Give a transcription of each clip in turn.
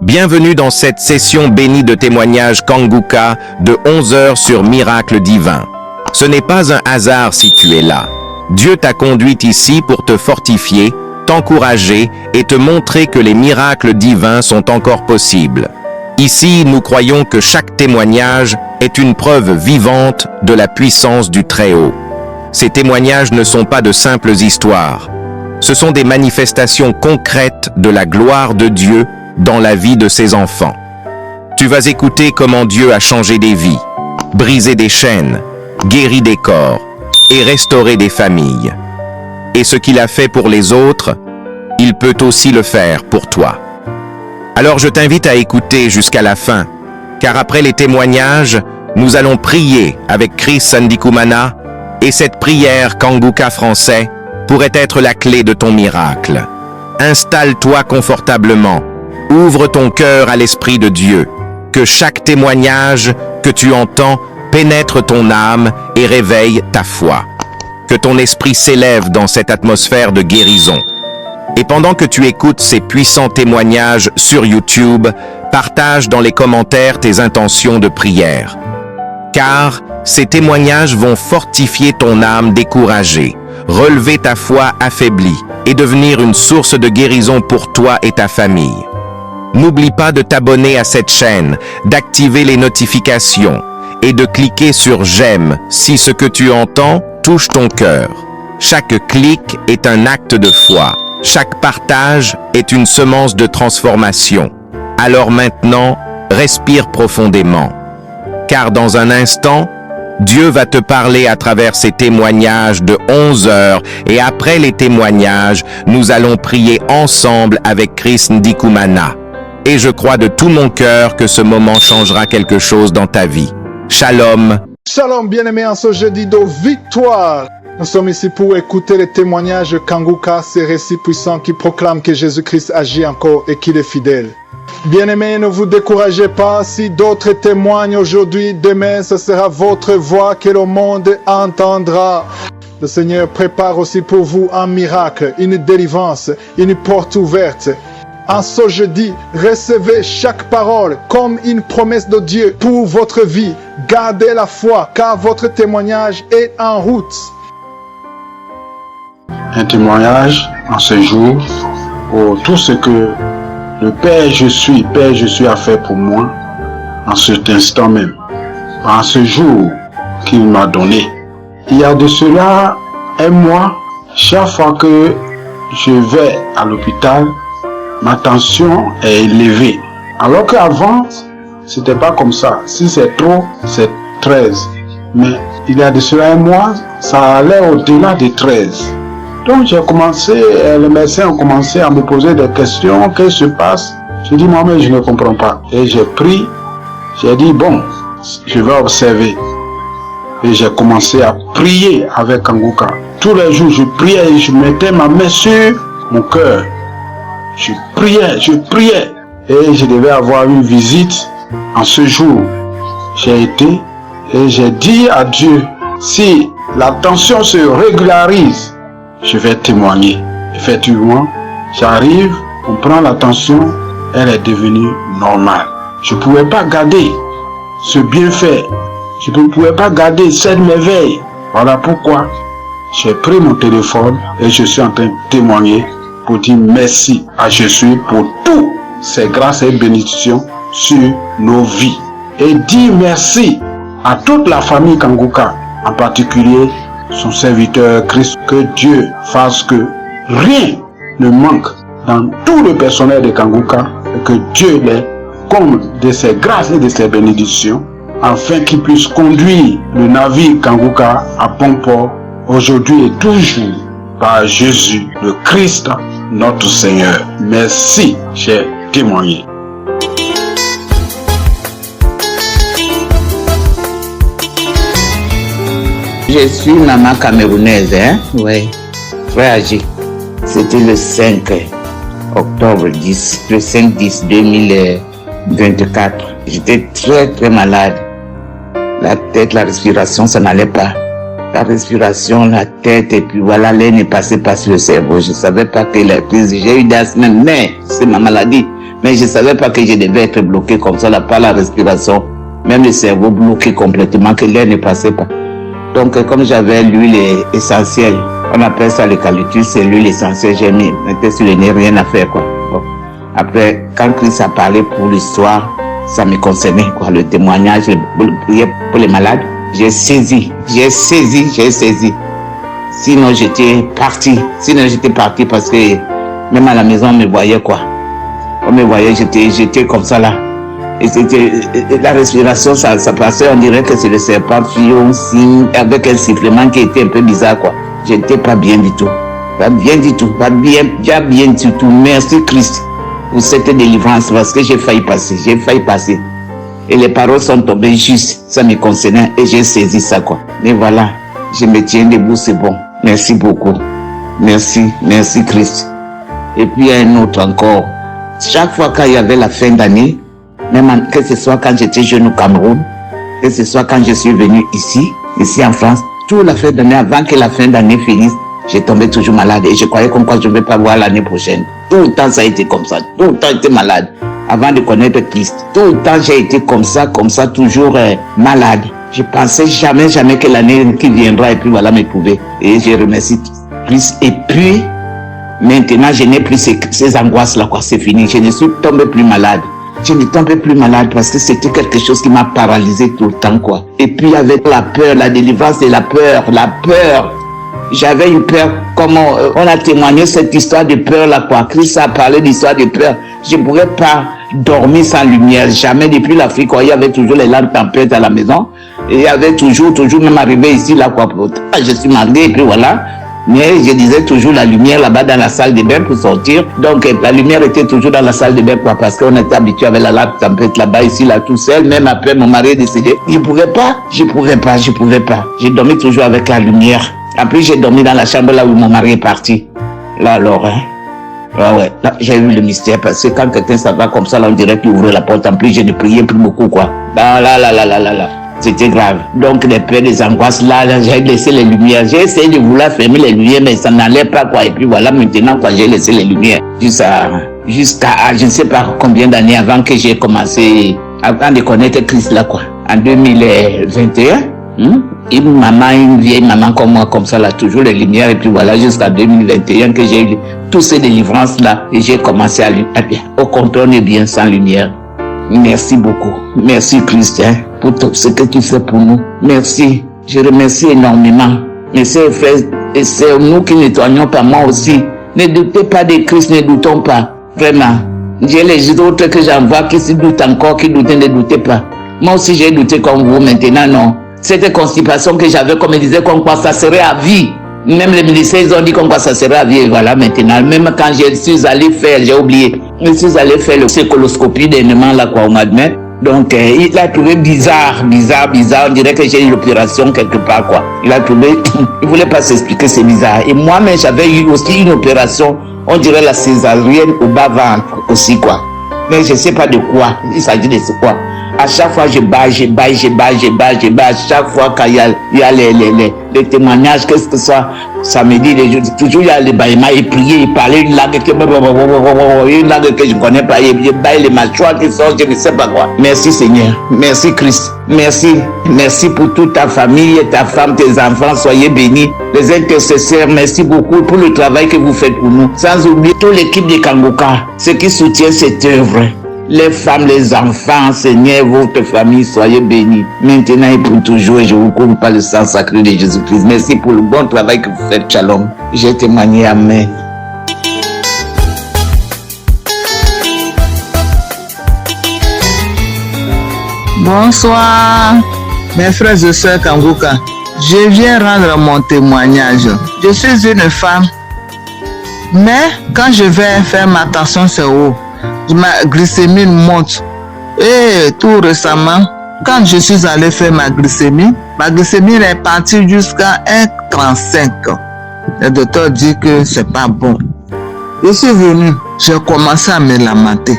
Bienvenue dans cette session bénie de témoignages Kanguka de 11h sur Miracle Divin. Ce n'est pas un hasard si tu es là. Dieu t'a conduit ici pour te fortifier, t'encourager et te montrer que les miracles divins sont encore possibles. Ici, nous croyons que chaque témoignage est une preuve vivante de la puissance du Très-Haut. Ces témoignages ne sont pas de simples histoires. Ce sont des manifestations concrètes de la gloire de Dieu dans la vie de ses enfants. Tu vas écouter comment Dieu a changé des vies, brisé des chaînes, guéri des corps et restauré des familles. Et ce qu'il a fait pour les autres, il peut aussi le faire pour toi. Alors je t'invite à écouter jusqu'à la fin, car après les témoignages, nous allons prier avec Chris Sandikumana et cette prière Kanguka français pourrait être la clé de ton miracle. Installe-toi confortablement. Ouvre ton cœur à l'Esprit de Dieu, que chaque témoignage que tu entends pénètre ton âme et réveille ta foi. Que ton esprit s'élève dans cette atmosphère de guérison. Et pendant que tu écoutes ces puissants témoignages sur YouTube, partage dans les commentaires tes intentions de prière. Car ces témoignages vont fortifier ton âme découragée, relever ta foi affaiblie et devenir une source de guérison pour toi et ta famille. N'oublie pas de t'abonner à cette chaîne, d'activer les notifications et de cliquer sur « J'aime » si ce que tu entends touche ton cœur. Chaque clic est un acte de foi. Chaque partage est une semence de transformation. Alors maintenant, respire profondément. Car dans un instant, Dieu va te parler à travers ces témoignages de 11h et après les témoignages, nous allons prier ensemble avec Chris Ndikumana. Et je crois de tout mon cœur que ce moment changera quelque chose dans ta vie. Shalom. Shalom bien-aimés en ce jeudi de victoire. Nous sommes ici pour écouter les témoignages de Kanguka, ces récits puissants qui proclament que Jésus-Christ agit encore et qu'il est fidèle. Bien-aimés, ne vous découragez pas, si d'autres témoignent aujourd'hui, demain ce sera votre voix que le monde entendra. Le Seigneur prépare aussi pour vous un miracle, une délivrance, une porte ouverte. En ce jeudi, recevez chaque parole comme une promesse de Dieu pour votre vie. Gardez la foi, car votre témoignage est en route. Un témoignage en ce jour pour tout ce que le Père je suis a fait pour moi en cet instant même, en ce jour qu'il m'a donné. Il y a de cela un mois, chaque fois que je vais à l'hôpital, ma tension est élevée. Alors qu'avant, c'était pas comme ça. Si c'est trop, c'est 13. Mais il y a de cela un mois, ça allait au-delà de 13. Donc j'ai commencé, les médecins ont commencé à me poser des questions. Qu'est-ce qui se passe? J'ai dit, moi-même, je ne comprends pas. Et j'ai pris, j'ai dit, bon, je vais observer. Et j'ai commencé à prier avec Kanguka. Tous les jours, je priais et je mettais ma main sur mon cœur. Je priais et je devais avoir une visite en ce jour. J'ai été et j'ai dit à Dieu, si la tension se régularise, je vais témoigner. Effectivement, j'arrive, on prend la tension, elle est devenue normale. Je ne pouvais pas garder ce bienfait, je ne pouvais pas garder cette merveille. Voilà pourquoi j'ai pris mon téléphone et je suis en train de témoigner pour dire merci à Jésus pour toutes ces grâces et bénédictions sur nos vies. Et dire merci à toute la famille Kanguka, en particulier son serviteur Christ. Que Dieu fasse que rien ne manque dans tout le personnel de Kanguka et que Dieu les comble de ses grâces et de ses bénédictions afin qu'il puisse conduire le navire Kanguka à bon port aujourd'hui et toujours. Par Jésus, le Christ, notre Seigneur. Merci, j'ai témoigné. Je suis maman camerounaise, hein? Oui. Frère Agi. C'était le 5 octobre 2024. J'étais très malade. La tête, la respiration, ça n'allait pas. la respiration, la tête, et puis voilà, l'air n'est passé pas sur le cerveau. Je savais pas que la crise, j'ai eu des semaines, mais c'est ma maladie. Mais je savais pas que je devais être bloqué comme ça, là, par la respiration. Même le cerveau bloqué complètement, que l'air ne passait pas. Donc, comme j'avais l'huile essentielle, on appelle ça l'eucalyptus, c'est l'huile essentielle, j'ai mis, mettais sur le nez, rien à faire, quoi. Bon. Après, quand Christ a parlé pour l'histoire, ça me concernait, quoi, le témoignage, le prière pour les malades. J'ai saisi. Sinon, j'étais parti parce que même à la maison, on me voyait, quoi. On me voyait, j'étais comme ça, là. Et c'était, la respiration, ça passait, on dirait que c'est le serpent fillon, signe, avec un sifflement qui était un peu bizarre, quoi. J'étais pas bien du tout. Pas bien du tout. Merci Christ pour cette délivrance, parce que j'ai failli passer. Et les paroles sont tombées juste, ça me concernait et j'ai saisi ça, quoi. Mais voilà, je me tiens debout, c'est bon. Merci beaucoup. Merci Christ. Et puis il y a un autre encore. Chaque fois qu'il y avait la fin d'année, même que ce soit quand j'étais jeune au Cameroun, que ce soit quand je suis venu ici en France, toute la fin d'année, avant que la fin d'année finisse, j'ai tombé toujours malade et je croyais comme quoi je ne vais pas voir l'année prochaine. Tout le temps ça a été comme ça, tout le temps j'étais malade. Avant de connaître Christ, tout le temps j'ai été comme ça, toujours malade. Je pensais jamais que l'année qui viendra et puis voilà me trouver. Et je remercie Christ. Et puis, maintenant je n'ai plus ces angoisses-là, quoi, c'est fini. Je ne suis tombé plus malade. Je ne tombais plus malade parce que c'était quelque chose qui m'a paralysé tout le temps, quoi. Et puis avec la peur, la délivrance et la peur. J'avais une peur, comme on a témoigné cette histoire de peur là, quoi. Christ a parlé d'histoire de peur. Je ne pourrais pas dormir sans lumière. Jamais depuis l'Afrique, quoi. Il y avait toujours les lampes tempêtes à la maison. Et il y avait toujours même arrivé ici là, quoi. Je suis marié et puis voilà. Mais je disais toujours la lumière là-bas dans la salle de bain pour sortir. Donc la lumière était toujours dans la salle de bain, quoi, parce qu'on était habitué avec la lampe tempête là-bas, ici, là, tout seul. Même après mon mari est décédé. Je pouvais pas. J'ai dormi toujours avec la lumière. Après j'ai dormi dans la chambre là où mon mari est parti. Là alors, ouais. Là j'ai eu le mystère parce que quand quelqu'un s'en va comme ça, là on dirait qu'il ouvre la porte. En plus je ne priais plus beaucoup, quoi. Là. C'était grave. Donc les peurs, les angoisses, là, j'ai laissé les lumières. J'ai essayé de vouloir fermer les lumières, mais ça n'allait pas, quoi. Et puis voilà, maintenant, quoi, j'ai laissé les lumières. Jusqu'à je ne sais pas combien d'années avant que j'ai commencé, avant de connaître Christ, là, quoi. En 2021, une vieille maman comme moi, comme ça, là, toujours les lumières. Et puis voilà, jusqu'à 2021 que j'ai eu toutes ces délivrances-là. Et j'ai commencé à bien. Au contraire, on est bien sans lumière. Merci beaucoup. Merci Christ, pour tout ce que tu fais pour nous. Merci. Je remercie énormément. Mes sœurs et frères et sœurs, nous qui nettoyons pas, moi aussi. Ne doutez pas de Christ, ne doutons pas. Vraiment. J'ai les autres que j'envoie qui se doutent encore, qui doutent, ne doutez pas. Moi aussi j'ai douté comme vous, maintenant non. Cette constipation que j'avais, comme ils disaient, comme quoi ça serait à vie. Même les ministères, ils ont dit comme quoi ça serait à vie. Et voilà, maintenant, même quand je suis allé faire, j'ai oublié, je suis allé faire le coloscopie dernièrement, là, quoi, au mois de mai. Donc, il a trouvé bizarre. On dirait que j'ai eu l'opération quelque part, quoi. Il a trouvé, il voulait pas s'expliquer, c'est bizarre. Et moi-même, j'avais eu aussi une opération, on dirait la césarienne au bas-ventre aussi, quoi. Mais je sais pas de quoi, il s'agit de quoi. À chaque fois, je bats. À chaque fois qu'il y a les témoignages, qu'est-ce que ça, samedi, les jours, toujours il y a les bâillements, et prier, et parler une langue que je ne connais pas, et bailler les mâchoires qui sortent, je ne sais pas quoi. Merci Seigneur, merci Christ, merci pour toute ta famille, ta femme, tes enfants, soyez bénis. Les intercesseurs, merci beaucoup pour le travail que vous faites pour nous. Sans oublier toute l'équipe de Kanguka, ceux qui soutiennent cette œuvre. Les femmes, les enfants, Seigneur, votre famille, soyez bénis. Maintenant et pour toujours, et je vous couvre par le sang sacré de Jésus-Christ. Merci pour le bon travail que vous faites. Shalom. J'ai témoigné. Amen. Bonsoir, mes frères et sœurs Kanguka. Je viens rendre mon témoignage. Je suis une femme, mais quand je vais faire ma tension, c'est haut. Ma glycémie monte. Et tout récemment, quand je suis allé faire ma glycémie est partie jusqu'à 1,35. Le docteur dit que c'est pas bon. Je suis venu, j'ai commencé à me lamenter.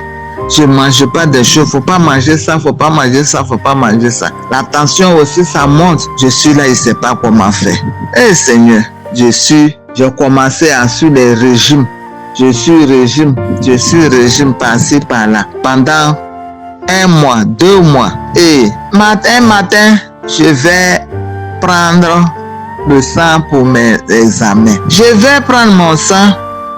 je ne mange pas des choses, faut pas manger ça, faut pas manger ça, faut pas manger ça. La tension aussi, ça monte. Je suis là, il ne sait pas comment faire. Eh Seigneur, j'ai commencé à suivre les régimes. Je suis régime par-ci, par-là. Pendant 1 mois, 2 mois. Et matin, je vais prendre le sang pour mes examens. Je vais prendre mon sang.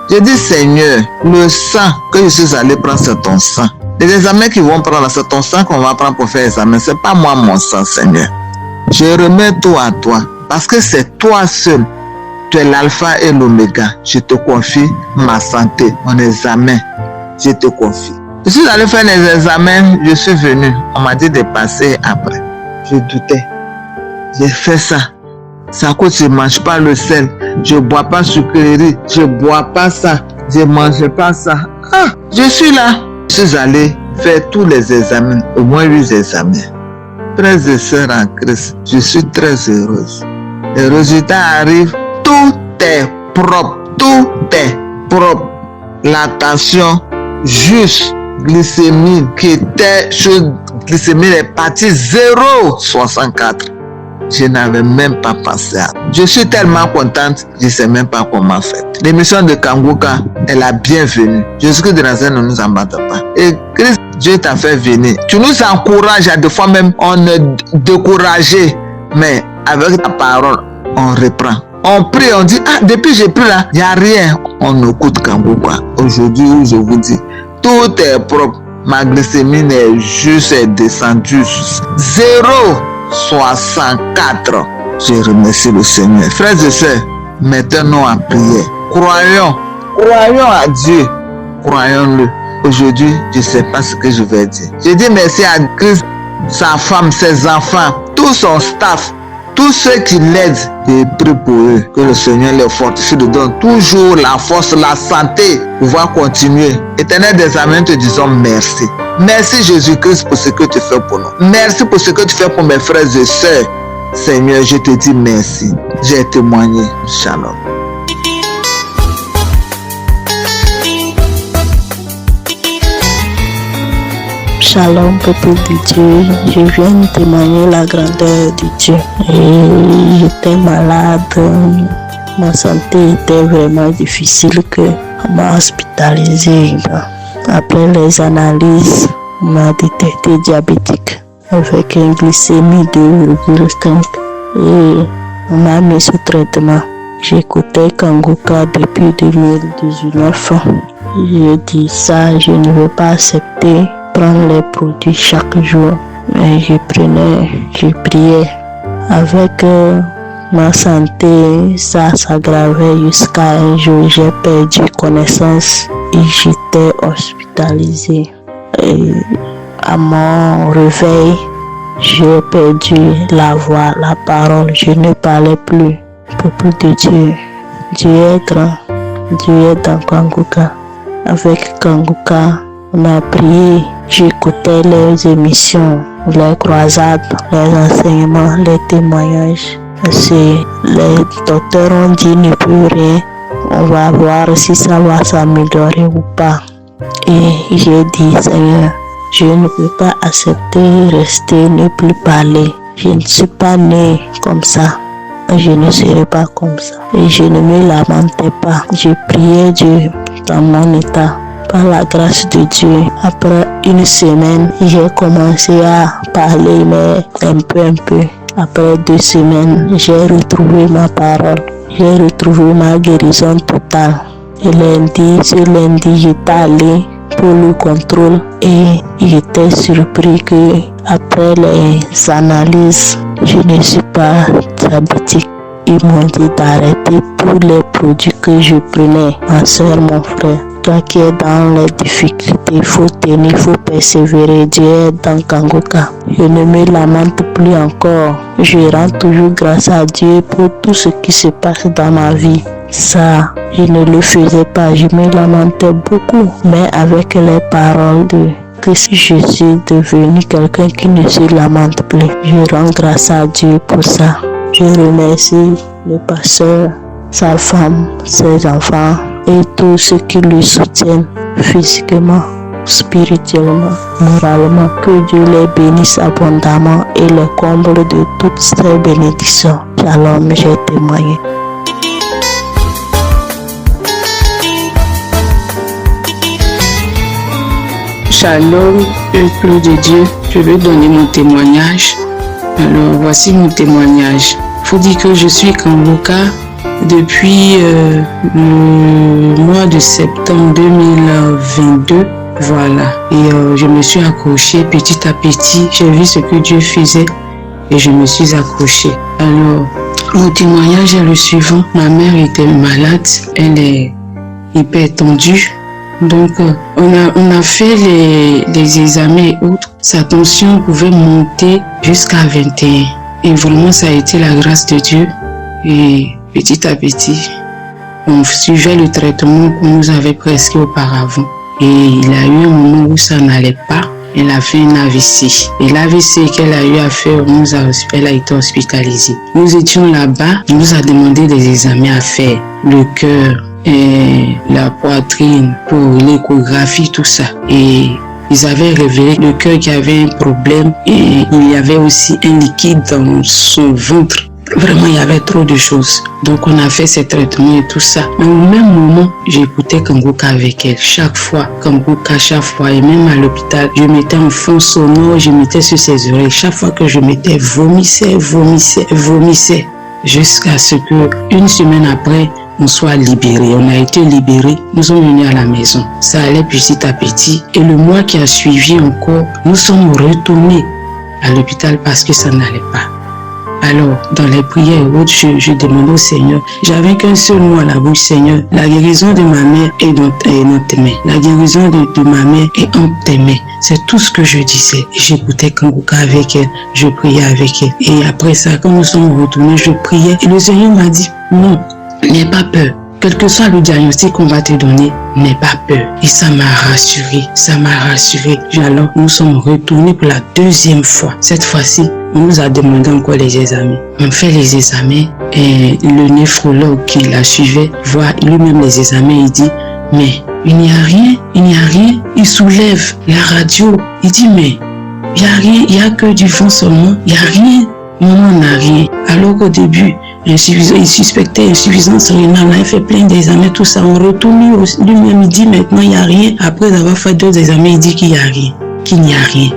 Je dis, Seigneur, le sang que je suis allé prendre, c'est ton sang. Les examens qu'ils vont prendre, c'est ton sang qu'on va prendre pour faire l'examen. C'est pas moi, mon sang, Seigneur. Je remets tout à toi. Parce que c'est toi seul. Tu es l'alpha et l'oméga. Je te confie ma santé, mon examen. Je te confie. Je suis allé faire les examens. Je suis venu. On m'a dit de passer après. Je doutais. J'ai fait ça. C'est à cause que je ne mange pas le sel. Je ne bois pas sucrerie. Je ne bois pas ça. Je ne mange pas ça. Ah, je suis là. Je suis allé faire tous les examens. Au moins 8 examens. Frères et sœurs en Christ, je suis très heureuse. Les résultats arrivent. Tout est propre. Tout est propre. La tension juste. Glycémie qui était glycémie est partie 0,64. Je n'avais même pas pensé à. Je suis tellement contente, je ne sais même pas comment faire. L'émission de Kanguka est la bienvenue. Jésus-Christ de Nazareth ne nous embarque pas. Et Christ, Dieu t'a fait venir. Tu nous encourages, à des fois même on est découragé, mais avec ta parole, on reprend. On prie, on dit, ah, depuis j'ai pris là, il n'y a rien. On écoute Kanguka. Aujourd'hui, je vous dis, tout est propre. Ma glycémie est juste descendue 0,64. Je remercie le Seigneur. Frères et sœurs, mettons-nous en prière. Croyons à Dieu. Croyons-le. Aujourd'hui, je ne sais pas ce que je vais dire. Je dis merci à Christ, sa femme, ses enfants, tout son staff, tous ceux qui l'aident. Et prie pour eux. Que le Seigneur les fortifie, leur donne toujours la force, la santé pour pouvoir continuer. Éternel des Amen, te disons merci. Merci Jésus-Christ pour ce que tu fais pour nous. Merci pour ce que tu fais pour mes frères et sœurs. Seigneur, je te dis merci. J'ai témoigné. Shalom. Shalom, peuple de Dieu. Je viens témoigner la grandeur de Dieu. Et j'étais malade. Ma santé était vraiment difficile que on m'a hospitalisé. Après les analyses, on m'a détecté diabétique avec une glycémie de 2,5 et on m'a mis sous traitement. J'écoutais Kanguka depuis 2019. J'ai dit ça, je ne veux pas accepter prendre les produits chaque jour. Mais je priais. Avec ma santé, ça s'aggravait jusqu'à un jour. J'ai perdu connaissance et j'étais hospitalisé. Et à mon réveil, j'ai perdu la voix, la parole. Je ne parlais plus. Peuple de Dieu, Dieu est grand. Dieu est dans Kanguka. Avec Kanguka, on a prié. J'écoutais les émissions, les croisades, les enseignements, les témoignages. Les docteurs ont dit ne plus rien. On va voir si ça va s'améliorer ou pas. Et j'ai dit, Seigneur, je ne peux pas accepter rester, ne plus parler. Je ne suis pas né comme ça. Je ne serai pas comme ça. Et je ne me lamentais pas. Je priais Dieu dans mon état. Par la grâce de Dieu, après une semaine, j'ai commencé à parler, mais un peu. Après 2 semaines, j'ai retrouvé ma parole. J'ai retrouvé ma guérison totale. Et ce lundi, j'étais allé pour le contrôle et j'étais surpris que après les analyses, je ne suis pas diabétique. Ils m'ont dit d'arrêter tous les produits que je prenais. Ma soeur, mon frère, toi qui es dans les difficultés, il faut tenir, il faut persévérer. Dieu est dans Kanguka. Je ne me lamente plus encore. Je rends toujours grâce à Dieu pour tout ce qui se passe dans ma vie. Ça, je ne le faisais pas. Je me lamentais beaucoup. Mais avec les paroles de Christ, je suis devenu quelqu'un qui ne se lamente plus. Je rends grâce à Dieu pour ça. Je remercie le pasteur, sa femme, ses enfants et tous ceux qui le soutiennent physiquement. spirituellement, moralement. Que Dieu les bénisse abondamment et les comble de toutes ces bénédictions. Shalom, j'ai témoigné. Shalom, peuple de Dieu, je veux donner mon témoignage. Alors, voici mon témoignage. Faut dire que je suis Kanguka depuis le mois de septembre 2022. Voilà. Et je me suis accrochée petit à petit. J'ai vu ce que Dieu faisait et je me suis accrochée. Alors, mon témoignage est le suivant. Ma mère était malade. Elle est hyper tendue. Donc, on a fait les examens et autres. Sa tension pouvait monter jusqu'à 21. Et vraiment, ça a été la grâce de Dieu. Et petit à petit, on suivait le traitement qu'on nous avait prescrit auparavant. Et il a eu un moment où ça n'allait pas. Elle a fait un AVC. Et l'AVC qu'elle a eu à faire, elle a été hospitalisée. Nous étions là-bas. On nous a demandé des examens à faire. Le cœur, et la poitrine pour l'échographie, tout ça. Et ils avaient révélé le cœur qui avait un problème et il y avait aussi un liquide dans son ventre. Vraiment, il y avait trop de choses. Donc, on a fait ces traitements et tout ça. Mais au même moment, j'écoutais Kanguka avec elle. Chaque fois, Kanguka, chaque fois. Et même à l'hôpital, je mettais en fond sonore, je mettais sur ses oreilles. Chaque fois que je mettais, vomissait. Jusqu'à ce que, une semaine après, on soit libérés. On a été libérés. Nous sommes venus à la maison. Ça allait petit à petit. Et le mois qui a suivi encore, nous sommes retournés à l'hôpital parce que ça n'allait pas. Alors, dans les prières et autres, je demandais au Seigneur. J'avais qu'un seul mot à la bouche, Seigneur. La guérison de ma mère est dans tes mains. La guérison de ma mère est entre tes mains. C'est tout ce que je disais. J'écoutais Kanguka avec elle. Je priais avec elle. Et après ça, quand nous sommes retournés, je priais. Et le Seigneur m'a dit, non, n'aie pas peur. Quel que soit le diagnostic qu'on va te donner, n'aie pas peur. Et ça m'a rassuré. Alors, nous sommes retournés pour la deuxième fois. Cette fois-ci, on nous a demandé encore les examens. On fait les examens et le néphrologue qui la suivait voit lui-même les examens. Il dit, mais il n'y a rien. Il soulève la radio. Il dit, mais il n'y a rien, il n'y a que du vent seulement. Il n'y a rien. Non, on n'a rien. Alors qu'au début, il suspectait insuffisance rénale, il fait plein d'examens, tout ça. On retourne lui-même, il dit maintenant il n'y a rien. Après avoir fait d'autres examens, il dit qu'il n'y a rien.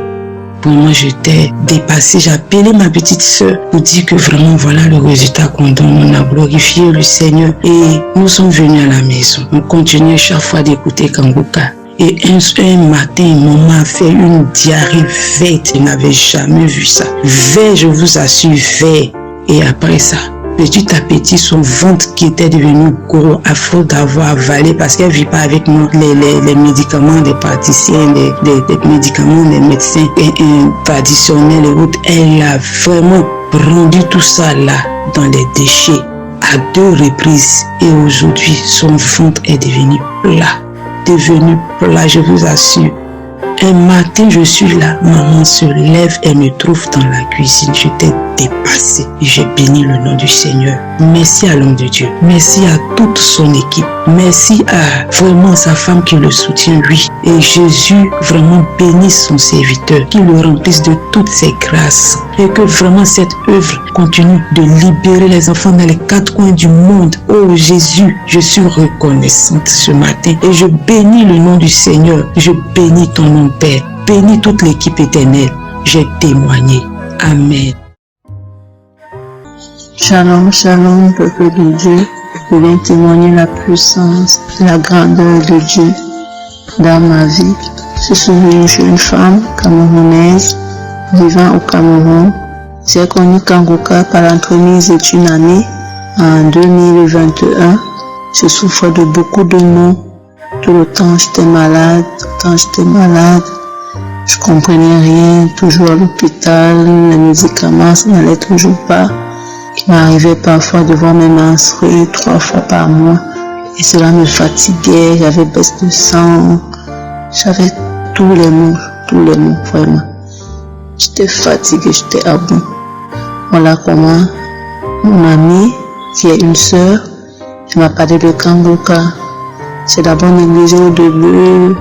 Pour moi, j'étais dépassée. J'ai appelé ma petite soeur pour dire que vraiment, voilà le résultat qu'on donne. On a glorifié le Seigneur et nous sommes venus à la maison. On continuait chaque fois d'écouter Kanguka. Et un matin, maman a fait une diarrhée verte. Je n'avais jamais vu ça. Vert, je vous assure, vert. Et après ça, petit à petit, son ventre qui était devenu gros, à faute d'avoir avalé, parce qu'elle ne vit pas avec moi les médicaments des praticiens, des médicaments des médecins traditionnels et autres. Elle a vraiment rendu tout ça là, dans les déchets, à 2 reprises. Et aujourd'hui, son ventre est devenu plat, je vous assure. Un matin, je suis là, maman se lève, elle me trouve dans la cuisine. J'étais dépassée. J'ai béni le nom du Seigneur. Merci à l'homme de Dieu. Merci à toute son équipe. Merci à vraiment sa femme qui le soutient, lui. Et Jésus vraiment bénisse son serviteur, qu'il le remplisse de toutes ses grâces. Et que vraiment cette œuvre continue de libérer les enfants dans les 4 coins du monde. Oh Jésus, je suis reconnaissante ce matin. Et je bénis le nom du Seigneur. Je bénis ton nom, Père. Bénis toute l'équipe éternelle. J'ai témoigné. Amen. Shalom, shalom, peuple de Dieu. Je viens témoigner la puissance, la grandeur de Dieu dans ma vie. Je suis une jeune femme camerounaise vivant au Cameroun. J'ai connu Kanguka par l'entremise d'une année en 2021. Je souffre de beaucoup de maux. Tout le temps j'étais malade, je comprenais rien, toujours à l'hôpital, les médicaments, ça n'allait toujours pas. Il m'arrivait parfois de voir mes menstrues 3 fois par mois et cela me fatiguait, j'avais baisse de sang, j'avais tous les maux vraiment. J'étais fatiguée, j'étais à bout. Voilà comment mon amie, qui est une sœur, m'a parlé de Kanguka. J'ai d'abord négligé au début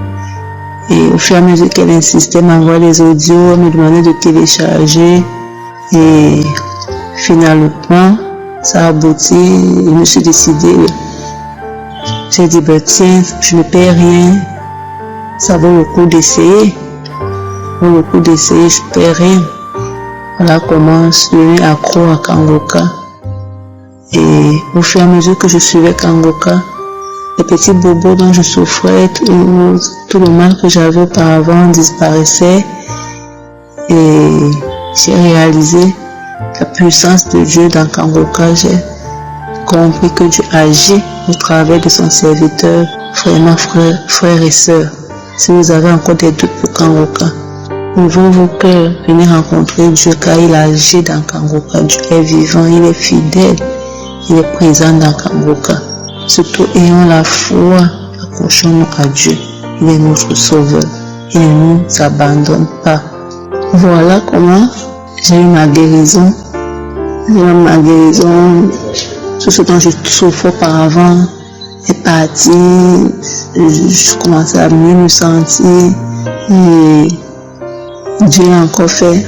Et au fur et à mesure qu'elle insistait, m'envoyer les audios, elle me demandait de télécharger. Et finalement, ça a abouti. Je me suis décidée. J'ai dit, tiens, je ne paie rien. Ça vaut le coup d'essayer. Ça vaut le coup d'essayer, je ne paie rien. Voilà comment je suis devenue accro à Kangoka. Et au fur et à mesure que je suivais Kangoka, les petits bobos dont je souffrais, tout le mal que j'avais auparavant disparaissait. Et j'ai réalisé la puissance de Dieu dans Kangoka. J'ai compris que Dieu agit au travers de son serviteur. Vraiment, frères et sœurs, si vous avez encore des doutes pour Kangoka, ouvrez vos cœurs, venez rencontrer Dieu car il agit dans Kangoka. Dieu est vivant, il est fidèle, il est présent dans Kangoka. Surtout ayons la foi, accrochons-nous à Dieu. Il est notre sauveur, il ne nous abandonne pas. Voilà comment j'ai eu ma guérison. J'ai eu ma guérison. Tout ce dont je souffrais auparavant est parti. Je commençais à mieux me sentir. Et Dieu a encore fait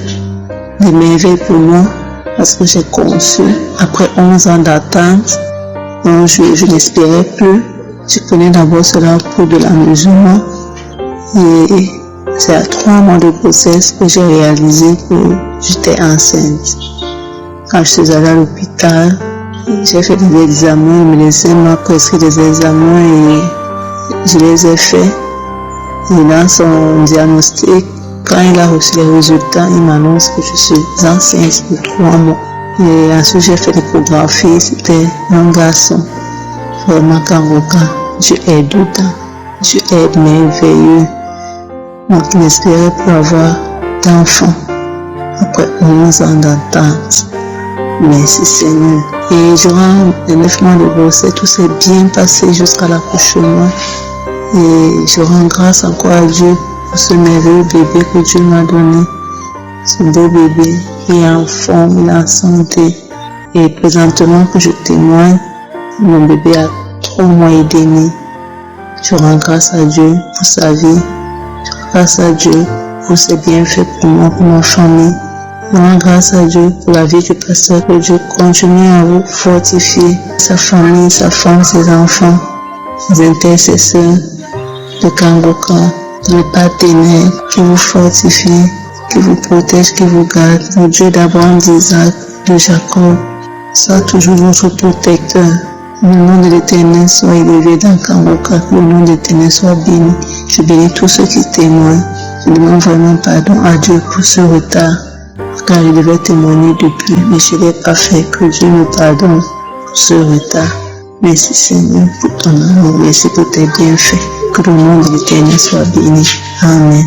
des merveilles pour moi parce que j'ai conçu après 11 ans d'attente. Donc je n'espérais plus. Je prenais d'abord cela pour de l'amusement. Et c'est à 3 mois de grossesse que j'ai réalisé que j'étais enceinte. Quand je suis allée à l'hôpital, j'ai fait des examens, le médecin m'a prescrit des examens et je les ai faits. Et dans son diagnostic, quand il a reçu les résultats, il m'annonce que je suis enceinte de 3 mois. Et ensuite j'ai fait l'échographie, c'était un garçon. Vraiment Kangoka, Dieu est dedans, Dieu est merveilleux. Donc il espérait plus avoir d'enfants après 11 ans d'attente. Merci Seigneur. Et durant les 9 mois de grossesse, tout s'est bien passé jusqu'à l'accouchement. Et je rends grâce encore à Dieu pour ce merveilleux bébé que Dieu m'a donné. Ce beau bébé qui est en forme, il est en santé. Et présentement que je témoigne, mon bébé a 3 mois et demi. Je rends grâce à Dieu pour sa vie. Grâce à Dieu pour ses bienfaits pour moi, pour ma famille. Je rends grâce à Dieu pour la vie du pasteur, que Dieu continue à vous fortifier, sa famille, sa femme, ses enfants, ses intercesseurs, le Kangoka, le partenaire qui vous fortifie, qui vous protège, qui vous garde. Le Dieu d'Abraham, d'Isaac, de Jacob, soit toujours votre protecteur. Le nom de l'Éternel soit élevé dans Kangoka, que le nom de l'Éternel soit béni. Je bénis tous ceux qui témoignent. Je demande vraiment pardon à Dieu pour ce retard, car je devais témoigner depuis, mais je ne l'ai pas fait. Que Dieu me pardonne pour ce retard. Merci Seigneur pour ton amour, merci pour tes bienfaits. Que le nom de l'Éternel soit béni. Amen.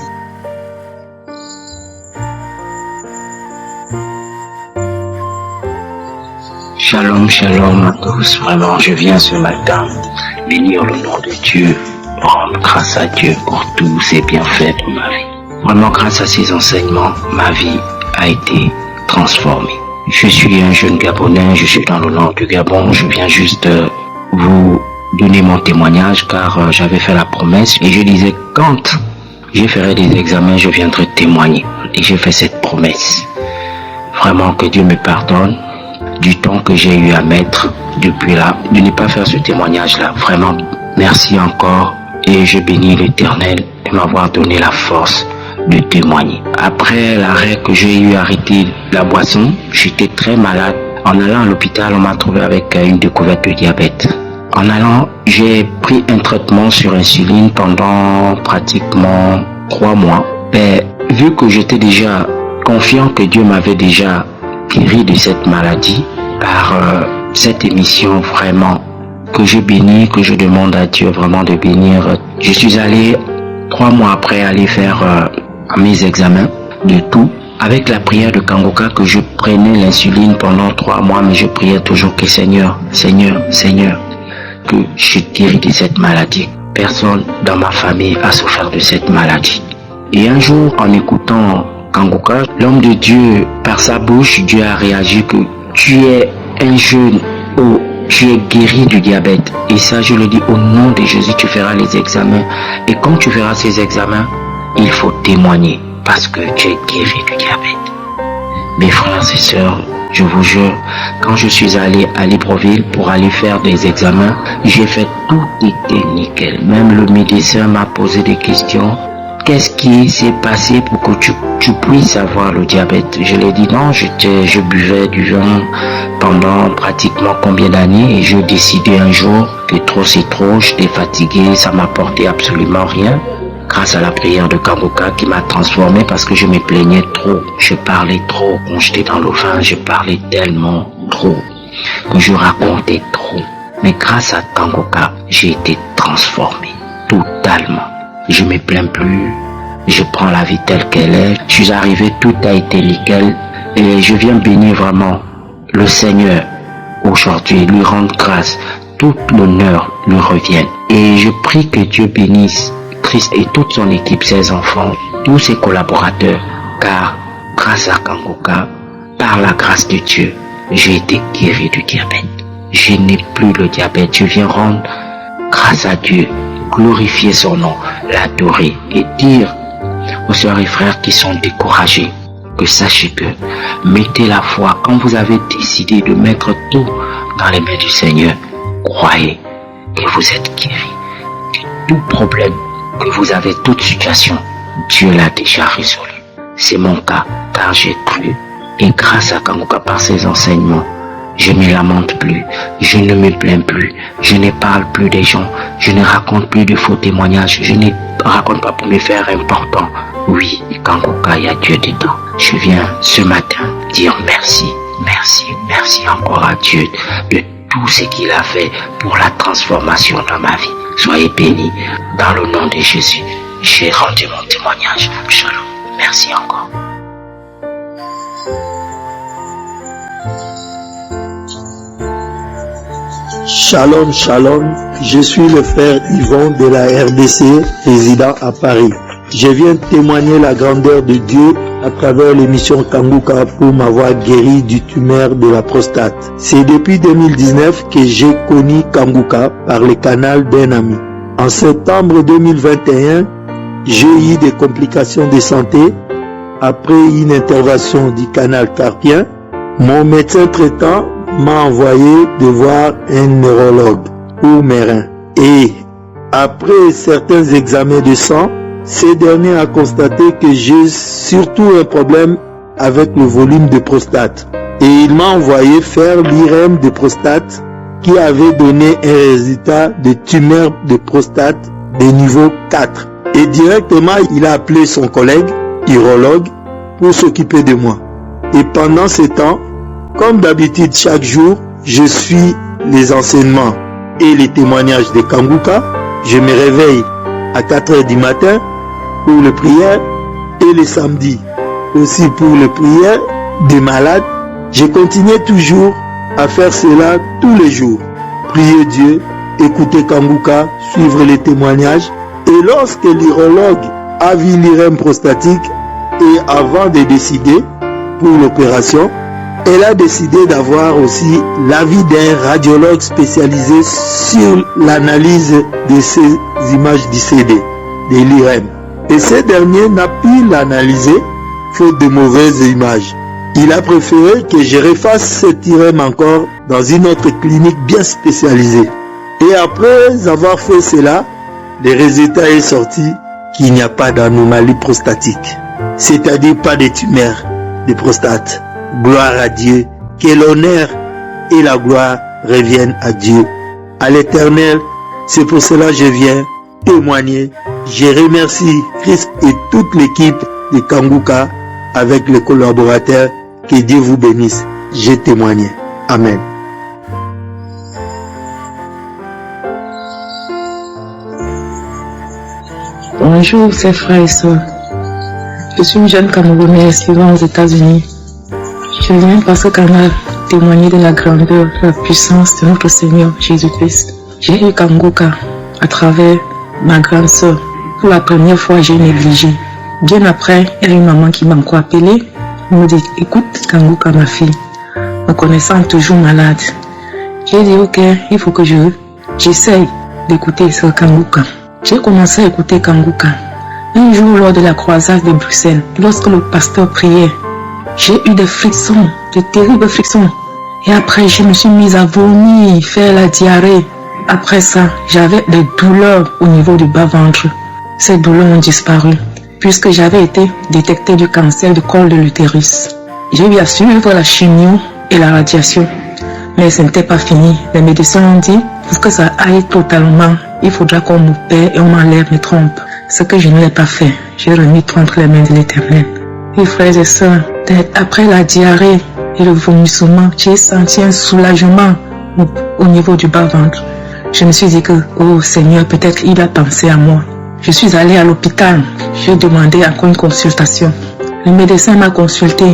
Shalom, shalom à tous. Vraiment, je viens ce matin bénir le nom de Dieu, rendre grâce à Dieu pour tous ses bienfaits dans ma vie. Vraiment, grâce à ses enseignements, ma vie a été transformée. Je suis un jeune Gabonais, je suis dans le nord du Gabon. Je viens juste vous donner mon témoignage car j'avais fait la promesse et je disais quand je ferai des examens, je viendrai témoigner. Et j'ai fait cette promesse. Vraiment que Dieu me pardonne du temps que j'ai eu à mettre depuis là, de ne pas faire ce témoignage-là. Vraiment, merci encore et je bénis l'Éternel de m'avoir donné la force de témoigner. Après l'arrêt que j'ai eu à arrêter la boisson, j'étais très malade. En allant à l'hôpital, on m'a trouvé avec une découverte de diabète. En allant, j'ai pris un traitement sur insuline pendant pratiquement 3 mois. Mais vu que j'étais déjà confiant que Dieu m'avait déjà guéri de cette maladie, par cette émission vraiment que je bénis, que je demande à Dieu vraiment de bénir. Je suis allé 3 mois après aller faire mes examens de tout avec la prière de Kangoka, que je prenais l'insuline pendant 3 mois, mais je priais toujours que Seigneur, que je guéris de cette maladie. Personne dans ma famille a souffert de cette maladie. Et un jour, en écoutant Kangoka, l'homme de Dieu, par sa bouche, Dieu a réagi que tu es un jeune où tu es guéri du diabète. Et ça, je le dis au nom de Jésus, tu feras les examens. Et quand tu feras ces examens, il faut témoigner parce que tu es guéri du diabète. Mes frères et sœurs, je vous jure, quand je suis allé à Libreville pour aller faire des examens, j'ai fait tout était nickel. Même le médecin m'a posé des questions. Qu'est-ce qui s'est passé pour que tu puisses avoir le diabète? Je lui ai dit non, je buvais du vin pendant pratiquement combien d'années et je décidais un jour que trop c'est trop, j'étais fatigué, ça m'apportait absolument rien. Grâce à la prière de Kanguka qui m'a transformé parce que je me plaignais trop. Je parlais trop quand j'étais dans le vin, je parlais tellement trop que je racontais trop. Mais grâce à Kanguka, j'ai été transformé totalement. Je me plains plus, je prends la vie telle qu'elle est. Je suis arrivé, tout a été nickel et je viens bénir vraiment le Seigneur aujourd'hui, lui rendre grâce. Tout l'honneur lui revienne. Et je prie que Dieu bénisse Christ et toute son équipe, ses enfants, tous ses collaborateurs, car grâce à Kanguka, par la grâce de Dieu, j'ai été guéri du diabète. Je n'ai plus le diabète. Je viens rendre grâce à Dieu, glorifier son nom, l'adorer et dire aux sœurs et frères qui sont découragés que sachez que mettez la foi quand vous avez décidé de mettre tout dans les mains du Seigneur. Croyez que vous êtes guéris. Que tout problème que vous avez, toute situation, Dieu l'a déjà résolu. C'est mon cas, car j'ai cru. Et grâce à Kanguka, par ses enseignements, je ne me lamente plus, je ne me plains plus, je ne parle plus des gens, je ne raconte plus de faux témoignages, je ne raconte pas pour me faire important. Oui, Kanguka, il y a Dieu dedans. Je viens ce matin dire merci, merci, merci encore à Dieu de tout ce qu'il a fait pour la transformation de ma vie. Soyez bénis dans le nom de Jésus. J'ai rendu mon témoignage. Shalom. Merci encore. Shalom, shalom. Je suis le frère Yvon de la RDC, résident à Paris. Je viens témoigner la grandeur de Dieu à travers l'émission Kanguka pour m'avoir guéri du tumeur de la prostate. C'est depuis 2019 que j'ai connu Kanguka par le canal d'un ami. En septembre 2021, j'ai eu des complications de santé. Après une intervention du canal carpien, mon médecin traitant m'a envoyé de voir un neurologue pour mes reins. Et après certains examens de sang, ce dernier a constaté que j'ai surtout un problème avec le volume de prostate. Et il m'a envoyé faire l'IRM de prostate qui avait donné un résultat de tumeur de prostate de niveau 4. Et directement, il a appelé son collègue, urologue, pour s'occuper de moi. Et pendant ce temps, comme d'habitude chaque jour, je suis les enseignements et les témoignages de Kanguka. Je me réveille à 4 h du matin pour les prières et les samedis aussi pour les prières des malades. Je continuais toujours à faire cela tous les jours. Prier Dieu, écouter Kanguka, suivre les témoignages. Et lorsque l'urologue a vu l'IRM prostatique et avant de décider pour l'opération, elle a décidé d'avoir aussi l'avis d'un radiologue spécialisé sur l'analyse de ces images du CD, de l'IRM. Et ce dernier n'a pu l'analyser faute de mauvaises images. Il a préféré que je refasse cette IRM encore dans une autre clinique bien spécialisée. Et après avoir fait cela, le résultat est sorti qu'il n'y a pas d'anomalie prostatique, c'est-à-dire pas de tumeur de prostate. Gloire à Dieu, que l'honneur et la gloire reviennent à Dieu, à l'Éternel. C'est pour cela que je viens témoigner. Je remercie Christ et toute l'équipe de Kanguka avec les collaborateurs. Que Dieu vous bénisse. J'ai témoigné. Amen. Bonjour, c'est frères et sœurs. Je suis une jeune Camerounaise vivant aux États-Unis. Je viens parce qu'on a témoigné de la grandeur, de la puissance de notre Seigneur Jésus-Christ. J'ai eu Kanguka à travers ma grande sœur. Pour la première fois, j'ai négligé. Bien après, il y a une maman qui m'a encore appelé. Elle me dit, écoute Kanguka, ma fille, me connaissant toujours malade. J'ai dit, ok, il faut que j'essaye d'écouter ce Kanguka. J'ai commencé à écouter Kanguka. Un jour, lors de la croisade de Bruxelles, lorsque le pasteur priait, j'ai eu des frissons, de terribles frissons. Et après, je me suis mise à vomir, faire la diarrhée. Après ça, j'avais des douleurs au niveau du bas-ventre. Ces douleurs ont disparu, puisque j'avais été détectée du cancer du col de l'utérus. J'ai eu à suivre la chimio et la radiation. Mais ce n'était pas fini. Les médecins ont dit, pour que ça aille totalement, il faudra qu'on m'opère et on m'enlève mes trompes. Ce que je ne l'ai pas fait. J'ai remis tout entre les mains de l'Éternel. Et frères et sœurs, après la diarrhée et le vomissement, j'ai senti un soulagement au niveau du bas-ventre. Je me suis dit que, oh Seigneur, peut-être il a pensé à moi. Je suis allée à l'hôpital. J'ai demandé encore une consultation. Le médecin m'a consulté.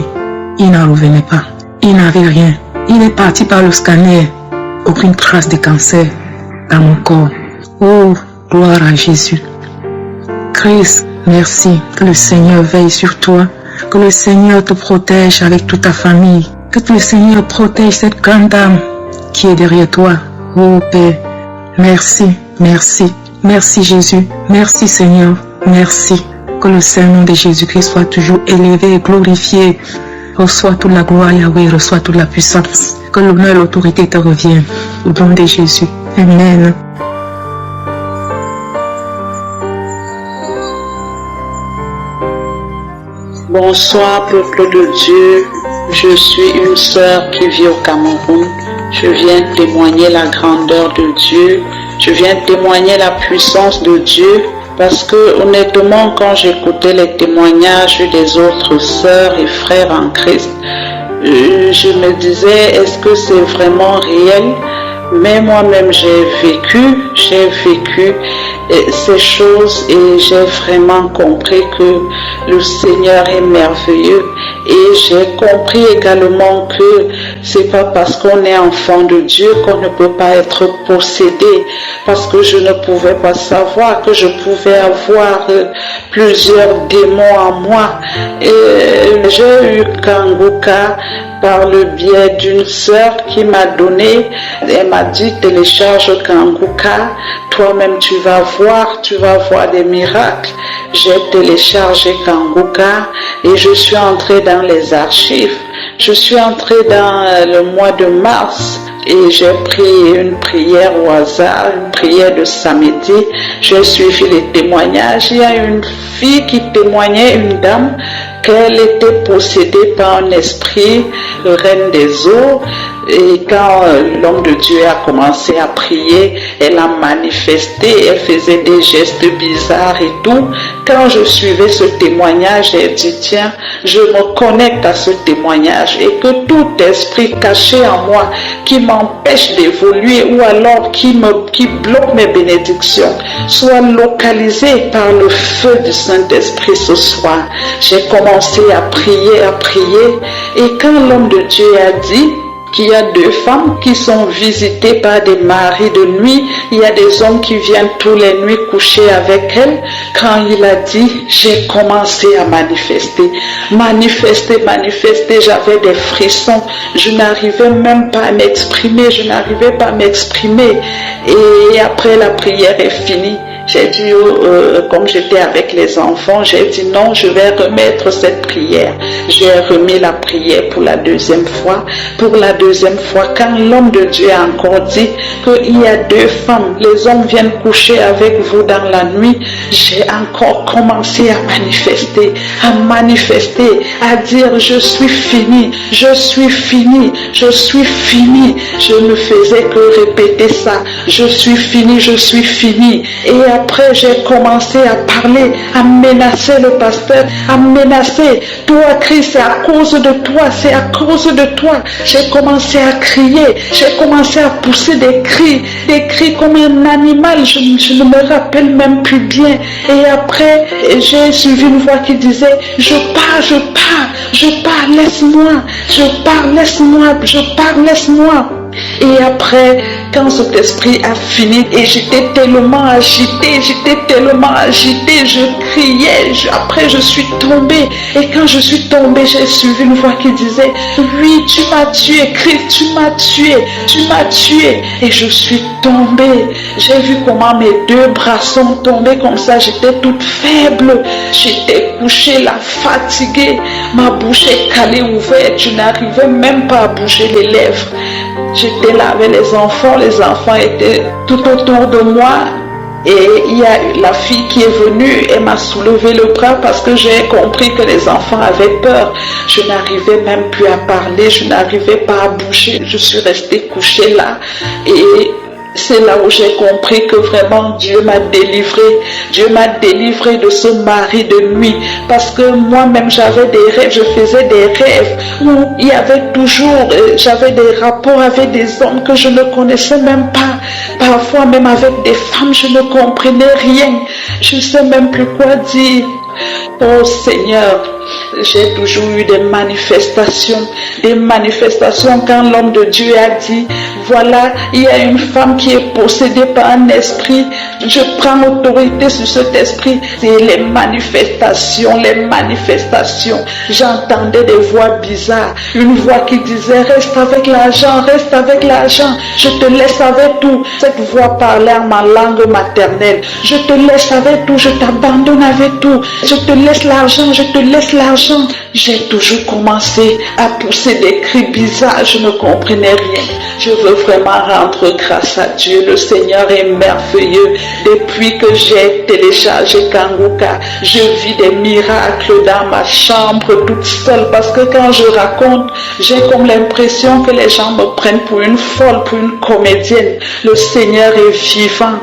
Il n'en revenait pas. Il n'avait rien. Il est parti par le scanner. Aucune trace de cancer dans mon corps. Oh, gloire à Jésus. Christ, merci. Que le Seigneur veille sur toi. Que le Seigneur te protège avec toute ta famille. Que le Seigneur protège cette grande dame qui est derrière toi. Oh Père, merci, merci. Merci Jésus. Merci Seigneur. Merci. Que le Saint-Nom de Jésus-Christ soit toujours élevé et glorifié. Reçois toute la gloire, Yahweh, reçois toute la puissance. Que l'honneur et l'autorité te reviennent. Au nom de Jésus. Amen. Bonsoir, peuple de Dieu. Je suis une sœur qui vit au Cameroun. Je viens témoigner la grandeur de Dieu. Je viens témoigner la puissance de Dieu. Parce que honnêtement, quand j'écoutais les témoignages des autres sœurs et frères en Christ, je me disais, est-ce que c'est vraiment réel? Mais moi-même, j'ai vécu ces choses et j'ai vraiment compris que le Seigneur est merveilleux. Et j'ai compris également que c'est pas parce qu'on est enfant de Dieu qu'on ne peut pas être possédé. Parce que je ne pouvais pas savoir que je pouvais avoir plusieurs démons en moi. Et j'ai eu Kanguka par le biais d'une sœur qui m'a donné, elle m'a dit télécharge Kanguka, toi-même tu vas voir des miracles. J'ai téléchargé Kanguka et je suis entrée dans les archives. Je suis entrée dans le mois de mars et j'ai pris une prière au hasard, une prière de samedi. J'ai suivi les témoignages. Il y a une fille qui témoignait, une dame, qu'elle était possédée par un esprit, le reine des eaux. Et quand l'homme de Dieu a commencé à prier, elle a manifesté, elle faisait des gestes bizarres et tout. Quand je suivais ce témoignage, j'ai dit, tiens, je me connecte à ce témoignage et que tout esprit caché en moi qui m'empêche d'évoluer ou alors qui bloque mes bénédictions soit localisé par le feu du Saint-Esprit ce soir. J'ai commencé à prier et quand l'homme de Dieu a dit qu'il y a 2 femmes qui sont visitées par des maris de nuit. Il y a des hommes qui viennent tous les nuits coucher avec elles. Quand il a dit, j'ai commencé à manifester. J'avais des frissons. Je n'arrivais même pas à m'exprimer. Et après la prière est finie, j'ai dit, comme j'étais avec les enfants, j'ai dit non, je vais remettre cette prière. J'ai remis la prière pour la deuxième fois. Pour la deuxième fois, quand l'homme de Dieu a encore dit qu'il y a 2 femmes, les hommes viennent coucher avec vous dans la nuit, j'ai encore commencé à manifester, à dire je suis fini. Je ne faisais que répéter ça. Je suis fini. Et après, j'ai commencé à parler, à menacer le pasteur, toi Christ, c'est à cause de toi. J'ai commencé à crier, j'ai commencé à pousser des cris comme un animal, je ne me rappelle même plus bien. Et après, j'ai suivi une voix qui disait, je pars, laisse-moi. Et après, quand cet esprit a fini, et j'étais tellement agitée, je criais, après je suis tombée. Et quand je suis tombée, j'ai suivi une voix qui disait, oui, tu m'as tué, Christ, tu m'as tué. Et je suis tombée. J'ai vu comment mes deux bras sont tombés comme ça, j'étais toute faible. J'étais couchée là, fatiguée. Ma bouche est calée, ouverte, je n'arrivais même pas à bouger les lèvres. J'étais là avec les enfants étaient tout autour de moi. Et il y a la fille qui est venue, elle m'a soulevé le bras parce que j'ai compris que les enfants avaient peur. Je n'arrivais même plus à parler, je n'arrivais pas à bouger. Je suis restée couchée là et c'est là où j'ai compris que vraiment Dieu m'a délivré. Dieu m'a délivré de ce mari de nuit. Parce que moi-même j'avais des rêves, je faisais des rêves où il y avait toujours, j'avais des rapports avec des hommes que je ne connaissais même pas. Parfois même avec des femmes, je ne comprenais rien. Je ne sais même plus quoi dire. Oh Seigneur, j'ai toujours eu des manifestations quand l'homme de Dieu a dit, voilà, il y a une femme qui est possédée par un esprit, je prends autorité sur cet esprit. C'est les manifestations, j'entendais des voix bizarres, une voix qui disait, reste avec l'argent, je te laisse avec tout. Cette voix parlait en ma langue maternelle, je te laisse avec tout, je t'abandonne avec tout, je te laisse l'argent. J'ai toujours commencé à pousser des cris bizarres, je ne comprenais rien. Je veux vraiment rendre grâce à Dieu. Le Seigneur est merveilleux. Depuis que j'ai téléchargé Kanguka, je vis des miracles dans ma chambre toute seule parce que quand je raconte, j'ai comme l'impression que les gens me prennent pour une folle, pour une comédienne. Le Seigneur est vivant.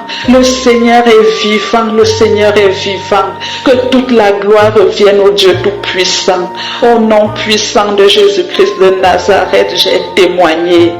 Que toute la gloire revienne au Dieu Tout-Puissant. Au nom puissant de Jésus-Christ de Nazareth, j'ai témoigné.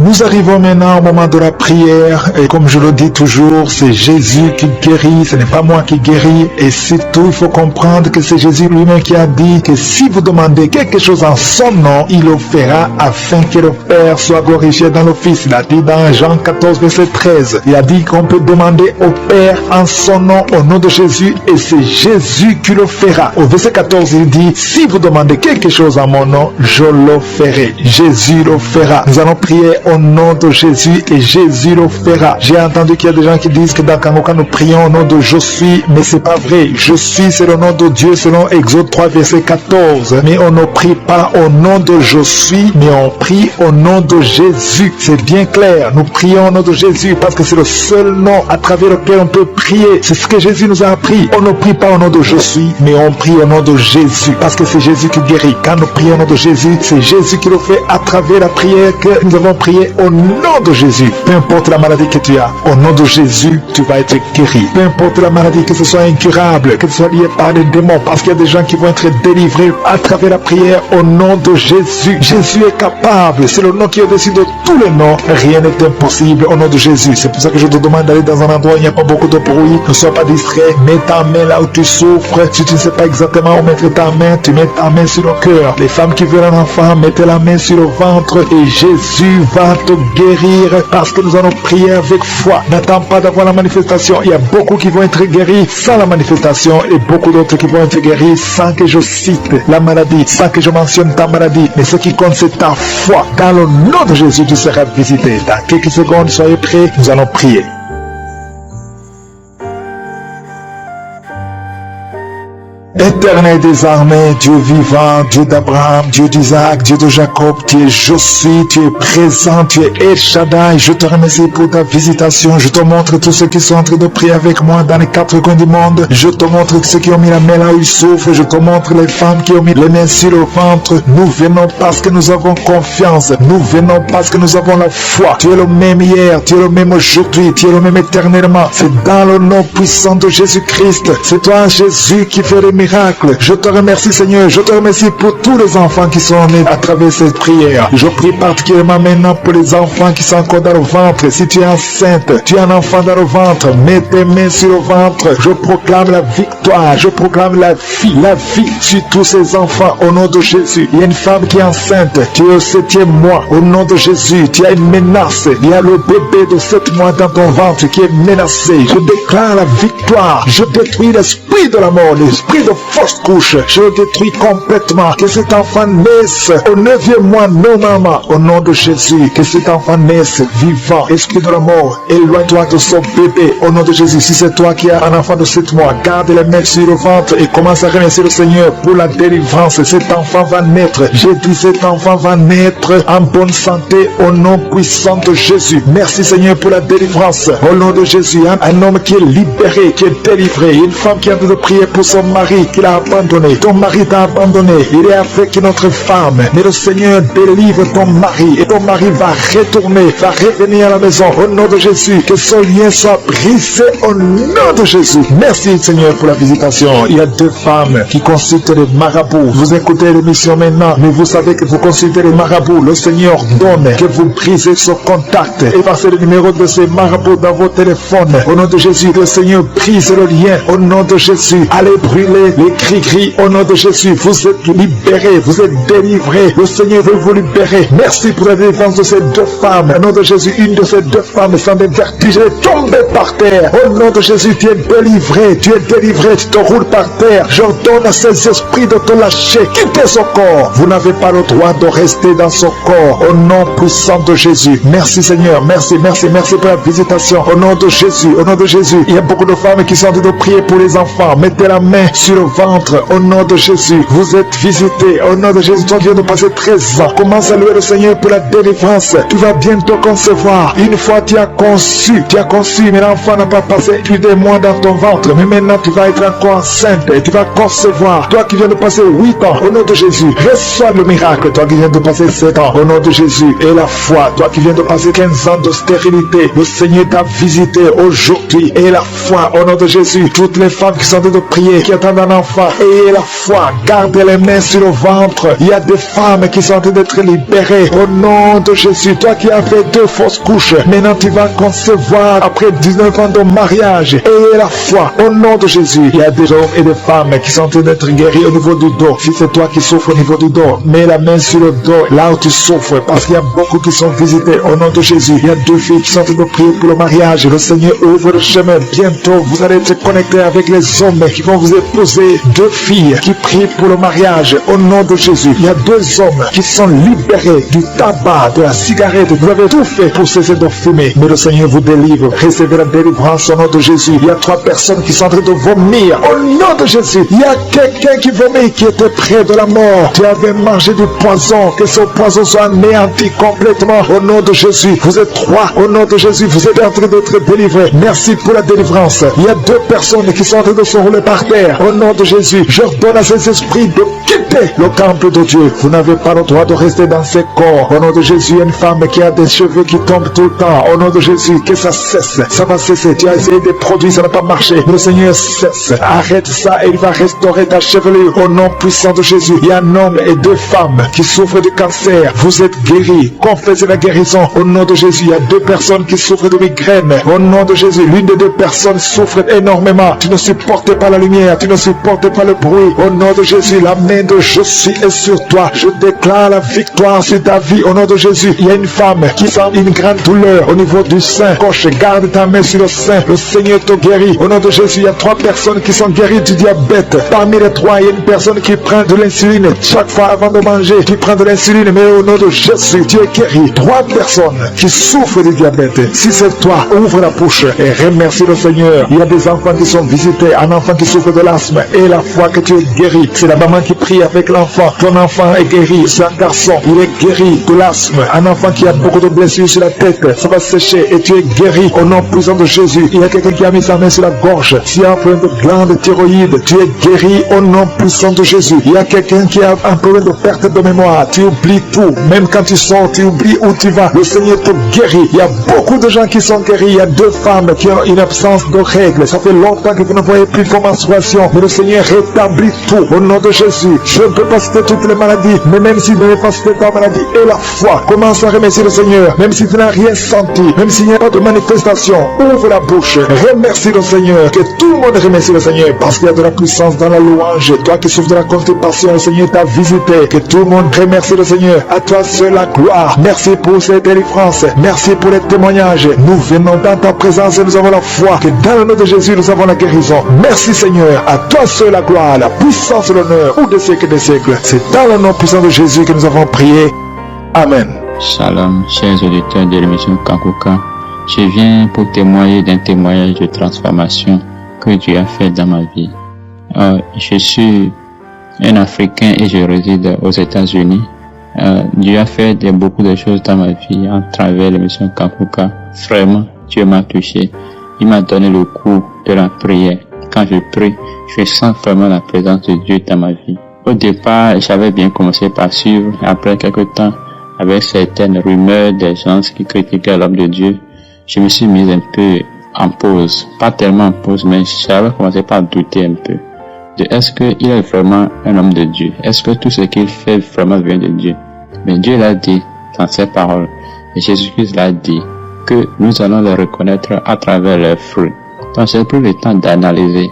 Nous arrivons maintenant au moment de la prière et comme je le dis toujours, c'est Jésus qui guérit, ce n'est pas moi qui guéris. Et surtout, il faut comprendre que c'est Jésus lui-même qui a dit que si vous demandez quelque chose en son nom, il le fera afin que le Père soit glorifié dans le Fils. Il a dit dans Jean 14, verset 13, il a dit qu'on peut demander au Père en son nom, au nom de Jésus, et c'est Jésus qui le fera. Au verset 14, il dit, si vous demandez quelque chose en mon nom, je le ferai. Jésus le fera. Nous allons prier au nom de Jésus et Jésus le fera. J'ai entendu qu'il y a des gens qui disent que dans Kanguka nous prions au nom de je suis, mais c'est pas vrai. Je suis, c'est le nom de Dieu selon Exode 3 verset 14. Mais on ne prie pas au nom de je suis, mais on prie au nom de Jésus. C'est bien clair. Nous prions au nom de Jésus parce que c'est le seul nom à travers lequel on peut prier. C'est ce que Jésus nous a appris. On ne prie pas au nom de je suis, mais on prie au nom de Jésus parce que c'est Jésus qui guérit. Quand nous prions au nom de Jésus, c'est Jésus qui le fait à travers la prière que nous avons priée au nom de Jésus. Peu importe la maladie que tu as, au nom de Jésus, tu vas être guéri. Peu importe la maladie, que ce soit incurable, que ce soit lié par des démons, parce qu'il y a des gens qui vont être délivrés à travers la prière au nom de Jésus. Jésus est capable. C'est le nom qui est au-dessus de tous les noms. Rien n'est impossible au nom de Jésus. C'est pour ça que je te demande d'aller dans un endroit où il n'y a pas beaucoup de bruit. Ne sois pas distrait. Mets ta main là où tu souffres. Si tu ne sais pas exactement où mettre ta main, tu mets ta main sur le cœur. Les femmes qui veulent un enfant, mettez la main sur le ventre et Jésus va te guérir parce que nous allons prier avec foi. N'attends pas d'avoir la manifestation. Il y a beaucoup qui vont être guéris sans la manifestation et beaucoup d'autres qui vont être guéris sans que je cite la maladie, sans que je mentionne ta maladie. Mais ce qui compte, c'est ta foi. Dans le nom de Jésus, tu seras visité. Dans quelques secondes, soyez prêts, nous allons prier. Éternel des armées, Dieu vivant, Dieu d'Abraham, Dieu d'Isaac, Dieu de Jacob, tu es je suis, tu es présent, tu es El Shaddai. Je te remercie pour ta visitation. Je te montre tous ceux qui sont en train de prier avec moi dans les quatre coins du monde. Je te montre ceux qui ont mis la main là où ils souffrent. Je te montre les femmes qui ont mis les mains sur le ventre. Nous venons parce que nous avons confiance. Nous venons parce que nous avons la foi. Tu es le même hier, tu es le même aujourd'hui, tu es le même éternellement. C'est dans le nom puissant de Jésus-Christ. C'est toi, Jésus, qui fait les miracles. miracle. Je te remercie, Seigneur. Je te remercie pour tous les enfants qui sont nés à travers cette prière. Je prie particulièrement maintenant pour les enfants qui sont encore dans le ventre. Si tu es enceinte, tu as un enfant dans le ventre, mets tes mains sur le ventre. Je proclame la victoire. Je proclame la vie sur tous ces enfants au nom de Jésus. Il y a une femme qui est enceinte. Tu es au 7e mois. Au nom de Jésus, tu as une menace. Il y a le bébé de 7 mois dans ton ventre qui est menacé. Je déclare la victoire. Je détruis l'esprit de la mort, l'esprit de fausse couche. Je le détruis complètement. Que cet enfant naisse au 9e mois normalement. Au nom de Jésus, que cet enfant naisse vivant. Esprit de la mort, éloigne-toi de son bébé. Au nom de Jésus, si c'est toi qui as un enfant de 7 mois, garde les mains sur le ventre et commence à remercier le Seigneur pour la délivrance. Cet enfant va naître. J'ai dit cet enfant va naître en bonne santé au nom puissant de Jésus. Merci Seigneur pour la délivrance. Au nom de Jésus, un homme qui est libéré, qui est délivré. Une femme qui a de prier pour son mari qui l'a abandonné. Ton mari t'a abandonné. Il est avec une autre femme. Mais le Seigneur délivre ton mari et ton mari va retourner, va revenir à la maison. Au nom de Jésus, que son lien soit brisé au nom de Jésus. Merci Seigneur pour la visitation. Il y a 2 femmes qui consultent les marabouts. Vous écoutez l'émission maintenant, mais vous savez que vous consultez les marabouts. Le Seigneur donne que vous brisez ce contact. Et passez le numéro de ces marabouts dans vos téléphones. Au nom de Jésus, le Seigneur brise le lien. Au nom de Jésus, allez brûler les cris-cris. Au nom de Jésus, vous êtes libérés, vous êtes délivrés. Le Seigneur veut vous libérer. Merci pour la délivrance de ces 2 femmes. Au nom de Jésus, une de ces 2 femmes sans des vertiges est tombée par terre. Au nom de Jésus, tu es délivré, tu te roules par terre. J'ordonne à ces esprits de te lâcher. Quittez son corps. Vous n'avez pas le droit de rester dans son corps. Au nom puissant de Jésus. Merci Seigneur, merci pour la visitation. Au nom de Jésus, il y a beaucoup de femmes qui sont en train de prier pour les enfants. Mettez la main sur le ventre. Au nom de Jésus, vous êtes visités. Au nom de Jésus, toi qui viens de passer 13 ans, commence à louer le Seigneur pour la délivrance. Tu vas bientôt concevoir. Une fois tu as conçu, mais l'enfant n'a pas passé plus de mois dans ton ventre. Mais maintenant tu vas être encore enceinte et tu vas concevoir. Toi qui viens de passer 8 ans, au nom de Jésus, reçois le miracle. Toi qui viens de passer 7 ans, au nom de Jésus, et la foi. Toi qui viens de passer 15 ans de stérilité, le Seigneur t'a visité aujourd'hui. Et la foi, au nom de Jésus, toutes les femmes qui sont en train de prier, qui attendent un enfant, et la foi, gardez les mains sur le ventre. Il y a des femmes qui sont en train d'être libérées. Au nom de Jésus, toi qui as fait 2 fausses couches, maintenant tu vas concevoir après 19 ans de mariage. Et la foi, au nom de Jésus, il y a des hommes et des femmes qui sont en train d'être guéris au niveau du dos. Si c'est toi qui souffres au niveau du dos, mets la main sur le dos, là où tu souffres, parce qu'il y a beaucoup qui sont visités au nom de Jésus. Il y a 2 filles qui sont en train de prier pour le mariage. Le Seigneur ouvre le chemin. Bientôt, vous allez être connectés avec les hommes qui vont vous épouser. 2 filles qui prient pour le mariage au nom de Jésus. Il y a 2 hommes qui sont libérés du tabac, de la cigarette. Vous avez tout fait pour cesser de fumer. Mais le Seigneur vous délivre. Recevez la délivrance au nom de Jésus. Il y a 3 personnes qui sont en train de vomir au nom de Jésus. Il y a quelqu'un qui vomit, qui était près de la mort. Tu avais mangé du poison. Que ce poison soit anéanti complètement au nom de Jésus. Vous êtes 3 au nom de Jésus. Vous êtes en train d'être délivrés. Merci pour la délivrance. Il y a 2 personnes qui sont en train de se rouler par terre au nom de Jésus. J'ordonne à ces esprits de quitter le temple de Dieu. Vous n'avez pas le droit de rester dans ces corps. Au nom de Jésus, il y a une femme qui a des cheveux qui tombent tout le temps. Au nom de Jésus, que ça cesse. Ça va cesser. Tu as essayé des produits, ça n'a pas marché. Mais le Seigneur cesse. Arrête ça et il va restaurer ta chevelure. Au nom puissant de Jésus, il y a un homme et 2 femmes qui souffrent de cancer. Vous êtes guéris. Confessez la guérison. Au nom de Jésus, il y a 2 personnes qui souffrent de migraine. Au nom de Jésus, l'une des 2 personnes souffre énormément. Tu ne supportes pas la lumière. Tu ne supportes pas le bruit. Au nom de Jésus, la main de Jésus est sur toi. Je déclare la victoire sur ta vie. Au nom de Jésus, il y a une femme qui sent une grande douleur au niveau du sein gauche. Garde ta main sur le sein. Le Seigneur te guérit. Au nom de Jésus, il y a 3 personnes qui sont guéries du diabète. Parmi les 3, il y a une personne qui prend de l'insuline. Chaque fois avant de manger, tu prends de l'insuline. Mais au nom de Jésus, tu es guéri. 3 personnes qui souffrent du diabète. Si c'est toi, ouvre la bouche et remercie le Seigneur. Il y a des enfants qui sont visités. Un enfant qui souffre de l'asthme. Et la foi que tu es guéri. C'est la maman qui prie avec l'enfant. Ton enfant est guéri. C'est un garçon. Il est guéri de l'asthme. Un enfant qui a beaucoup de blessures sur la tête. Ça va sécher et tu es guéri au nom puissant de Jésus. Il y a quelqu'un qui a mis sa main sur la gorge. Si tu as un problème de glande thyroïde, tu es guéri au nom puissant de Jésus. Il y a quelqu'un qui a un problème de perte de mémoire. Tu oublies tout. Même quand tu sors, tu oublies où tu vas. Le Seigneur te guérit. Il y a beaucoup de gens qui sont guéris. Il y a 2 femmes qui ont une absence de règles. Ça fait longtemps que vous ne voyez plus vos menstruations. Mais le Seigneur rétablit tout au nom de Jésus. Je ne peux pas citer toutes les maladies, mais même si tu ne peux pas citer ta maladie et la foi, commence à remercier le Seigneur. Même si tu n'as rien senti, même s'il n'y a pas de manifestation, ouvre la bouche, remercie le Seigneur. Que tout le monde remercie le Seigneur parce qu'il y a de la puissance dans la louange. Toi qui souffres de la constipation, le Seigneur t'a visité. Que tout le monde remercie le Seigneur. À toi seul la gloire. Merci pour cette délivrance. Merci pour les témoignages. Nous venons dans ta présence et nous avons la foi que dans le nom de Jésus nous avons la guérison. Merci Seigneur. À toi seul la gloire, la puissance et l'honneur ou des siècles des siècles. C'est dans le nom puissant de Jésus que nous avons prié. Amen. Shalom, chers auditeurs de l'émission Kanguka. Je viens pour témoigner d'un témoignage de transformation que Dieu a fait dans ma vie. Je suis un Africain et je réside aux États-Unis. Dieu a fait beaucoup de choses dans ma vie à travers l'émission Kanguka. Vraiment, Dieu m'a touché. Il m'a donné le coup de la prière. Quand je prie, je sens vraiment la présence de Dieu dans ma vie. Au départ, j'avais bien commencé par suivre. Après quelques temps, avec certaines rumeurs des gens qui critiquaient l'homme de Dieu, je me suis mis un peu en pause. Pas tellement en pause, mais j'avais commencé par douter un peu. De est-ce qu'il est vraiment un homme de Dieu? Est-ce que tout ce qu'il fait vraiment vient de Dieu? Mais Dieu l'a dit dans ses paroles. Et Jésus-Christ l'a dit que nous allons les reconnaître à travers leurs fruits. Donc j'ai pris le temps d'analyser.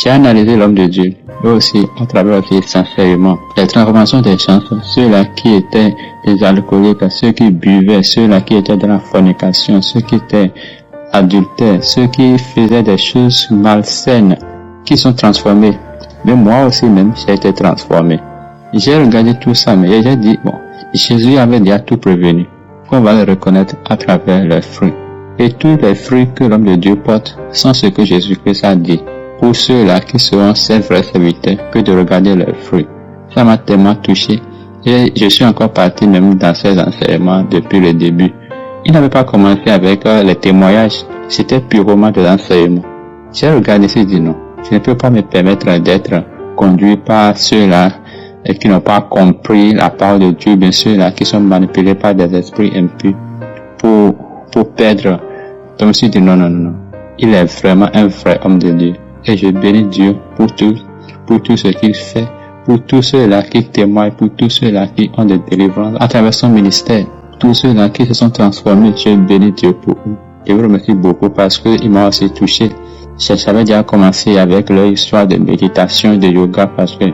J'ai analysé l'homme de Dieu. Et aussi à travers aussi sincèrement les transformations des gens, ceux-là qui étaient des alcooliques, ceux qui buvaient, ceux-là qui étaient dans la fornication, ceux qui étaient adultères, ceux qui faisaient des choses malsaines, qui sont transformés. Mais moi aussi même, j'ai été transformé. J'ai regardé tout ça, mais j'ai dit, bon, Jésus avait déjà tout prévenu, qu'on va le reconnaître à travers leurs fruits. Et tous les fruits que l'homme de Dieu porte sont ce que Jésus-Christ a dit. Pour ceux-là qui seront ses vrais serviteurs, que de regarder leurs fruits. Ça m'a tellement touché. Et je suis encore parti même dans ces enseignements depuis le début. Il n'avait pas commencé avec les témoignages. C'était purement des enseignements. J'ai regardé et dit non. Je ne peux pas me permettre d'être conduit par ceux-là qui n'ont pas compris la parole de Dieu, bien ceux-là qui sont manipulés par des esprits impurs pour perdre. Donc je me suis dit non. Il est vraiment un vrai homme de Dieu. Et je bénis Dieu pour tout ce qu'il fait, pour tous ceux-là qui témoignent, pour tous ceux-là qui ont des délivrances à travers son ministère, tous ceux-là qui se sont transformés. Je bénis Dieu pour eux. Je vous remercie beaucoup parce qu'il m'a aussi touché. J'avais déjà commencé avec leur histoire de méditation et de yoga parce que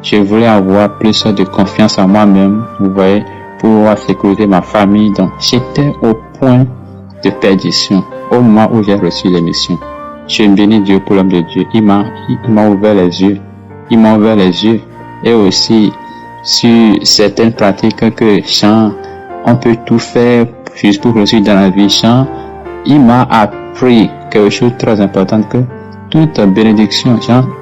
je voulais avoir plus de confiance en moi-même, vous voyez, pour pouvoir sécuriser ma famille. Donc, j'étais au point de perdition au moment où j'ai reçu l'émission. Je bénis Dieu pour l'homme de Dieu. Il m'a ouvert les yeux. Il m'a ouvert les yeux. Et aussi, sur certaines pratiques que on peut tout faire juste pour réussir dans la vie. Il m'a appris quelque chose de très important, que toute bénédiction,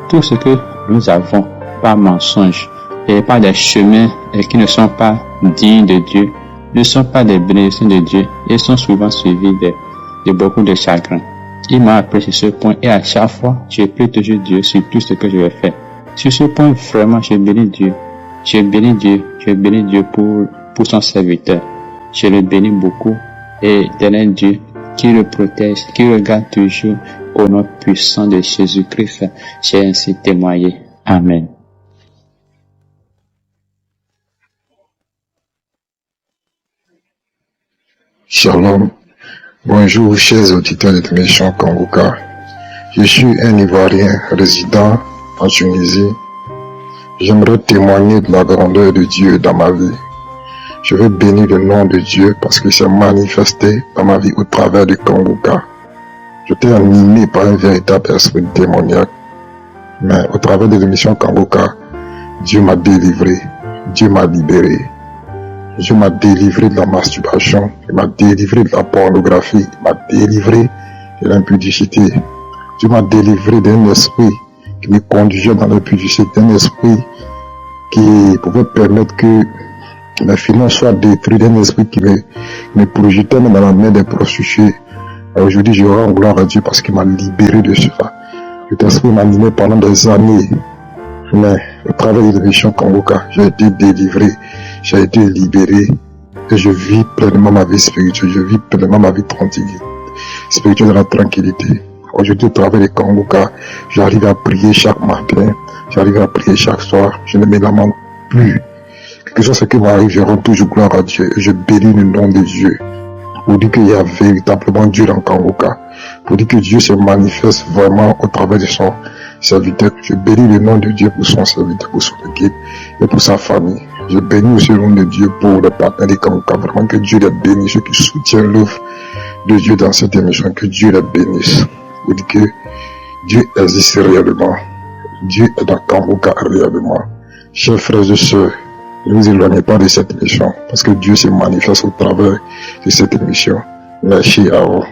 tout ce que nous avons, pas mensonge, et pas des chemins qui ne sont pas dignes de Dieu, ne sont pas des bénédictions de Dieu, et sont souvent suivis de beaucoup de chagrin. Il m'a appris sur ce point, et à chaque fois, je prie toujours Dieu sur tout ce que je vais faire. Sur ce point, vraiment, je bénis Dieu. Je bénis Dieu pour son serviteur. Je le bénis beaucoup, et éternel Dieu, qui le protège, qui regarde toujours au nom puissant de Jésus-Christ. J'ai ainsi témoigné. Amen. Shalom. Bonjour, chers auditeurs de l'émission Kanguka. Je suis un Ivoirien résident en Tunisie. J'aimerais témoigner de la grandeur de Dieu dans ma vie. Je veux bénir le nom de Dieu parce qu'il s'est manifesté dans ma vie au travers du Kanguka. J'étais animé par un véritable esprit démoniaque. Mais au travers de l'émission Kanguka, Dieu m'a délivré, Dieu m'a libéré. Dieu m'a délivré de la masturbation, il m'a délivré de la pornographie, il m'a délivré de l'impudicité. Dieu m'a délivré d'un esprit qui me conduisait dans l'impudicité, d'un esprit qui pouvait permettre que mes finances soient détruites, d'un esprit qui me projetait dans la main des prostituées. Aujourd'hui, je rends gloire à Dieu parce qu'il m'a libéré de cela. Cet esprit m'a animé pendant des années. Mais au travers de l'émission Kanguka, j'ai été délivré, j'ai été libéré et je vis pleinement ma vie spirituelle, je vis pleinement ma vie tranquille, spirituelle dans la tranquillité. Aujourd'hui, au travers de Kanguka, j'arrive à prier chaque matin, j'arrive à prier chaque soir, je ne me lamente plus. Quelque chose qui m'arrive, je rends toujours gloire à Dieu et je bénis le nom de Dieu. Pour dire qu'il y a véritablement Dieu dans Kanguka. Pour dire que Dieu se manifeste vraiment au travers de son serviteur. Je bénis le nom de Dieu pour son serviteur, pour son équipe et pour sa famille. Je bénis aussi le nom de Dieu pour les partenaires de Kanguka. Vraiment que Dieu les bénisse, ceux qui soutiennent l'œuvre de Dieu dans cette émission. Que Dieu les bénisse. Pour dire que Dieu existe réellement. Dieu est dans Kanguka réellement. Chers frères et sœurs, ne vous éloignez pas de cette émission parce que Dieu se manifeste au travers de cette émission. Merci à vous.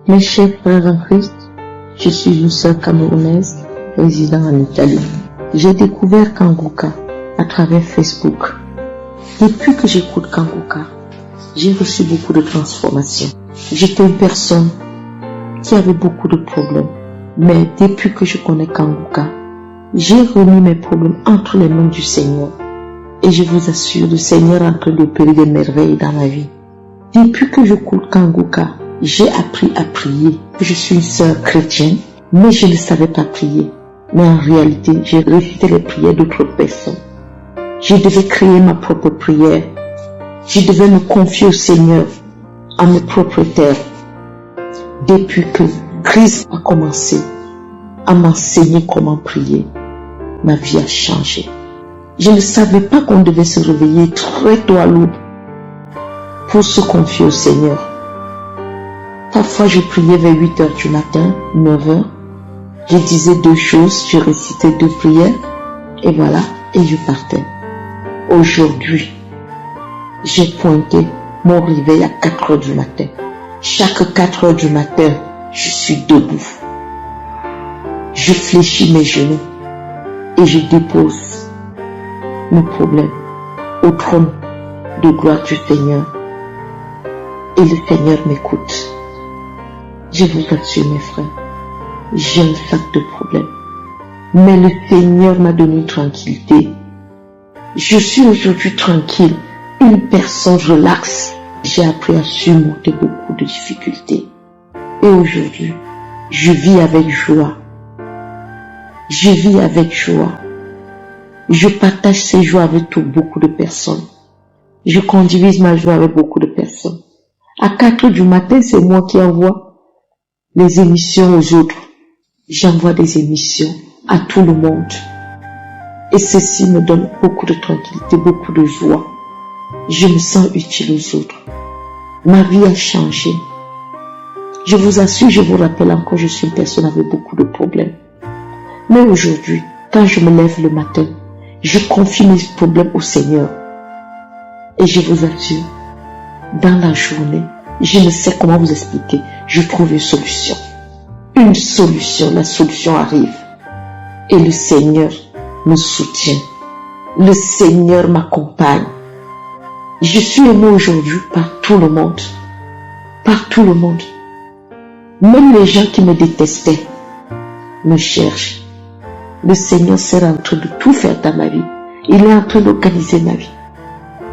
Mes chers frères en Christ, je suis une sœur camerounaise résidant en Italie. J'ai découvert Kanguka à travers Facebook. Depuis que j'écoute Kanguka, j'ai reçu beaucoup de transformations. J'étais une personne qui avait beaucoup de problèmes. Mais depuis que je connais Kanguka, j'ai remis mes problèmes entre les mains du Seigneur. Et je vous assure, le Seigneur est en train d'opérer des merveilles dans ma vie. Depuis que j'écoute Kanguka, j'ai appris à prier. Je suis une sœur chrétienne, mais je ne savais pas prier. Mais en réalité, j'ai récité les prières d'autres personnes. Je devais créer ma propre prière. Je devais me confier au Seigneur à mes propres terres. Depuis que Christ a commencé à m'enseigner comment prier, ma vie a changé. Je ne savais pas qu'on devait se réveiller très tôt à l'aube pour se confier au Seigneur. Parfois, je priais vers 8 heures du matin, 9 heures. Je disais 2 choses, je récitais 2 prières, et voilà, et je partais. Aujourd'hui, j'ai pointé mon réveil à 4 heures du matin. Chaque 4 heures du matin, je suis debout. Je fléchis mes genoux et je dépose mes problèmes au trône de gloire du Seigneur. Et le Seigneur m'écoute. Je vous assure, mes frères, j'ai un sac de problèmes. Mais le Seigneur m'a donné une tranquillité. Je suis aujourd'hui tranquille, une personne relaxe. J'ai appris à surmonter beaucoup de difficultés. Et aujourd'hui, je vis avec joie. Je vis avec joie. Je partage ces joies avec beaucoup de personnes. Je condivise ma joie avec beaucoup de personnes. À 4 heures du matin, c'est moi qui envoie les émissions aux autres. J'envoie des émissions à tout le monde. Et ceci me donne beaucoup de tranquillité, beaucoup de joie. Je me sens utile aux autres. Ma vie a changé. Je vous assure, je vous rappelle encore, je suis une personne avec beaucoup de problèmes. Mais aujourd'hui, quand je me lève le matin, je confie mes problèmes au Seigneur. Et je vous assure, dans la journée, je ne sais comment vous expliquer, je trouve une solution. Une solution, la solution arrive. Et le Seigneur me soutient. Le Seigneur m'accompagne. Je suis aimé aujourd'hui par tout le monde. Par tout le monde. Même les gens qui me détestaient me cherchent. Le Seigneur sera en train de tout faire dans ma vie. Il est en train d'organiser ma vie.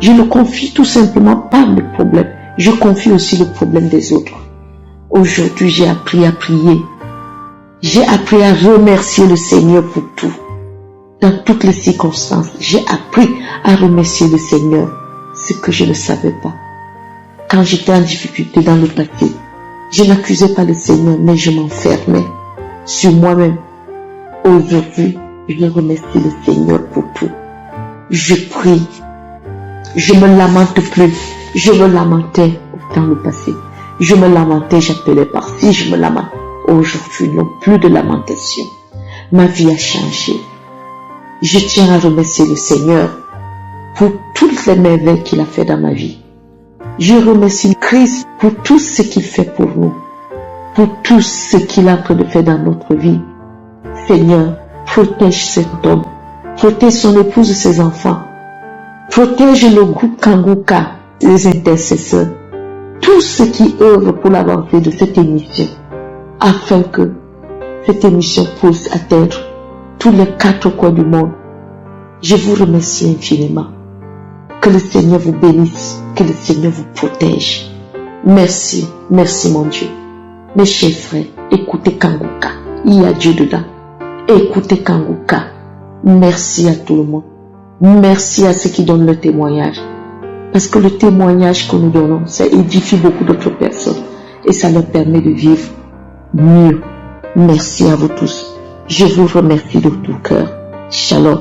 Je ne confie tout simplement pas mes problèmes. Je confie aussi le problème des autres. Aujourd'hui, j'ai appris à prier. J'ai appris à remercier le Seigneur pour tout. Dans toutes les circonstances, j'ai appris à remercier le Seigneur, ce que je ne savais pas. Quand j'étais en difficulté dans le passé, je n'accusais pas le Seigneur, mais je m'enfermais sur moi-même. Aujourd'hui, je remercie le Seigneur pour tout. Je prie. Je me lamente plus. Je me lamentais dans le passé. Je me lamentais, j'appelais par-ci, je me lamente. Aujourd'hui, non plus de lamentation. Ma vie a changé. Je tiens à remercier le Seigneur pour toutes les merveilles qu'il a fait dans ma vie. Je remercie Christ pour tout ce qu'il fait pour nous, pour tout ce qu'il est en train de faire dans notre vie. Seigneur, protège cet homme, protège son épouse et ses enfants, protège le groupe Kanguka, les intercesseurs, tous ceux qui œuvrent pour l'avancée de cette émission, afin que cette émission puisse atteindre tous les 4 coins du monde. Je vous remercie infiniment. Que le Seigneur vous bénisse, que le Seigneur vous protège. Merci, merci mon Dieu. Mes chers frères, écoutez Kanguka, il y a Dieu dedans. Écoutez Kanguka. Merci à tout le monde. Merci à ceux qui donnent le témoignage. Parce que le témoignage que nous donnons, ça édifie beaucoup d'autres personnes. Et ça leur permet de vivre mieux. Merci à vous tous. Je vous remercie de tout cœur. Shalom.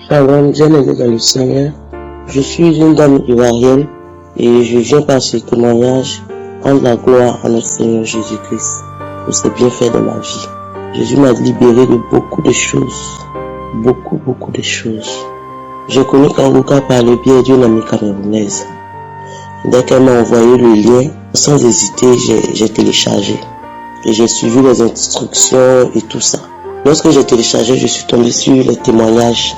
Shalom, bien-aimé dans le Seigneur. Je suis une dame ivoirienne et je viens par ce témoignage rendre la gloire à notre Seigneur Jésus-Christ pour ses bienfaits dans ma vie. Jésus m'a libéré de beaucoup de choses. Beaucoup de choses. J'ai connu Kanguka par le biais d'une amie camerounaise. Dès qu'elle m'a envoyé le lien, sans hésiter, j'ai téléchargé. Et j'ai suivi les instructions et tout ça. Lorsque j'ai téléchargé, je suis tombé sur les témoignages.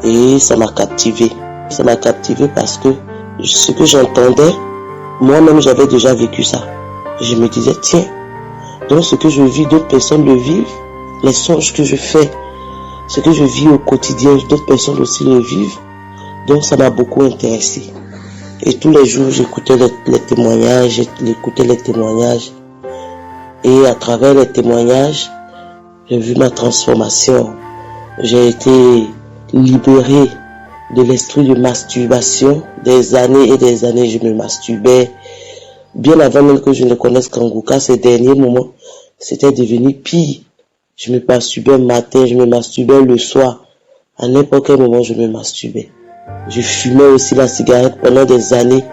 Et ça m'a captivé. Ça m'a captivé parce que ce que j'entendais, moi-même j'avais déjà vécu ça. Je me disais, tiens, donc ce que je vis, d'autres personnes le vivent. Les songes que je fais, ce que je vis au quotidien, d'autres personnes aussi le vivent. Donc ça m'a beaucoup intéressé. Et tous les jours, j'écoutais les témoignages, Et à travers les témoignages, j'ai vu ma transformation. J'ai été libéré de l'esprit de masturbation. Des années et des années, je me masturbais. Bien avant même que je ne connaisse Kanguka, ces derniers moments, c'était devenu pire. Je me masturbais le matin, je me masturbais le soir. À n'importe quel moment, je me masturbais. Je fumais aussi la cigarette pendant des années.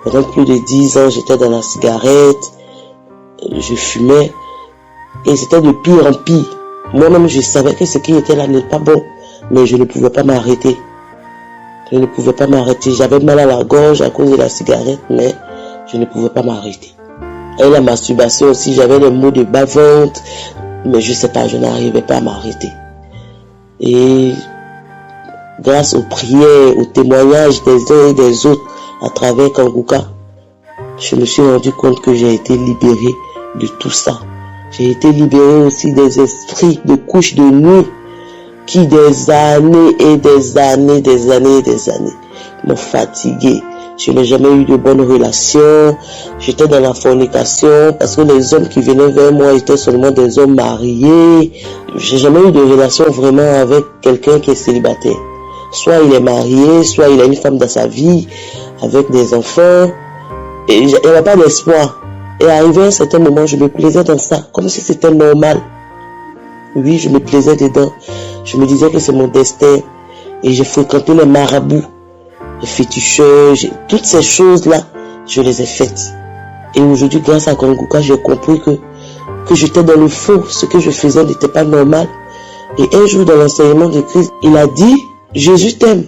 Pendant plus de 10 ans, j'étais dans la cigarette. Je fumais. Et c'était de pire en pire. Moi-même, je savais que ce qui était là n'est pas bon. Mais je ne pouvais pas m'arrêter. J'avais mal à la gorge à cause de la cigarette, mais je ne pouvais pas m'arrêter. Et la masturbation aussi, j'avais des maux de bas-ventre, mais je sais pas, je n'arrivais pas à m'arrêter. Et grâce aux prières, aux témoignages des uns et des autres à travers Kanguka, je me suis rendu compte que j'ai été libéré de tout ça. J'ai été libéré aussi des esprits de couches de nuit qui des années m'ont fatigué. Je n'ai jamais eu de bonnes relations. J'étais dans la fornication parce que les hommes qui venaient vers moi étaient seulement des hommes mariés. J'ai jamais eu de relation vraiment avec quelqu'un qui est célibataire. Soit il est marié, soit il a une femme dans sa vie, avec des enfants. Et il n'y avait pas d'espoir. Et arrivé à un certain moment, je me plaisais dans ça, comme si c'était normal. Oui, je me plaisais dedans. Je me disais que c'est mon destin. Et j'ai fréquenté les marabouts, les féticheurs, toutes ces choses-là, je les ai faites. Et aujourd'hui, grâce à Kanguka, j'ai compris que j'étais dans le faux. Ce que je faisais n'était pas normal. Et un jour, dans l'enseignement de Christ, il a dit, Jésus t'aime.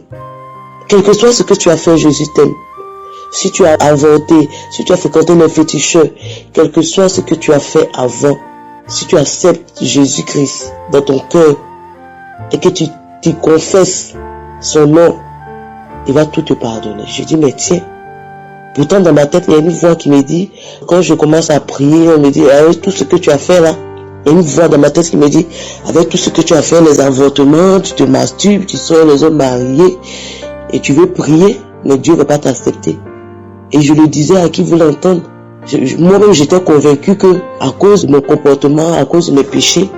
Quel que soit ce que tu as fait, Jésus t'aime. Si tu as inventé, si tu as fréquenté les féticheurs, quel que soit ce que tu as fait avant, si tu acceptes Jésus-Christ dans ton cœur et que tu confesses son nom, il va tout te pardonner. Je dis, mais tiens, pourtant dans ma tête, il y a une voix qui me dit, quand je commence à prier, on me dit, avec tout ce que tu as fait là, il y a une voix dans ma tête qui me dit, avec tout ce que tu as fait, les avortements, tu te masturbes, tu sors les hommes mariés, et tu veux prier, mais Dieu ne va pas t'accepter. Et je le disais à qui voulait entendre. Moi-même, j'étais convaincu que, à cause de mon comportement, à cause de mes péchés,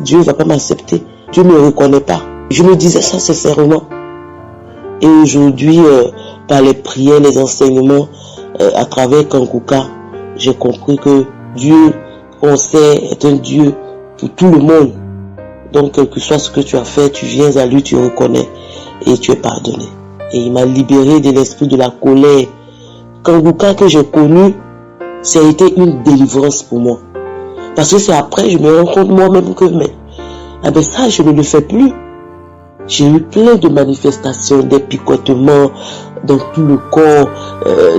Dieu ne va pas m'accepter. Dieu ne me reconnaît pas. Je me disais ça sincèrement. Et aujourd'hui, par les prières, les enseignements, à travers Kanguka, j'ai compris que Dieu, on sait, est un Dieu pour tout le monde. Donc, quel que soit ce que tu as fait, tu viens à lui, tu reconnais et tu es pardonné. Et il m'a libéré de l'esprit de la colère. Kanguka que j'ai connu, ça a été une délivrance pour moi. Parce que c'est après, je me rends compte moi-même que, ça, je ne le fais plus. J'ai eu plein de manifestations, des picotements dans tout le corps,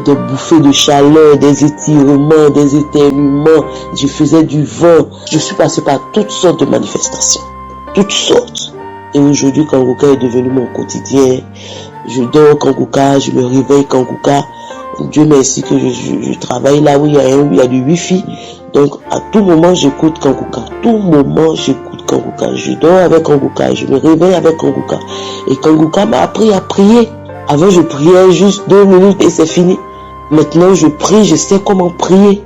des bouffées de chaleur, des étirements, des éternuements. Je faisais du vent. Je suis passé par toutes sortes de manifestations. Toutes sortes. Et aujourd'hui, Kanguka est devenu mon quotidien. Je dors Kanguka, je me réveille Kanguka. Dieu merci que je travaille là où il y a du wifi. Donc, à tout moment, j'écoute Kanguka. À tout moment, j'écoute Kanguka. Je dors avec Kanguka. Je me réveille avec Kanguka. Et Kanguka m'a appris à prier. Avant, je priais juste 2 minutes et c'est fini. Maintenant, je prie, je sais comment prier.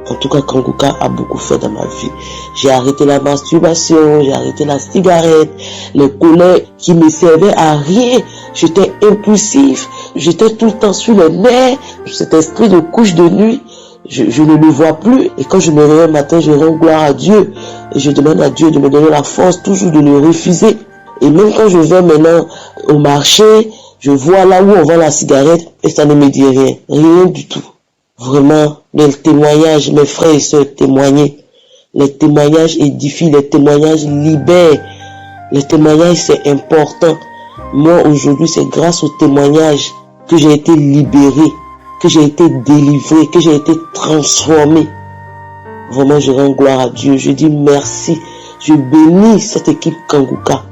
En tout cas, Kanguka a beaucoup fait dans ma vie. J'ai arrêté la masturbation, j'ai arrêté la cigarette, les colères qui me servaient à rien. J'étais impulsif, j'étais tout le temps sur les nerfs. Cet esprit de couche de nuit, je ne le vois plus. Et quand je me réveille le matin, je rends gloire à Dieu. Et je demande à Dieu de me donner la force toujours de le refuser. Et même quand je vais maintenant au marché, je vois là où on vend la cigarette et ça ne me dit rien. Rien du tout. Vraiment, les témoignages, mes frères et sœurs, témoigner. Les témoignages édifient, les témoignages libèrent. Les témoignages, c'est important. Moi, aujourd'hui, c'est grâce aux témoignages que j'ai été libéré, que j'ai été délivré, que j'ai été transformé. Vraiment, je rends gloire à Dieu. Je dis merci. Je bénis cette équipe Kanguka.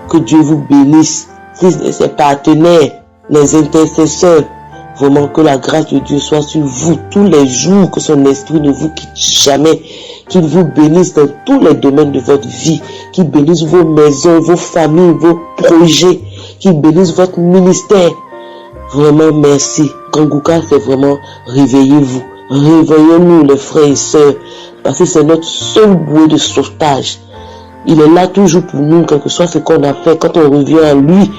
Que Dieu vous bénisse. Christ et ses partenaires, les intercesseurs. Vraiment que la grâce de Dieu soit sur vous tous les jours, que son esprit ne vous quitte jamais, qu'il vous bénisse dans tous les domaines de votre vie, qu'il bénisse vos maisons, vos familles, vos projets, qu'il bénisse votre ministère. Vraiment merci. Kanguka, c'est vraiment réveillez-vous. Réveillons-nous les frères et sœurs, parce que c'est notre seul bouée de sauvetage. Il est là toujours pour nous, quel que soit ce qu'on a fait. Quand on revient à lui,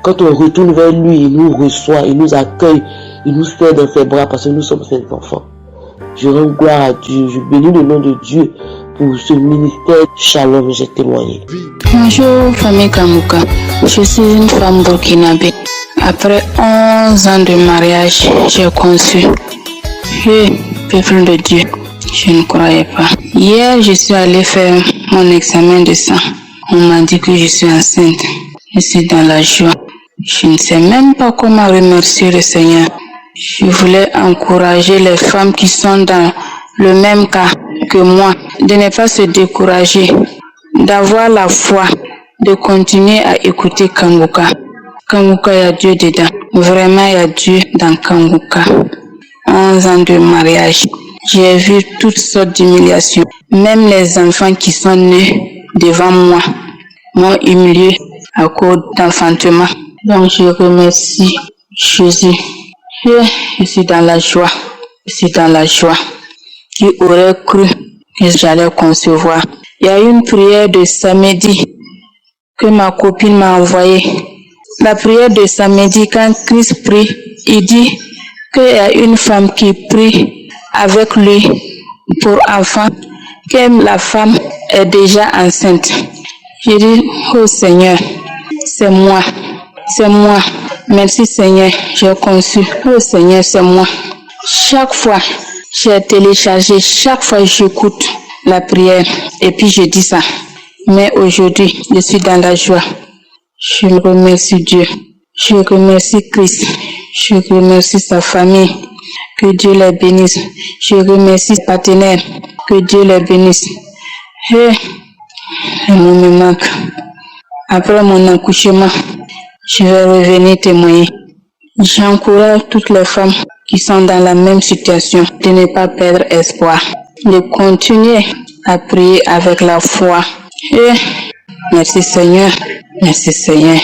quand on retourne vers lui, il nous reçoit, il nous accueille, il nous serre dans ses bras parce que nous sommes ses enfants. Je rends gloire à Dieu, je bénis le nom de Dieu pour ce ministère. Shalom, j'ai témoigné. Bonjour famille Kanguka, je suis une femme burkinabé. Après 11 ans de mariage, j'ai conçu. Peuple de Dieu, je ne croyais pas. Hier, je suis allée faire mon examen de sang. On m'a dit que je suis enceinte. Je suis dans la joie. Je ne sais même pas comment remercier le Seigneur. Je voulais encourager les femmes qui sont dans le même cas que moi, de ne pas se décourager, d'avoir la foi, de continuer à écouter Kanguka. Kanguka, il y a Dieu dedans. Vraiment, il y a Dieu dans Kanguka. 11 ans de mariage. J'ai vu toutes sortes d'humiliations. Même les enfants qui sont nés devant moi m'ont humilié à cause d'enfantement. Donc je remercie Jésus. Je suis dans la joie. Je suis dans la joie. Qui aurait cru que j'allais concevoir? Il y a une prière de samedi que ma copine m'a envoyée. La prière de samedi, quand Christ prie, il dit qu'il y a une femme qui prie avec lui pour enfant, que la femme est déjà enceinte. Je dis, oh Seigneur, c'est moi. C'est moi. Merci Seigneur, j'ai conçu. Oh Seigneur, c'est moi. Chaque fois, j'ai téléchargé, chaque fois j'écoute la prière et puis je dis ça. Mais aujourd'hui, je suis dans la joie. Je remercie Dieu. Je remercie Christ. Je remercie sa famille. Que Dieu les bénisse. Je remercie ses partenaires. Que Dieu les bénisse. Et moi me manque. Après mon accouchement, je vais revenir témoigner. J'encourage toutes les femmes qui sont dans la même situation de ne pas perdre espoir, de continuer à prier avec la foi. Et merci Seigneur, merci Seigneur.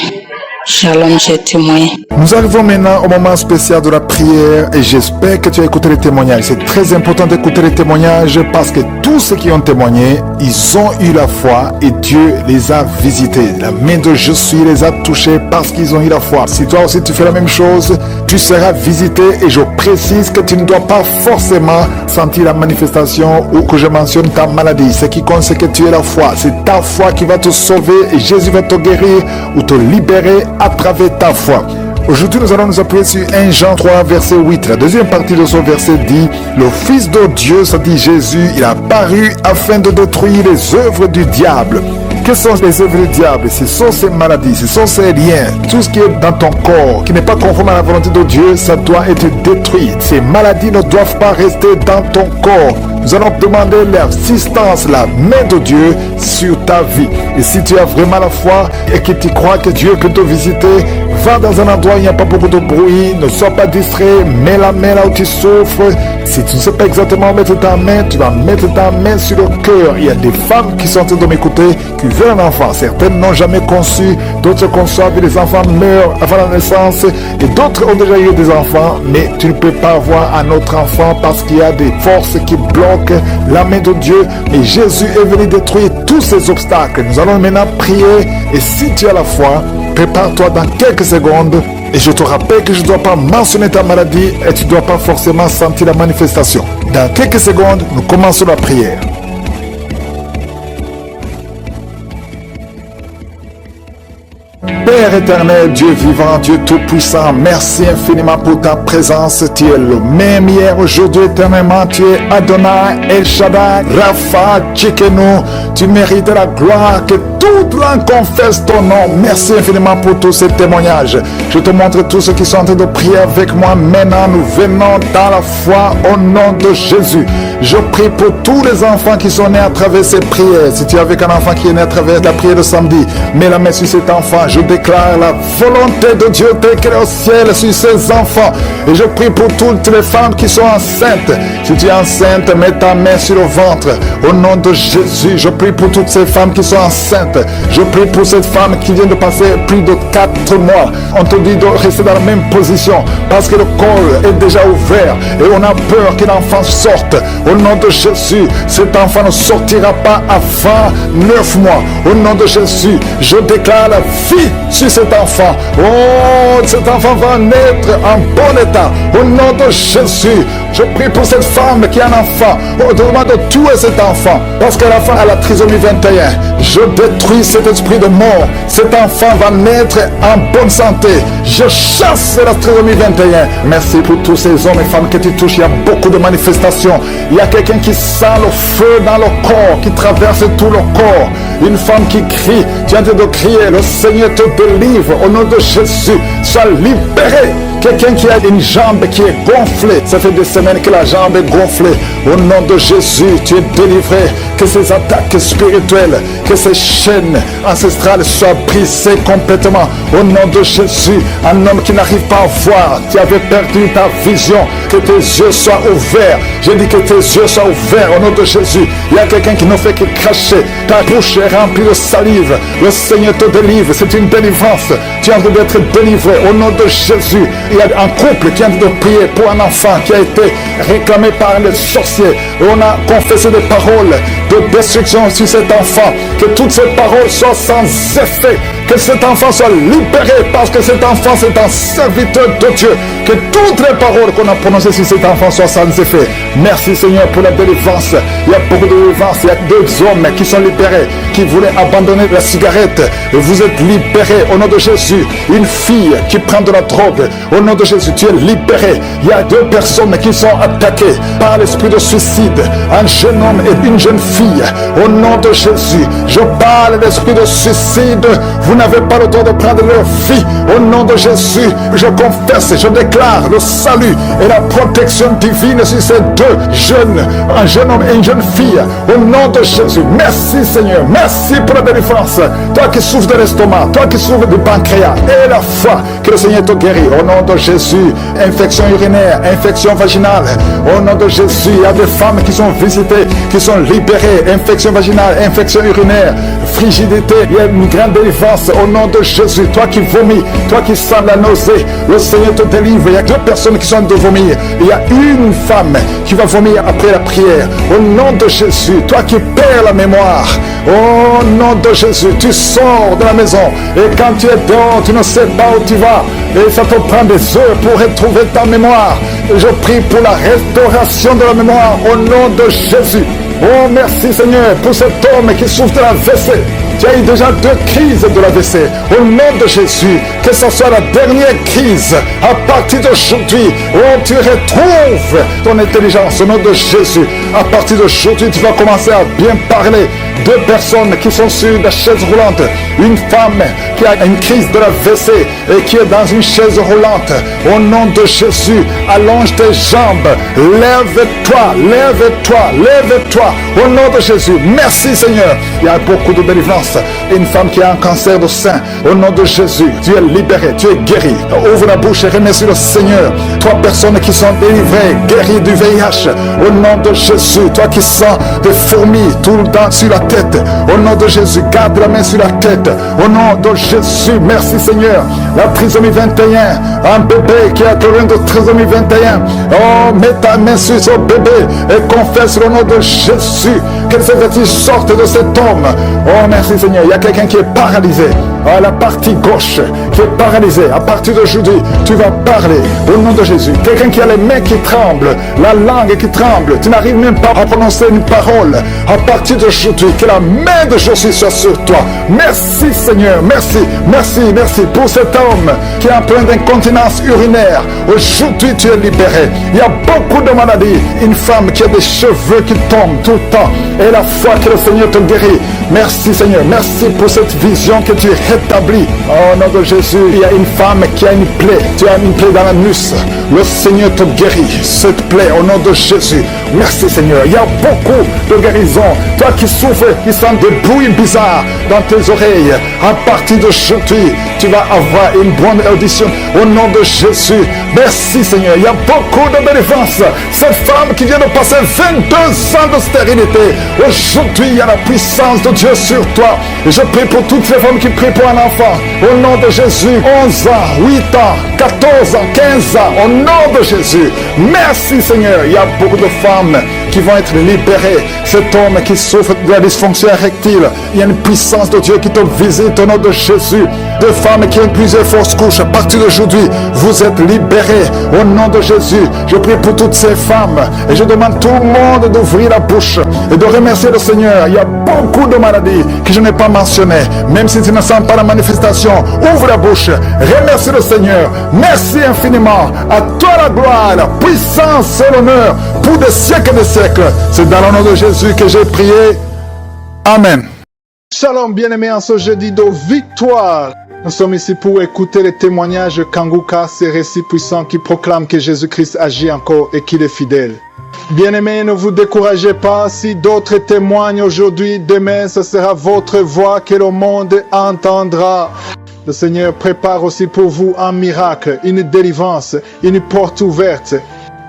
Shalom, j'ai témoigné. Nous arrivons maintenant au moment spécial de la prière et j'espère que tu as écouté les témoignages. C'est très important d'écouter les témoignages parce que tous ceux qui ont témoigné, ils ont eu la foi et Dieu les a visités. La main de Jésus les a touchés parce qu'ils ont eu la foi. Si toi aussi tu fais la même chose, tu seras visité et je précise que tu ne dois pas forcément sentir la manifestation ou que je mentionne ta maladie. Ce qui compte, c'est que tu aies la foi. C'est ta foi qui va te sauver et Jésus va te guérir ou te libérer à travers ta foi. Aujourd'hui, nous allons nous appuyer sur 1 Jean 3, verset 8. La deuxième partie de ce verset dit: le Fils de Dieu, ça dit Jésus, il a apparu afin de détruire les œuvres du diable. Quelles sont les œuvres du diable? Ce sont ces maladies, ce sont ces liens, tout ce qui est dans ton corps, qui n'est pas conforme à la volonté de Dieu, ça doit être détruit. Ces maladies ne doivent pas rester dans ton corps. Nous allons demander l'assistance, la main de Dieu sur ta vie. Et si tu as vraiment la foi et que tu crois que Dieu peut te visiter, va dans un endroit où il n'y a pas beaucoup de bruit, ne sois pas distrait, mets la main là où tu souffres, Si tu ne sais pas exactement mettre ta main, tu vas mettre ta main sur le cœur. Il y a des femmes qui sont en train de m'écouter, qui veulent un enfant. Certaines n'ont jamais conçu, d'autres conçoivent, les enfants meurent avant la naissance, et d'autres ont déjà eu des enfants, mais tu ne peux pas avoir un autre enfant parce qu'il y a des forces qui bloquent la main de Dieu. Mais Jésus est venu détruire tous ces obstacles. Nous allons maintenant prier, et si tu as la foi, prépare-toi dans quelques secondes. Et je te rappelle que je ne dois pas mentionner ta maladie et tu ne dois pas forcément sentir la manifestation. Dans quelques secondes, nous commençons la prière. Père éternel, Dieu vivant, Dieu tout-puissant, merci infiniment pour ta présence. Tu es le même hier, aujourd'hui, éternellement. Tu es Adonai, El Shaddai, Rapha, Tchikenu. Tu mérites la gloire, que toute langue confesse ton nom. Merci infiniment pour tous ces témoignages. Je te montre tous ceux qui sont en train de prier avec moi. Maintenant, nous venons dans la foi au nom de Jésus. Je prie pour tous les enfants qui sont nés à travers ces prières. Si tu es avec un enfant qui est né à travers la prière de samedi, mets la main sur cet enfant. Je déclare la volonté de Dieu d'écrire au ciel sur ces enfants. Et je prie pour toutes les femmes qui sont enceintes. Si tu es enceinte, mets ta main sur le ventre. Au nom de Jésus, je prie pour toutes ces femmes qui sont enceintes. Je prie pour cette femme qui vient de passer plus de 4 mois. On te dit de rester dans la même position parce que le col est déjà ouvert et on a peur que l'enfant sorte. Au nom de Jésus, cet enfant ne sortira pas avant 9 mois. Au nom de Jésus, je déclare la vie sur cet enfant. Oh, cet enfant va naître en bon état. Au nom de Jésus, je prie pour cette femme qui a un enfant. Oh, demande de tuer cet enfant parce que l'enfant a la trisomie 21. Je détruis cet esprit de mort. Cet enfant va naître en bonne santé. Je chasse la trisomie 21. Merci pour tous ces hommes et femmes que tu touches. Il y a beaucoup de manifestations. Il y a quelqu'un qui sent le feu dans le corps, qui traverse tout le corps. Une femme qui crie. Tu es en train de crier. Le Seigneur te délivre. Au nom de Jésus, sois libéré. Quelqu'un qui a une jambe qui est gonflée. Ça fait des semaines que la jambe est gonflée. Au nom de Jésus, tu es délivré. Que ces attaques spirituelles, que ces chaînes ancestrales soient brisées complètement. Au nom de Jésus, un homme qui n'arrive pas à voir, tu avais perdu ta vision, que tes yeux soient ouverts. Je dis que tes yeux soient ouverts au nom de Jésus. Il y a quelqu'un qui ne fait que cracher. Ta bouche est remplie de salive. Le Seigneur te délivre. C'est une délivrance. Tu es en train d'être délivré au nom de Jésus. Il y a un couple qui est en train de prier pour un enfant qui a été réclamé par les sorciers. On a confessé des paroles de destruction sur cet enfant. Que toutes ces paroles soient sans effet. Que cet enfant soit libéré parce que cet enfant c'est un serviteur de Dieu. Que toutes les paroles qu'on a prononcées sur cet enfant soient sans effet. Merci Seigneur pour la délivrance. Il y a beaucoup de délivrance. Il y a 2 hommes qui sont libérés, qui voulaient abandonner la cigarette. Vous êtes libérés au nom de Jésus. Une fille qui prend de la drogue. Au nom de Jésus, tu es libéré. Il y a 2 personnes qui sont attaquées par l'esprit de suicide. Un jeune homme et une jeune fille. Au nom de Jésus, je parle d'esprit de suicide. Vous n'avez pas le droit de prendre leur vie. Au nom de Jésus, je confesse, je déclare le salut et la protection divine sur ces 2 jeunes, un jeune homme et une jeune fille. Au nom de Jésus, merci Seigneur, merci pour la délivrance. Toi qui souffres de l'estomac, toi qui souffres du pancréas, et la foi, que le Seigneur te guérit. Au nom de Jésus, infection urinaire, infection vaginale. Au nom de Jésus, il y a des femmes qui sont visitées, qui sont libérées. Infection vaginale, infection urinaire, frigidité, il y a une grande délivrance. Au nom de Jésus, toi qui vomis, toi qui sens la nausée, le Seigneur te délivre. Il y a 2 personnes qui sont de vomir. Il y a une femme qui va vomir après la prière. Au nom de Jésus, toi qui perds la mémoire, au nom de Jésus, tu sors de la maison et quand tu es dehors, tu ne sais pas où tu vas et ça te prend des heures pour retrouver ta mémoire. Je prie pour la restauration de la mémoire au nom de Jésus. Oh merci Seigneur pour cet homme qui souffre de la WC. Tu as eu déjà 2 crises de la WC. Au nom de Jésus, que ce soit la dernière crise, à partir d'aujourd'hui, oh, tu retrouves ton intelligence. Au nom de Jésus, à partir d'aujourd'hui, tu vas commencer à bien parler. 2 personnes qui sont sur la chaise roulante. Une femme qui a une crise de la WC et qui est dans une chaise roulante. Au nom de Jésus, allonge tes jambes. Lève-toi, lève-toi, lève-toi. Au nom de Jésus, merci Seigneur. Il y a beaucoup de délivrance. Une femme qui a un cancer du sein. Au nom de Jésus, tu es libéré, tu es guéri. Ouvre la bouche et remercie le Seigneur. 3 personnes qui sont délivrées, guéries du VIH. Au nom de Jésus, toi qui sens des fourmis tout le temps sur la tête. Au nom de Jésus, garde la main sur la tête. Au nom de Jésus, merci Seigneur. La trisomie 21, un bébé qui a atteint de trisomie 21. Oh, mets ta main sur ce bébé et confesse le nom de Jésus. Que ces vertiges sortent de cet homme. Oh, merci Seigneur. Il y a quelqu'un qui est paralysé. À la partie gauche qui est paralysée. À partir d'aujourd'hui, tu vas parler au nom de Jésus. Quelqu'un qui a les mains qui tremblent, la langue qui tremble. Tu n'arrives même pas à prononcer une parole. À partir d'aujourd'hui, que la main de Jésus soit sur toi. Merci Seigneur. Merci, merci, merci pour cet homme qui est en plein d'incontinence urinaire. Aujourd'hui, tu es libéré. Il y a beaucoup de maladies. Une femme qui a des cheveux qui tombent tout le temps. Et la foi que le Seigneur te guérit. Merci Seigneur. Merci pour cette vision que tu rétablis. Au nom de Jésus, il y a une femme qui a une plaie. Tu as une plaie dans l'anus. Le Seigneur te guérit. Cette plaie au nom de Jésus. Merci Seigneur. Il y a beaucoup de guérisons. Toi qui souffres, qui sens des bruits bizarres dans tes oreilles. À partir d'aujourd'hui, tu vas avoir une bonne audition. Au nom de Jésus. Merci Seigneur. Il y a beaucoup de délivrance. Cette femme qui vient de passer 22 ans de stérilité. Aujourd'hui, il y a la puissance de Dieu sur toi. Et je prie pour toutes les femmes qui prient pour un enfant. Au nom de Jésus. 11 ans, 8 ans, 14 ans, 15 ans. Au nom de Jésus. Merci Seigneur. Il y a beaucoup de femmes qui vont être libérées. Cet homme qui souffre de la dysfonction érectile. Il y a une puissance de Dieu qui te visite au nom de Jésus. Des femmes qui ont plusieurs fausses couches. À partir d'aujourd'hui, vous êtes libérés. Au nom de Jésus. Je prie pour toutes ces femmes. Et je demande tout le monde d'ouvrir la bouche et de remercier le Seigneur. Il y a beaucoup de maladies que je n'ai pas mentionnées. Même si tu ne sens pas la manifestation, ouvre la bouche. Remercie le Seigneur. Merci infiniment. À toi la gloire, la puissance et l'honneur pour des siècles et des siècles. C'est dans le nom de Jésus que j'ai prié. Amen. Shalom bien-aimés en ce jeudi de victoire. Nous sommes ici pour écouter les témoignages de Kanguka, ces récits puissants qui proclament que Jésus-Christ agit encore et qu'il est fidèle. Bien-aimés, ne vous découragez pas. Si d'autres témoignent aujourd'hui, demain, ce sera votre voix que le monde entendra. Le Seigneur prépare aussi pour vous un miracle, une délivrance, une porte ouverte.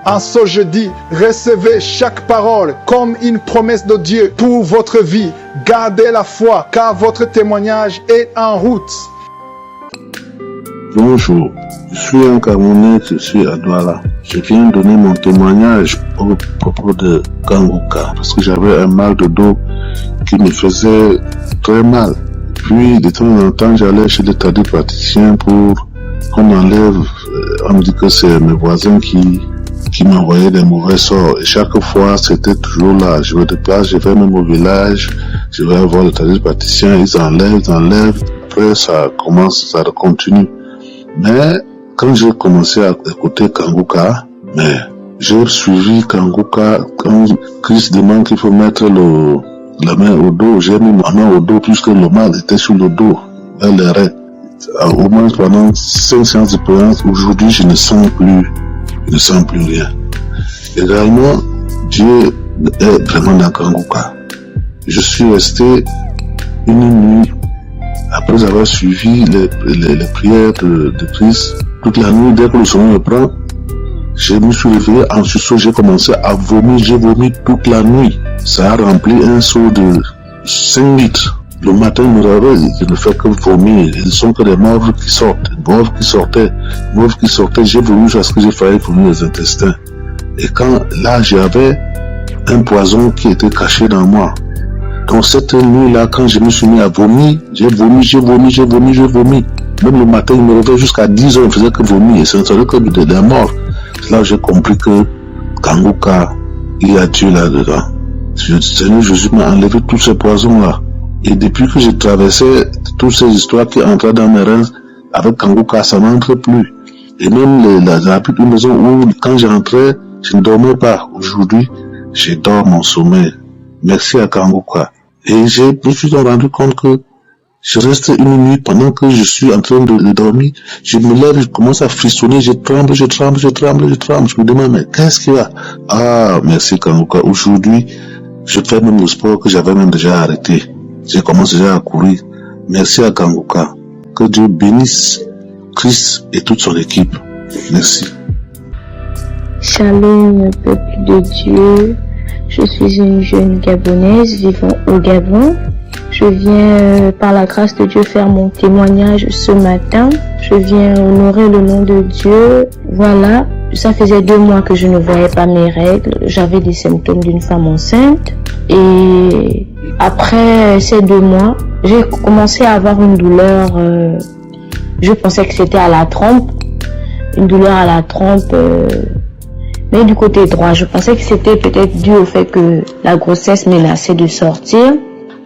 En ce jeudi, recevez chaque parole comme une promesse de Dieu pour votre vie. Gardez la foi, car votre témoignage est en route. Bonjour, je suis un Camerounais, je suis à Douala. Je viens donner mon témoignage au propos de Kanguka parce que j'avais un mal de dos qui me faisait très mal. Puis de temps en temps, j'allais chez des tradipraticiens pour qu'on m'enlève. On me dit que c'est mes voisins qui m'envoyaient des mauvais sorts. Et chaque fois, c'était toujours là. Je me déplace, je vais même au village, je vais voir les tradipraticiens, ils enlèvent. Après, ça continue. Mais quand j'ai commencé à écouter Kanguka, j'ai suivi Kanguka. Quand Christ demande qu'il faut mettre la main au dos, j'ai mis ma main au dos puisque le mal était sur le dos, vers les reins. Au moins pendant 5 séances de prière, aujourd'hui je ne sens plus rien. Également, Dieu est vraiment dans Kanguka. Je suis resté une nuit après avoir suivi les prières de Christ. Toute la nuit, dès que le sommeil me prend, je me suis réveillé en sursaut, j'ai commencé à vomir, j'ai vomi toute la nuit. Ça a rempli un seau de 5 litres. Le matin, je me réveille, je ne fais que vomir. Ils ne sont que des morts qui sortent, morts qui sortaient. J'ai vomi jusqu'à ce que j'ai failli vomir les intestins. Et quand là, j'avais un poison qui était caché dans moi. Donc cette nuit-là, quand je me suis mis à vomir, j'ai vomi. Même le matin, il me réveillait jusqu'à 10 heures, il ne faisait que vomir. Et ce n'était que des morts. C'est là que j'ai compris que Kanguka, il y a Dieu là-dedans. Le Seigneur Jésus m'a enlevé tous ces poisons-là. Et depuis que j'ai traversé toutes ces histoires qui entraient dans mes reins, avec Kanguka, ça n'entre plus. Et même la petite maison où, quand j'entrais, je ne dormais pas. Aujourd'hui, je dors mon sommeil. Merci à Kanguka. Et je me suis rendu compte que je reste une nuit pendant que je suis en train de dormir. Je me lève, je commence à frissonner, je tremble. Je me demande, mais qu'est-ce qu'il y a? Ah, merci Kanguka. Aujourd'hui, je fais même le sport que j'avais même déjà arrêté. Je commence déjà à courir. Merci à Kanguka. Que Dieu bénisse Christ et toute son équipe. Merci. Shalom, peuple de Dieu. Je suis une jeune Gabonaise vivant au Gabon. Je viens par la grâce de Dieu faire mon témoignage ce matin. Je viens honorer le nom de Dieu. Voilà, ça faisait 2 mois que je ne voyais pas mes règles. J'avais des symptômes d'une femme enceinte. Et après ces 2 mois, j'ai commencé à avoir une douleur. Je pensais que c'était à la trompe. Une douleur à la trompe. Mais du côté droit, je pensais que c'était peut-être dû au fait que la grossesse menaçait de sortir.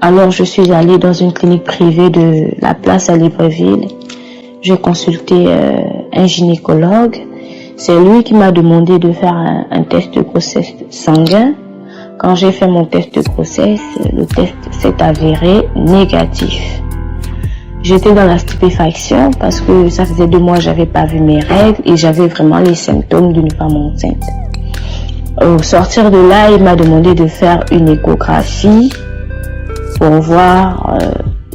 Alors je suis allée dans une clinique privée de la place à Libreville. J'ai consulté un gynécologue. C'est lui qui m'a demandé de faire un test de grossesse sanguin. Quand j'ai fait mon test de grossesse, le test s'est avéré négatif. J'étais dans la stupéfaction parce que ça faisait 2 mois que j'avais pas vu mes règles et j'avais vraiment les symptômes d'une femme enceinte. Au sortir de là, il m'a demandé de faire une échographie pour voir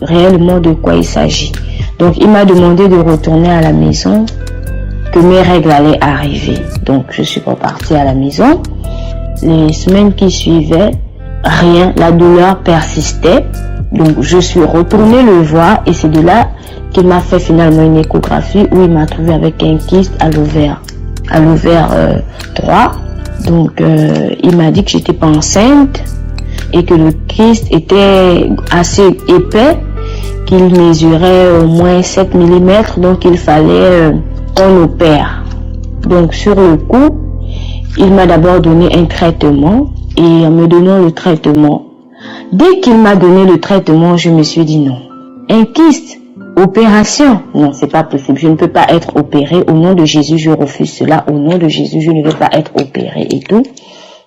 réellement de quoi il s'agit. Donc il m'a demandé de retourner à la maison, que mes règles allaient arriver. Donc je suis repartie à la maison. Les semaines qui suivaient, rien, la douleur persistait. Donc je suis retournée le voir et c'est de là qu'il m'a fait finalement une échographie où il m'a trouvé avec un kyste à l'ovaire 3. Donc il m'a dit que j'étais pas enceinte et que le kyste était assez épais, qu'il mesurait au moins 7 mm, donc il fallait qu'on opère. Donc sur le coup, il m'a d'abord donné un traitement et en me donnant le traitement, dès qu'il m'a donné le traitement, je me suis dit non. Un kyste, opération, non, c'est pas possible. Je ne peux pas être opérée. Au nom de Jésus, je refuse cela. Au nom de Jésus, je ne veux pas être opérée et tout.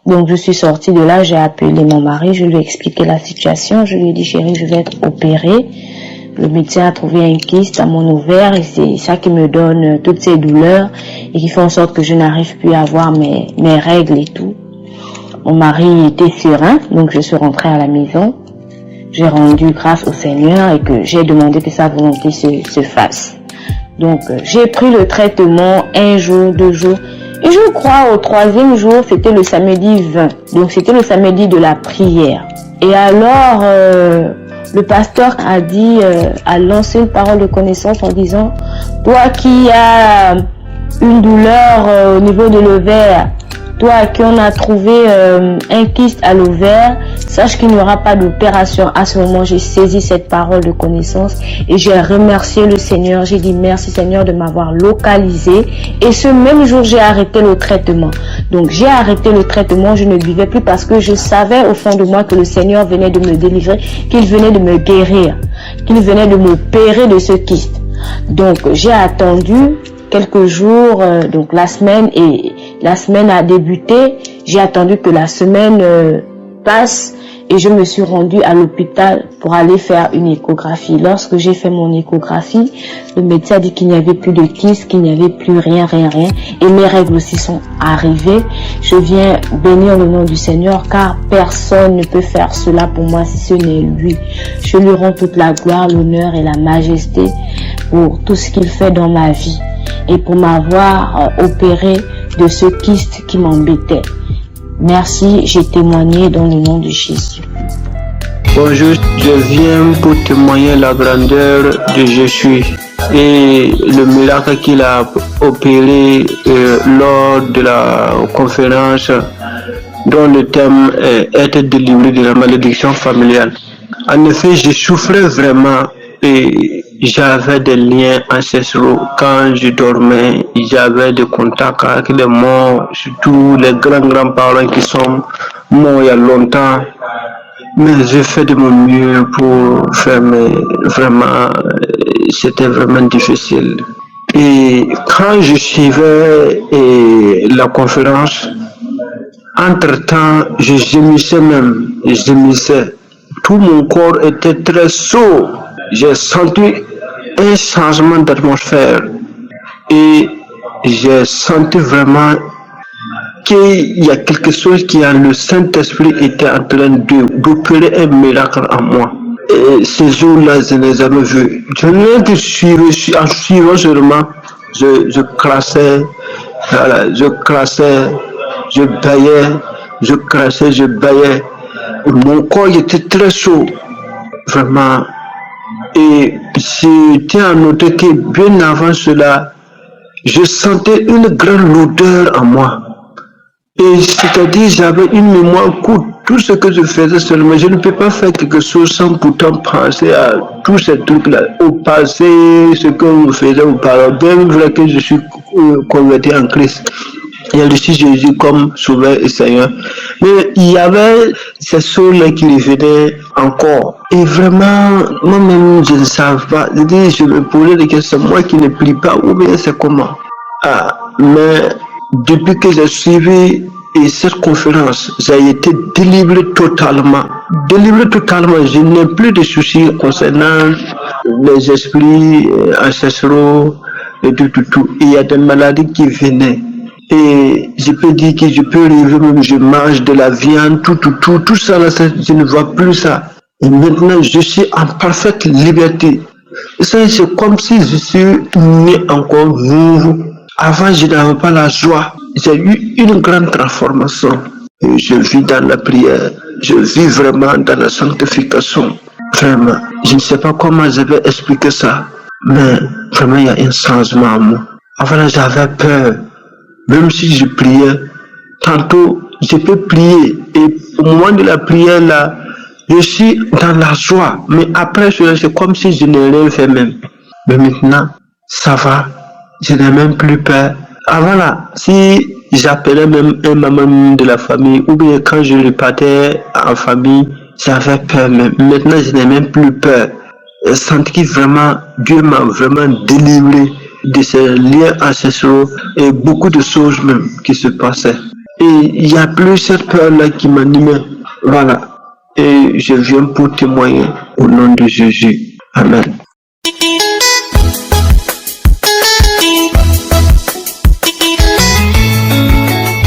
Donc je suis sortie de là, j'ai appelé mon mari, je lui ai expliqué la situation. Je lui ai dit, chérie, je vais être opérée. Le médecin a trouvé un kyste à mon ovaire et c'est ça qui me donne toutes ces douleurs et qui fait en sorte que je n'arrive plus à avoir mes règles et tout. Mon mari était serein, donc je suis rentrée à la maison. J'ai rendu grâce au Seigneur et que j'ai demandé que sa volonté se fasse. Donc j'ai pris le traitement 1 jour, 2 jours. Et je crois au 3e jour, c'était le samedi 20. Donc c'était le samedi de la prière. Et alors, le pasteur a dit, a lancé une parole de connaissance en disant, toi qui as une douleur au niveau de l'ovaire, toi à qui on a trouvé un kyste à l'ovaire, sache qu'il n'y aura pas d'opération. À ce moment, j'ai saisi cette parole de connaissance et j'ai remercié le Seigneur. J'ai dit merci Seigneur de m'avoir localisé. Et ce même jour, j'ai arrêté le traitement. Donc j'ai arrêté le traitement, je ne buvais plus parce que je savais au fond de moi que le Seigneur venait de me délivrer, qu'il venait de me guérir, qu'il venait de m'opérer de ce kyste. Donc j'ai attendu quelques jours, donc la semaine a débuté. J'ai attendu que la semaine passe et je me suis rendue à l'hôpital pour aller faire une échographie. Lorsque j'ai fait mon échographie, le médecin a dit qu'il n'y avait plus de kyste, qu'il n'y avait plus rien. Et mes règles aussi sont arrivées. Je viens bénir le nom du Seigneur car personne ne peut faire cela pour moi si ce n'est lui. Je lui rends toute la gloire, l'honneur et la majesté pour tout ce qu'il fait dans ma vie et pour m'avoir opéré de ce kyste qui m'embêtait. Merci, j'ai témoigné dans le nom de Jésus. Bonjour, je viens pour témoigner la grandeur de Jésus et le miracle qu'il a opéré lors de la conférence dont le thème est être délivré de la malédiction familiale. En effet, je souffrais vraiment et j'avais des liens ancestraux. Quand je dormais, j'avais des contacts avec les morts, surtout les grands-parents qui sont morts il y a longtemps. Mais j'ai fait de mon mieux pour faire, mais vraiment, c'était vraiment difficile. Et quand je suivais la conférence, entre-temps, je gémissais tout mon corps était très chaud. J'ai senti un changement d'atmosphère et j'ai senti vraiment qu'il y a quelque chose qui a le Saint-Esprit était en train d'opérer un miracle en moi. Et ces jours-là, je n'ai jamais vu. Je n'ai que suivi, en suivant seulement, je crassais, voilà, je baillais, je crassais, je baillais. Mon corps était très chaud, vraiment. Et j'étais à noter que bien avant cela, je sentais une grande lourdeur en moi. Et c'est-à-dire, j'avais une mémoire courte. Tout ce que je faisais seulement, je ne peux pas faire quelque chose sans pourtant penser à tous ces trucs-là. Au passé, ce que je faisais auparavant, bien vrai que je suis converti en Christ. Il y a aussi Jésus comme Sauveur et Seigneur. Mais il y avait ces choses-là qui revenaient encore. Et vraiment, moi-même, je ne savais pas. Je me posais des questions, moi qui ne prie pas, ou bien c'est comment. Mais depuis que j'ai suivi cette conférence, j'ai été délivré totalement. Je n'ai plus de soucis concernant les esprits ancestraux et tout. Il y a des maladies qui venaient. Et je peux dire que je peux rêver, même je mange de la viande, tout ça, là, je ne vois plus ça. Et maintenant, je suis en parfaite liberté. Ça, c'est comme si je suis né encore nouveau. Avant, je n'avais pas la joie. J'ai eu une grande transformation. Et je vis dans la prière. Je vis vraiment dans la sanctification. Vraiment. Je ne sais pas comment je vais expliquer ça. Mais vraiment, il y a un changement en moi. Avant, j'avais peur. Même si je priais, tantôt, je peux prier. Et au moment de la prière, là, je suis dans la joie. Mais après cela, c'est comme si je n'ai rien fait même. Mais maintenant, ça va. Je n'ai même plus peur. Avant là, si j'appelais même un membre de la famille, ou bien quand je repartais en famille, j'avais peur même. Maintenant, je n'ai même plus peur. Je sens que vraiment, Dieu m'a vraiment délivré de ces liens ancestraux et beaucoup de choses même qui se passaient. Et il n'y a plus cette peur-là qui m'animait. Voilà. Et je viens pour témoigner au nom de Jésus. Amen.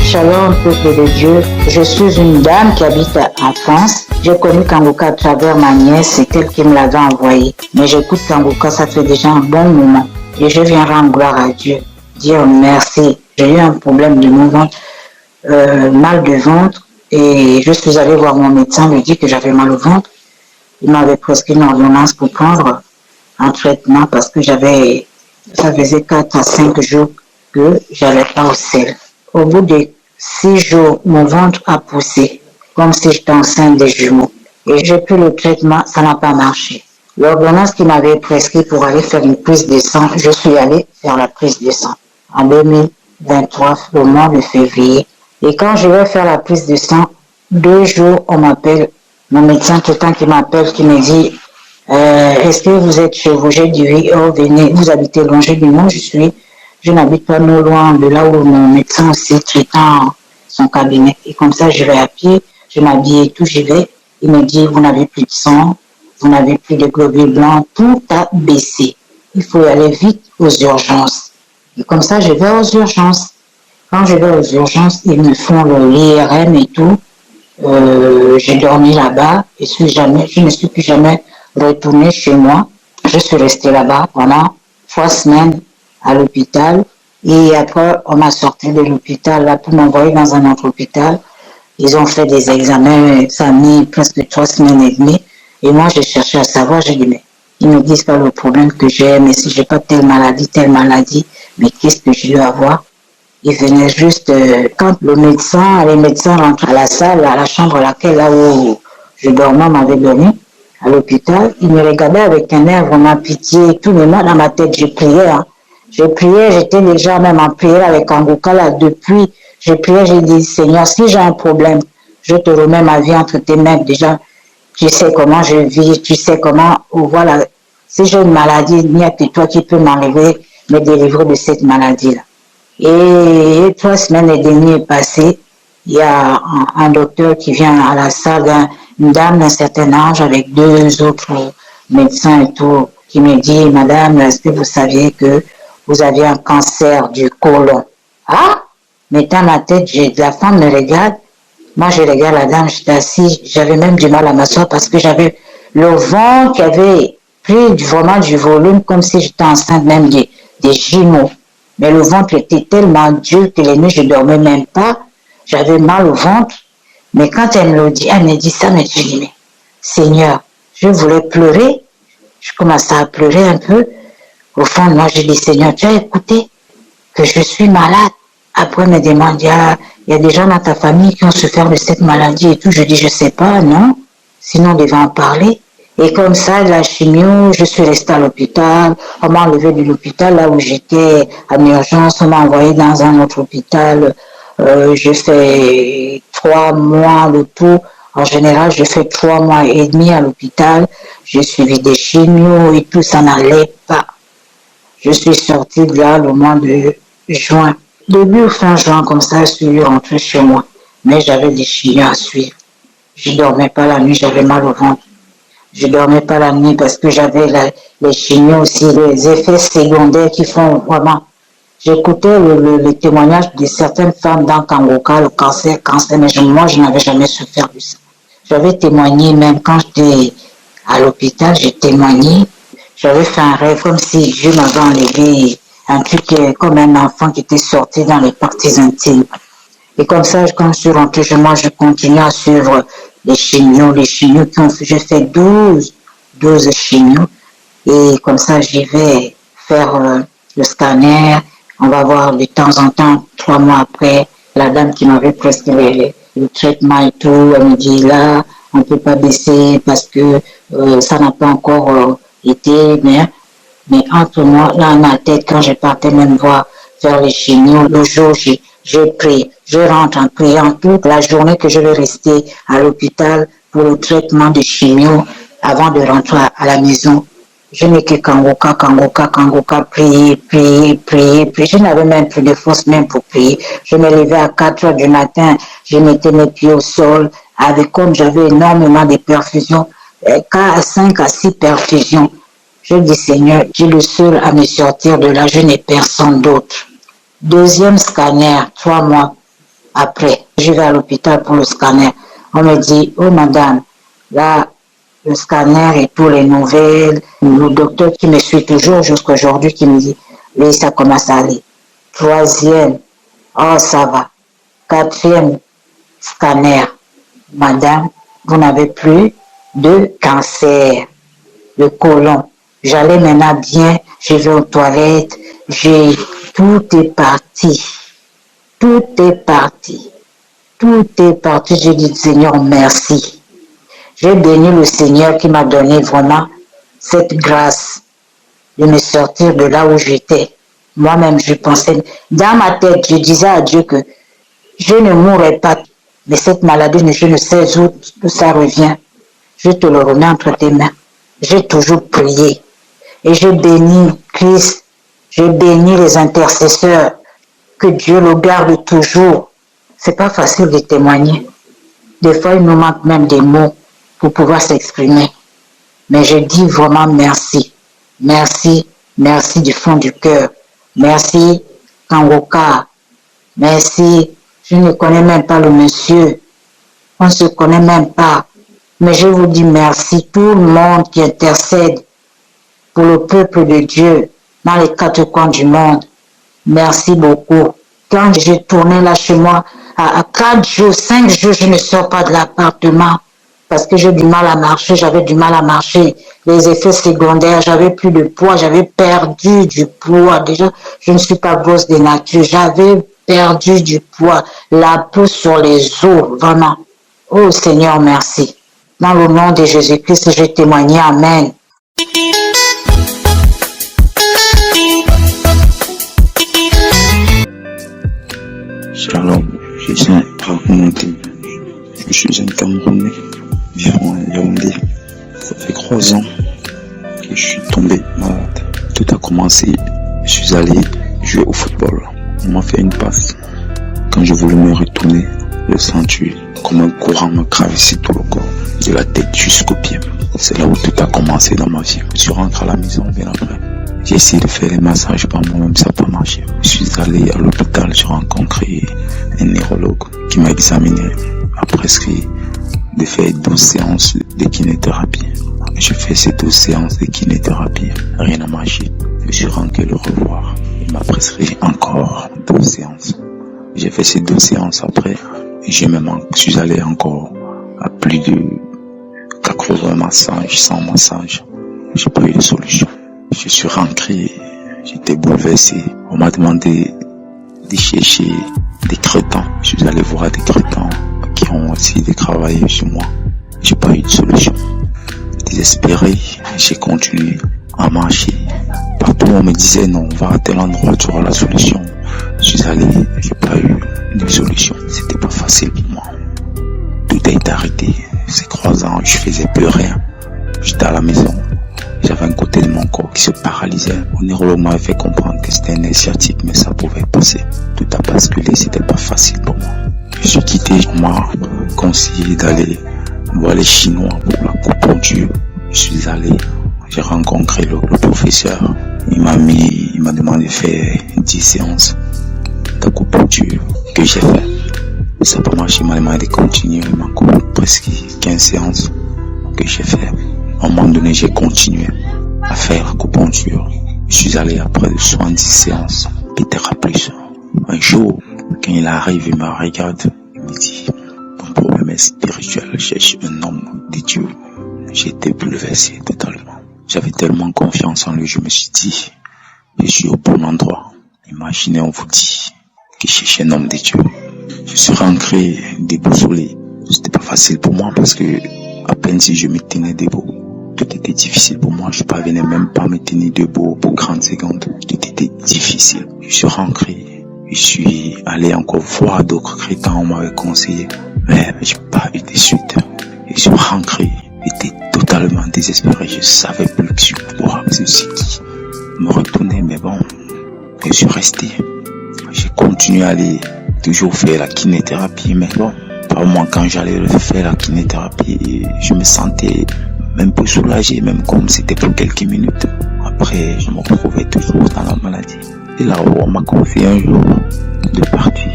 Shalom, peuple de Dieu. Je suis une dame qui habite en France. J'ai connu Kanguka à travers ma nièce, c'est elle qui me l'avait envoyé. Mais j'écoute Kanguka, ça fait déjà un bon moment. Et je viens rendre gloire à Dieu, dire merci. J'ai eu un problème de mon ventre, mal de ventre, et je suis allée voir mon médecin, lui dit que j'avais mal au ventre. Il m'avait prescrit une ordonnance pour prendre un traitement parce que ça faisait 4 à 5 jours que j'allais pas au sel. Au bout de 6 jours, mon ventre a poussé, comme si j'étais enceinte des jumeaux. Et j'ai pris le traitement, ça n'a pas marché. L'ordonnance qui m'avait prescrit pour aller faire une prise de sang, je suis allée faire la prise de sang en 2023, au mois de février. Et quand je vais faire la prise de sang, 2 jours, on m'appelle, mon médecin tout le temps qui m'appelle, qui me dit est-ce que vous êtes chez vous? J'ai dit oui, oh, venez, vous habitez loin. J'ai dit non, je n'habite pas non loin de là où mon médecin aussi traitant son cabinet. Et comme ça, je vais à pied, je m'habille et tout, j'y vais. Il me dit, vous n'avez plus de sang, vous n'avez plus de globules blancs, tout a baissé. Il faut y aller vite aux urgences. Et comme ça, je vais aux urgences. Quand je vais aux urgences, ils me font l'IRM et tout. J'ai dormi là-bas et je ne suis plus jamais retournée chez moi. Je suis restée là-bas pendant 3 semaines à l'hôpital. Et après, on m'a sorti de l'hôpital là pour m'envoyer dans un autre hôpital. Ils ont fait des examens, ça a mis presque 3 semaines et demie. Et moi, j'ai cherché à savoir, j'ai dit, mais ils me disent pas le problème que j'ai, mais si j'ai pas telle maladie, mais qu'est-ce que je dois avoir? Ils venaient juste, quand les médecins rentrent à la salle, à la chambre là où je dormais, m'avait dormi, à l'hôpital, ils me regardaient avec un air vraiment pitié et tout, mais moi, dans ma tête, je priais, hein. Je priais, j'étais déjà même en prière avec Kanguka là, depuis, je priais, j'ai dit, Seigneur, si j'ai un problème, je te remets ma vie entre tes mains, déjà, tu sais comment je vis, tu sais comment, voilà, si j'ai une maladie, il n'y a que toi qui peux m'enlever, me délivrer de cette maladie-là. Et 3 semaines et demie est passé, il y a un docteur qui vient à la salle, une dame d'un certain âge avec 2 autres médecins et tout, qui me dit, madame, est-ce que vous saviez que vous aviez un cancer du côlon? Ah! Mais dans ma tête, la femme me regarde. Moi, je regarde la dame, j'étais assise. J'avais même du mal à m'asseoir parce que j'avais le ventre qui avait pris vraiment du volume, comme si j'étais enceinte même des jumeaux. Mais le ventre était tellement dur que les nuits, je ne dormais même pas. J'avais mal au ventre. Mais quand elle me dit ça, mais je dis, mais Seigneur, je voulais pleurer. Je commençais à pleurer un peu. Au fond de moi, je dis, Seigneur, tu as écouté que je suis malade. Après, elle me demande, il y a des gens dans ta famille qui ont souffert de cette maladie et tout. Je dis, je sais pas, non. Sinon, on devait en parler. Et comme ça, la chimio, je suis restée à l'hôpital. On m'a enlevé de l'hôpital là où j'étais en urgence. On m'a envoyé dans un autre hôpital. J'ai fait 3 mois le tout. En général, je fais 3 mois et demi à l'hôpital. J'ai suivi des chimios et tout, ça n'allait pas. Je suis sortie de là le mois de juin. Début ou fin juin, comme ça, je suis rentrée chez moi. Mais j'avais des chimios à suivre. Je dormais pas la nuit, j'avais mal au ventre. Je dormais pas la nuit parce que j'avais les chimios aussi, les effets secondaires qui font vraiment. J'écoutais le témoignage de certaines femmes dans Kangoka, le cancer, mais moi, je n'avais jamais souffert de ça. J'avais témoigné, même quand j'étais à l'hôpital, j'ai témoigné. J'avais fait un rêve comme si Dieu m'avait enlevé un truc comme un enfant qui était sorti dans les parties intimes. Et comme ça, quand je suis rentrée chez moi, je continue à suivre les chimios qui ont fait, j'ai fait 12 chimios. Et comme ça, j'y vais faire le scanner. On va voir de temps en temps, 3 mois après, la dame qui m'avait prescrit le traitement et tout, elle me dit là, on ne peut pas baisser parce que ça n'a pas encore été, mais entre moi, dans ma tête, quand je partais même faire les chimios, le jour, j'ai prié, je rentre en priant toute la journée que je vais rester à l'hôpital pour le traitement de chimio avant de rentrer à la maison. Je n'ai que Kangoka, prier. Je n'avais même plus de force même pour prier. Je me levais à 4 heures du matin, je mettais mes pieds au sol, comme j'avais énormément de perfusions, 5 à 6 perfusions. Je dis, Seigneur, tu es le seul à me sortir de là, je n'ai personne d'autre. Deuxième scanner, 3 mois après, je vais à l'hôpital pour le scanner. On me dit, oh madame, là, le scanner et tous les nouvelles, le docteur qui me suit toujours jusqu'à aujourd'hui qui me dit, oui, ça commence à aller. 3e, oh, ça va. 4e scanner, madame, vous n'avez plus de cancer, le côlon. J'allais maintenant bien, je vais aux toilettes, tout est parti. Je dis, Seigneur, merci. J'ai béni le Seigneur qui m'a donné vraiment cette grâce de me sortir de là où j'étais. Moi-même, je pensais, dans ma tête, je disais à Dieu que je ne mourrai pas. Mais cette maladie, je ne sais où ça revient. Je te le remets entre tes mains. J'ai toujours prié. Et je bénis Christ. Je bénis les intercesseurs. Que Dieu le garde toujours. C'est pas facile de témoigner. Des fois, il nous manque même des mots pour pouvoir s'exprimer. Mais je dis vraiment merci. Merci du fond du cœur. Merci, Kangoka. Merci. Je ne connais même pas le monsieur. On ne se connaît même pas. Mais je vous dis merci, tout le monde qui intercède pour le peuple de Dieu dans les 4 coins du monde. Merci beaucoup. Quand j'ai tourné là chez moi, à 4 jours, 5 jours, je ne sors pas de l'appartement parce que j'ai du mal à marcher, j'avais du mal à marcher. Les effets secondaires, j'avais plus de poids, j'avais perdu du poids. Déjà, je ne suis pas grosse de nature, j'avais perdu du poids, la peau sur les os, vraiment. Oh Seigneur, merci. Dans le nom de Jésus-Christ, j'ai témoigné. Amen. Shalom, je suis raconté. Je suis un Camerounais, vivant à Yaoundé. Ça fait 3 ans que je suis tombé malade. Tout a commencé, je suis allé jouer au football. On m'a fait une passe. Quand je voulais me retourner, le sentis comme un courant me traversait tout le corps. de la tête jusqu'aux pieds. C'est là où tout a commencé dans ma vie. Je rentre à la maison bien après. J'ai essayé de faire les massages par moi-même, ça n'a pas marché. Je suis allé à l'hôpital, j'ai rencontré un neurologue qui m'a examiné, m'a prescrit de faire 12 séances de kinéthérapie. J'ai fait ces 12 séances de kinéthérapie, rien n'a marché. Je suis rentré le revoir. Il m'a prescrit encore 12 séances. J'ai fait ces 12 séances après. Je suis allé encore à plus de 80 massages, 100 massages. J'ai pas eu de solution. Je suis rentré, j'étais bouleversé. On m'a demandé de chercher des crétins. Je suis allé voir des crétins qui ont essayé de travailler sur moi. J'ai pas eu de solution. Désespéré, j'ai continué à marcher. Partout on me disait non, va à tel endroit, tu auras la solution. Je suis allé, j'ai pas eu de solution. C'était pas facile pour moi. Tout a été arrêté. Ces 3 ans, je faisais plus rien. J'étais à la maison. J'avais un côté de mon corps qui se paralysait. Le neurologue m'avait fait comprendre que c'était un nerf sciatique, mais ça pouvait passer. Tout a basculé, c'était pas facile pour moi. Je suis quitté, on m'a conseillé d'aller voir les Chinois pour la coupe. Je suis allé, j'ai rencontré le professeur. Il m'a demandé de faire 10 séances de coupe-couture que j'ai fait. Ça n'a pas marché, il m'a demandé de continuer. Il m'a encore presque 15 séances que j'ai fait. À un moment donné, j'ai continué à faire acupuncture. Je suis allé après 70 séances, peut-être plus. Un jour, quand il arrive, il me regarde, il me dit, ton problème est spirituel, je cherche un homme de Dieu. J'ai été bouleversé totalement. J'avais tellement confiance en lui, je me suis dit, je suis au bon endroit. Imaginez, on vous dit que je cherche un homme de Dieu. Je suis rentré déboussolé. C'était pas facile pour moi parce que à peine si je me tenais debout, tout était difficile pour moi. Je parvenais même pas à me tenir debout pour 30 secondes. Tout était difficile. Je suis rentré. Je suis allé encore voir d'autres chrétiens, on m'avait conseillé. Mais j'ai pas eu de suite. Je suis rentré. J'étais totalement désespéré. Je savais plus que je pourrais qui me retourner. Mais bon, je suis resté. J'ai continué à aller toujours faire la kinéthérapie. Mais bon, par moi, quand j'allais faire la kinéthérapie, je me sentais même peu soulagé, même comme c'était pour quelques minutes. Après, je me retrouvais toujours dans la maladie. Et là, on m'a confié un jour de partir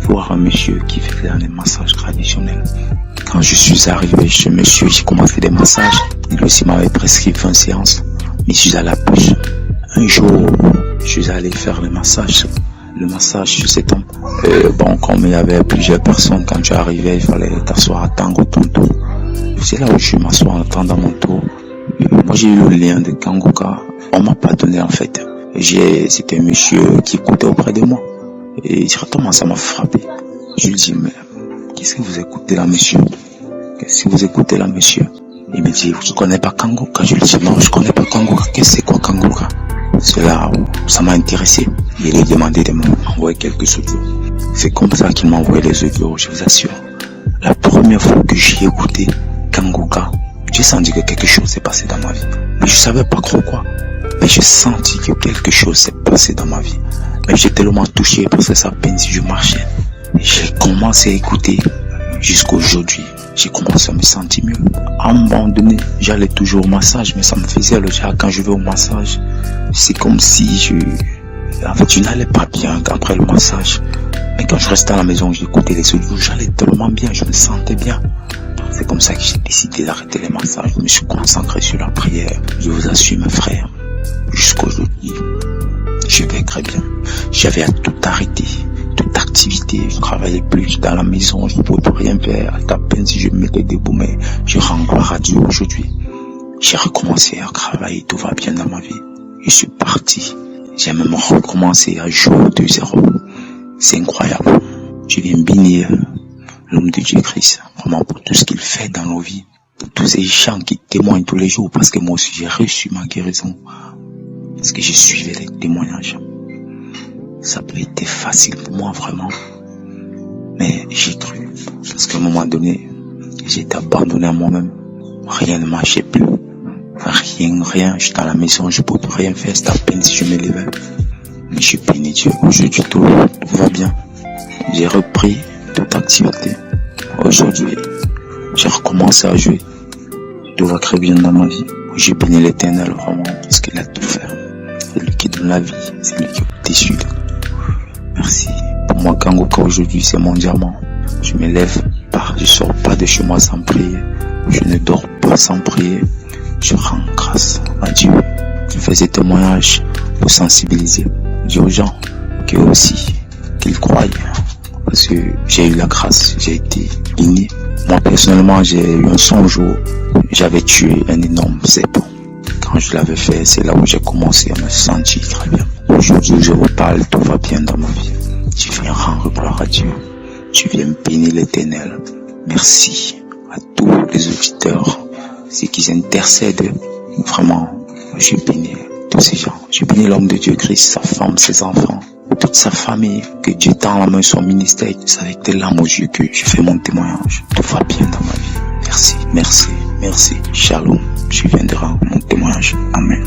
voir un monsieur qui faisait des massages traditionnels. Quand je suis arrivé chez monsieur, j'ai commencé des massages. Il aussi m'avait prescrit 20 séances. Mais je suis à la bouche. Un jour, je suis allé faire le massage sur cet homme. Bon, comme il y avait plusieurs personnes, quand tu arrivais, il fallait t'asseoir, attendre ton tour. C'est là où je m'assois en attendant mon tour. Moi, j'ai eu le lien de Kanguka. On m'a pas donné, en fait. C'était un monsieur qui écoutait auprès de moi. Et directement, ça m'a frappé. Je lui dis, mais qu'est-ce que vous écoutez là, monsieur? Qu'est-ce que vous écoutez là, monsieur? Il me dit, je connais pas Kanguka. Je lui dis, non, je connais pas Kanguka. Qu'est-ce que c'est quoi Kanguka? C'est là où ça m'a intéressé. Il a demandé de m'envoyer quelques audios. C'est comme ça qu'il m'a envoyé les audios, je vous assure. La première fois que j'ai écouté Kanguka, j'ai senti que quelque chose s'est passé dans ma vie. Mais je savais pas trop quoi. Mais j'ai senti que quelque chose s'est passé dans ma vie. Mais j'étais tellement touché parce que ça peine si je marchais. J'ai commencé à écouter jusqu'aujourd'hui. J'ai commencé à me sentir mieux. À un moment donné, j'allais toujours au massage, mais ça me faisait le genre quand je vais au massage. C'est comme si je n'allais pas bien après le massage. Mais quand je restais à la maison, j'écoutais les audios, j'allais tellement bien, je me sentais bien. C'est comme ça que j'ai décidé d'arrêter les massages. Je me suis concentré sur la prière. Je vous assure, mes frères, jusqu'aujourd'hui, je vais très bien. J'avais à tout arrêter, toute activité. Je travaillais plus dans la maison, je ne pouvais plus rien faire. À peine si je me mettais debout, mais je rends gloire à Dieu aujourd'hui. J'ai recommencé à travailler, tout va bien dans ma vie. Je suis parti. J'ai même recommencé à jouer de zéro. C'est incroyable. Je viens bénir l'homme de Dieu Christ, vraiment pour tout ce qu'il fait dans nos vies, pour tous ces gens qui témoignent tous les jours, parce que moi aussi j'ai reçu ma guérison, parce que je suivais les témoignages. Ça peut être facile pour moi vraiment, mais j'ai cru, parce qu'à un moment donné, j'ai été abandonné à moi-même, rien ne marchait plus, rien, j'étais à la maison, je ne pouvais rien faire, c'était à peine si je me levais, mais je suis béni Dieu, aujourd'hui tout va bien, j'ai repris toute activité. Aujourd'hui, j'ai recommencé à jouer. Tout va très bien dans ma vie. J'ai béni l'Éternel vraiment parce qu'il a tout fait. C'est lui qui donne la vie, c'est lui qui est déçu. Merci. Pour moi, Kanguka aujourd'hui, c'est mon diamant. Je me lève pas, je sors pas de chez moi sans prier. Je ne dors pas sans prier. Je rends grâce à Dieu. Je fais ces témoignages pour sensibiliser, dire aux gens qu'eux aussi, qu'ils croient. Parce que j'ai eu la grâce, j'ai été béni. Moi personnellement, j'ai eu un songe où j'avais tué un énorme serpent. Quand je l'avais fait, c'est là où j'ai commencé à me sentir très bien. Aujourd'hui, je vous parle, tout va bien dans ma vie. Je viens rendre gloire à Dieu. Je viens bénir l'Éternel. Merci à tous les auditeurs, ceux qui intercèdent. Vraiment, je bénis tous ces gens. Je bénis l'homme de Dieu, Christ, sa femme, ses enfants, toute sa famille. Que Dieu tend la main son ministère. C'est avec des larmes aux yeux que je fais mon témoignage. Tout va bien dans ma vie. Merci, merci, merci. Shalom. Je viens de rendre mon témoignage. Amen.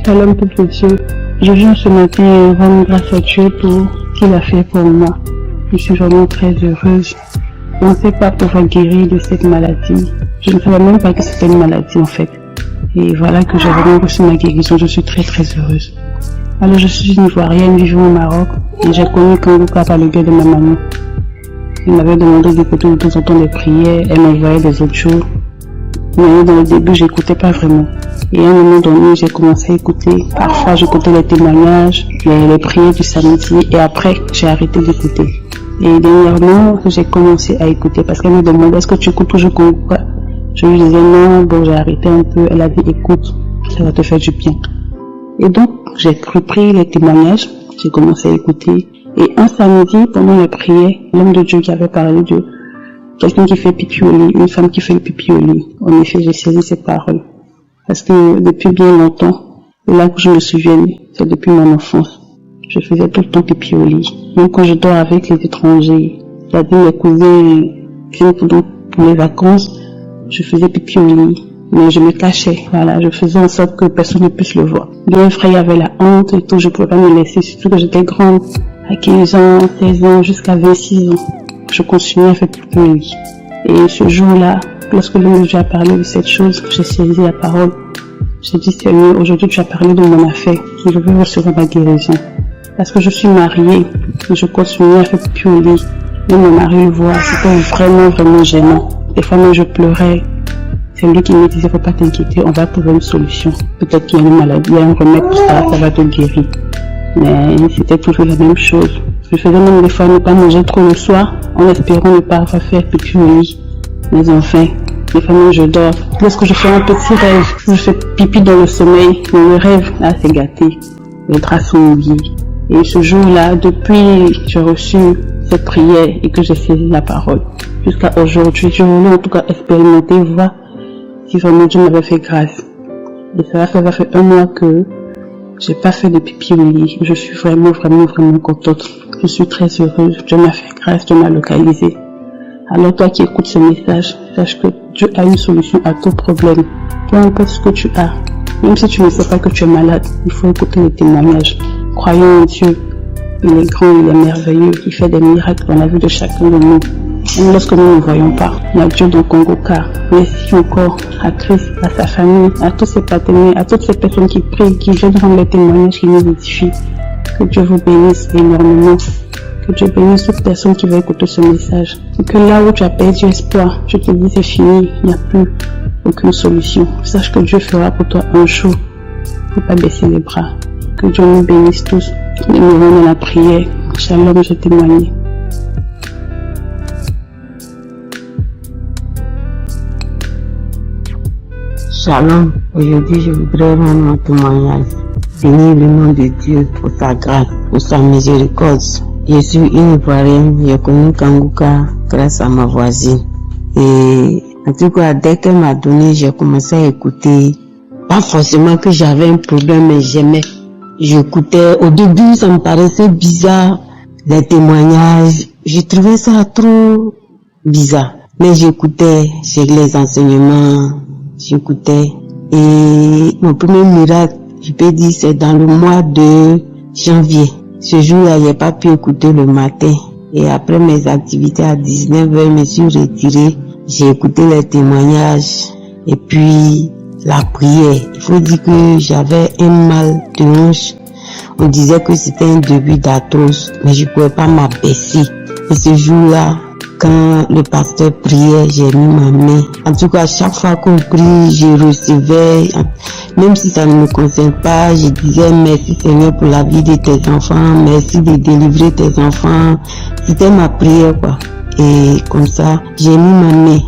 Shalom, peuple de Dieu. Je viens ce matin rendre grâce à Dieu pour ce qu'il a fait pour moi. Je suis vraiment très heureuse. Je ne sais pas pouvoir guérir de cette maladie. Je ne savais même pas que c'était une maladie en fait. Et voilà que j'ai vraiment reçu ma guérison. Je suis très très heureuse. Alors je suis une Ivoirienne vivant au Maroc et j'ai connu Kanguka par le biais de ma maman. Elle m'avait demandé d'écouter de temps en temps des prières, elle m'envoyait des autres jours. Mais dans le début, j'écoutais pas vraiment. Et à un moment donné, j'ai commencé à écouter. Parfois, j'écoutais les témoignages, les prières du samedi, et après, j'ai arrêté d'écouter. Et dernièrement, j'ai commencé à écouter parce qu'elle me demandait est-ce que tu écoutes toujours Kanguka? Je lui disais non, bon, j'ai arrêté un peu. Elle a dit écoute, ça va te faire du bien. Et donc, j'ai repris les témoignages, j'ai commencé à écouter. Et un samedi, pendant la prière, l'homme de Dieu qui avait parlé de quelqu'un qui fait pipi au lit, une femme qui fait le pipi au lit. En effet, j'ai saisi ces paroles. Parce que depuis bien longtemps, là où je me souviens, c'est depuis mon enfance. Je faisais tout le temps pipi au lit. Même quand je dors avec les étrangers, c'est-à-dire mes cousins viennent pour les vacances, je faisais pipi au lit. Mais je me cachais, voilà, je faisais en sorte que personne ne puisse le voir. Bien vrai, il y avait la honte et tout, je ne pouvais pas me laisser, surtout que j'étais grande, à 15 ans, 16 ans, jusqu'à 26 ans. Je continuais à faire pipi au lit. Et ce jour-là, lorsque l'homme de Dieu a parlé de cette chose, j'ai saisi la parole. J'ai dit, Seigneur, aujourd'hui tu as parlé de mon affaire, je veux recevoir ma guérison. Parce que je suis mariée, et je continuais à faire pipi au lit. Même mon mari le voit, c'était vraiment gênant. Des fois même je pleurais. C'est lui qui me disait, faut pas t'inquiéter, on va trouver une solution. Peut-être qu'il y a une maladie, il y a un remède pour ça, ça va te guérir. Mais c'était toujours la même chose. Je faisais même des fois ne pas manger trop le soir, en espérant ne pas avoir fait pipi au lit. Mais enfin, des fois même je dors. Lorsque je fais un petit rêve, je fais pipi dans le sommeil, dans le rêve, là c'est gâté. Les draps sont mouillés. Et ce jour-là, depuis que j'ai reçu cette prière et que j'ai saisi la parole, jusqu'à aujourd'hui, je voulais en tout cas expérimenter, voir si vraiment Dieu m'avait fait grâce. Et ça fait 1 mois que j'ai pas fait de pipi au lit. Je suis vraiment contente. Je suis très heureuse. Dieu m'a fait grâce, Dieu m'a localisé. Alors toi qui écoutes ce message, sache que Dieu a une solution à tout problème. Peu importe ce que tu as. Même si tu ne sais pas que tu es malade, il faut écouter les témoignages. Croyons en Dieu. Il est grand, il est merveilleux. Il fait des miracles dans la vie de chacun de nous. Même lorsque nous ne voyons pas, il y a Dieu dans Kanguka. Merci encore à Christ, à sa famille, à tous ses partenaires, à toutes ces personnes qui prient, qui viennent rendre les témoignages, qui nous édifient. Que Dieu vous bénisse énormément. Que Dieu bénisse toute personne qui va écouter ce message. Et que là où tu as perdu espoir, je te dis c'est fini, il n'y a plus aucune solution. Sache que Dieu fera pour toi un jour. Il ne faut pas baisser les bras. Que Dieu nous bénisse tous. Et nous allons dans la prière. Shalom, je témoigne. Shalom, aujourd'hui je voudrais rendre mon témoignage. Bénir le nom de Dieu pour sa grâce, pour sa miséricorde. Je suis une Ivoirienne, j'ai connu Kanguka grâce à ma voisine. Et en tout cas, dès qu'elle m'a donné, j'ai commencé à écouter. Pas forcément que j'avais un problème, mais j'aimais. J'écoutais. Au début, ça me paraissait bizarre, les témoignages. Je trouvais ça trop bizarre. Mais j'écoutais, j'ai les enseignements. J'écoutais et mon premier miracle, je peux dire, c'est dans le mois de janvier. Ce jour-là, j'ai pas pu écouter le matin. Et après mes activités à 19h, je me suis retirée. J'ai écouté les témoignages et puis la prière. Il faut dire que j'avais un mal de hanche. On disait que c'était un début d'arthrose, mais je ne pouvais pas m'abaisser. Et ce jour-là, quand le pasteur priait, j'ai mis ma main. En tout cas, chaque fois qu'on prie, je recevais, même si ça ne me concerne pas, je disais merci Seigneur pour la vie de tes enfants, merci de délivrer tes enfants. C'était ma prière, quoi. Et comme ça, j'ai mis ma main.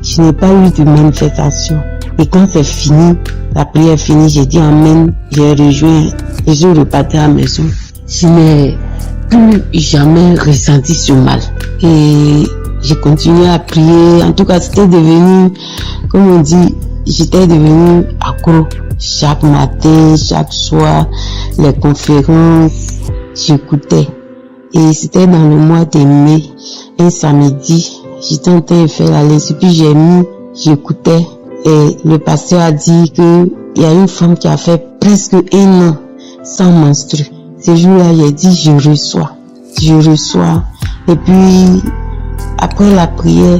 Je n'ai pas eu de manifestation. Et quand c'est fini, la prière est finie, j'ai dit amen, j'ai rejoint, et je repartais à la maison. Je n'ai plus jamais ressenti ce mal. Et j'ai continué à prier. En tout cas, c'était devenu, comme on dit, j'étais devenu accro. Chaque matin, chaque soir, les conférences, j'écoutais. Et c'était dans le mois de mai, un samedi, j'étais en train de faire la lecture, puis j'écoutais. Et le pasteur a dit qu'il y a une femme qui a fait presque 1 an sans menstruer. Ce jour-là, j'ai dit, je reçois. Et puis, après la prière,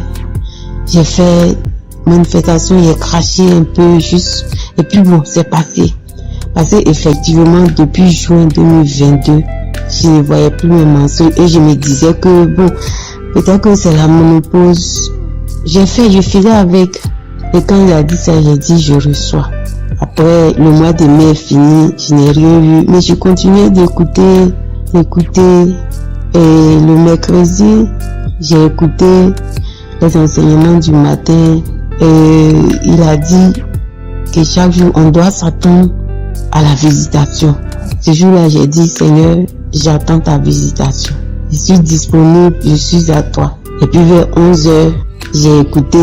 j'ai fait manifestation, j'ai craché un peu juste. Et puis bon, c'est passé. Parce que effectivement, depuis juin 2022, je ne voyais plus mes menstrues. Et je me disais que bon, peut-être que c'est la ménopause. Je faisais avec. Et quand il a dit ça, j'ai dit, je reçois. Après, le mois de mai est fini, je n'ai rien vu. Mais je continuais d'écouter. Et le mercredi, j'ai écouté les enseignements du matin. Et il a dit que chaque jour, on doit s'attendre à la visitation. Ce jour-là, j'ai dit, Seigneur, j'attends ta visitation. Je suis disponible, je suis à toi. Et puis vers 11h, j'ai écouté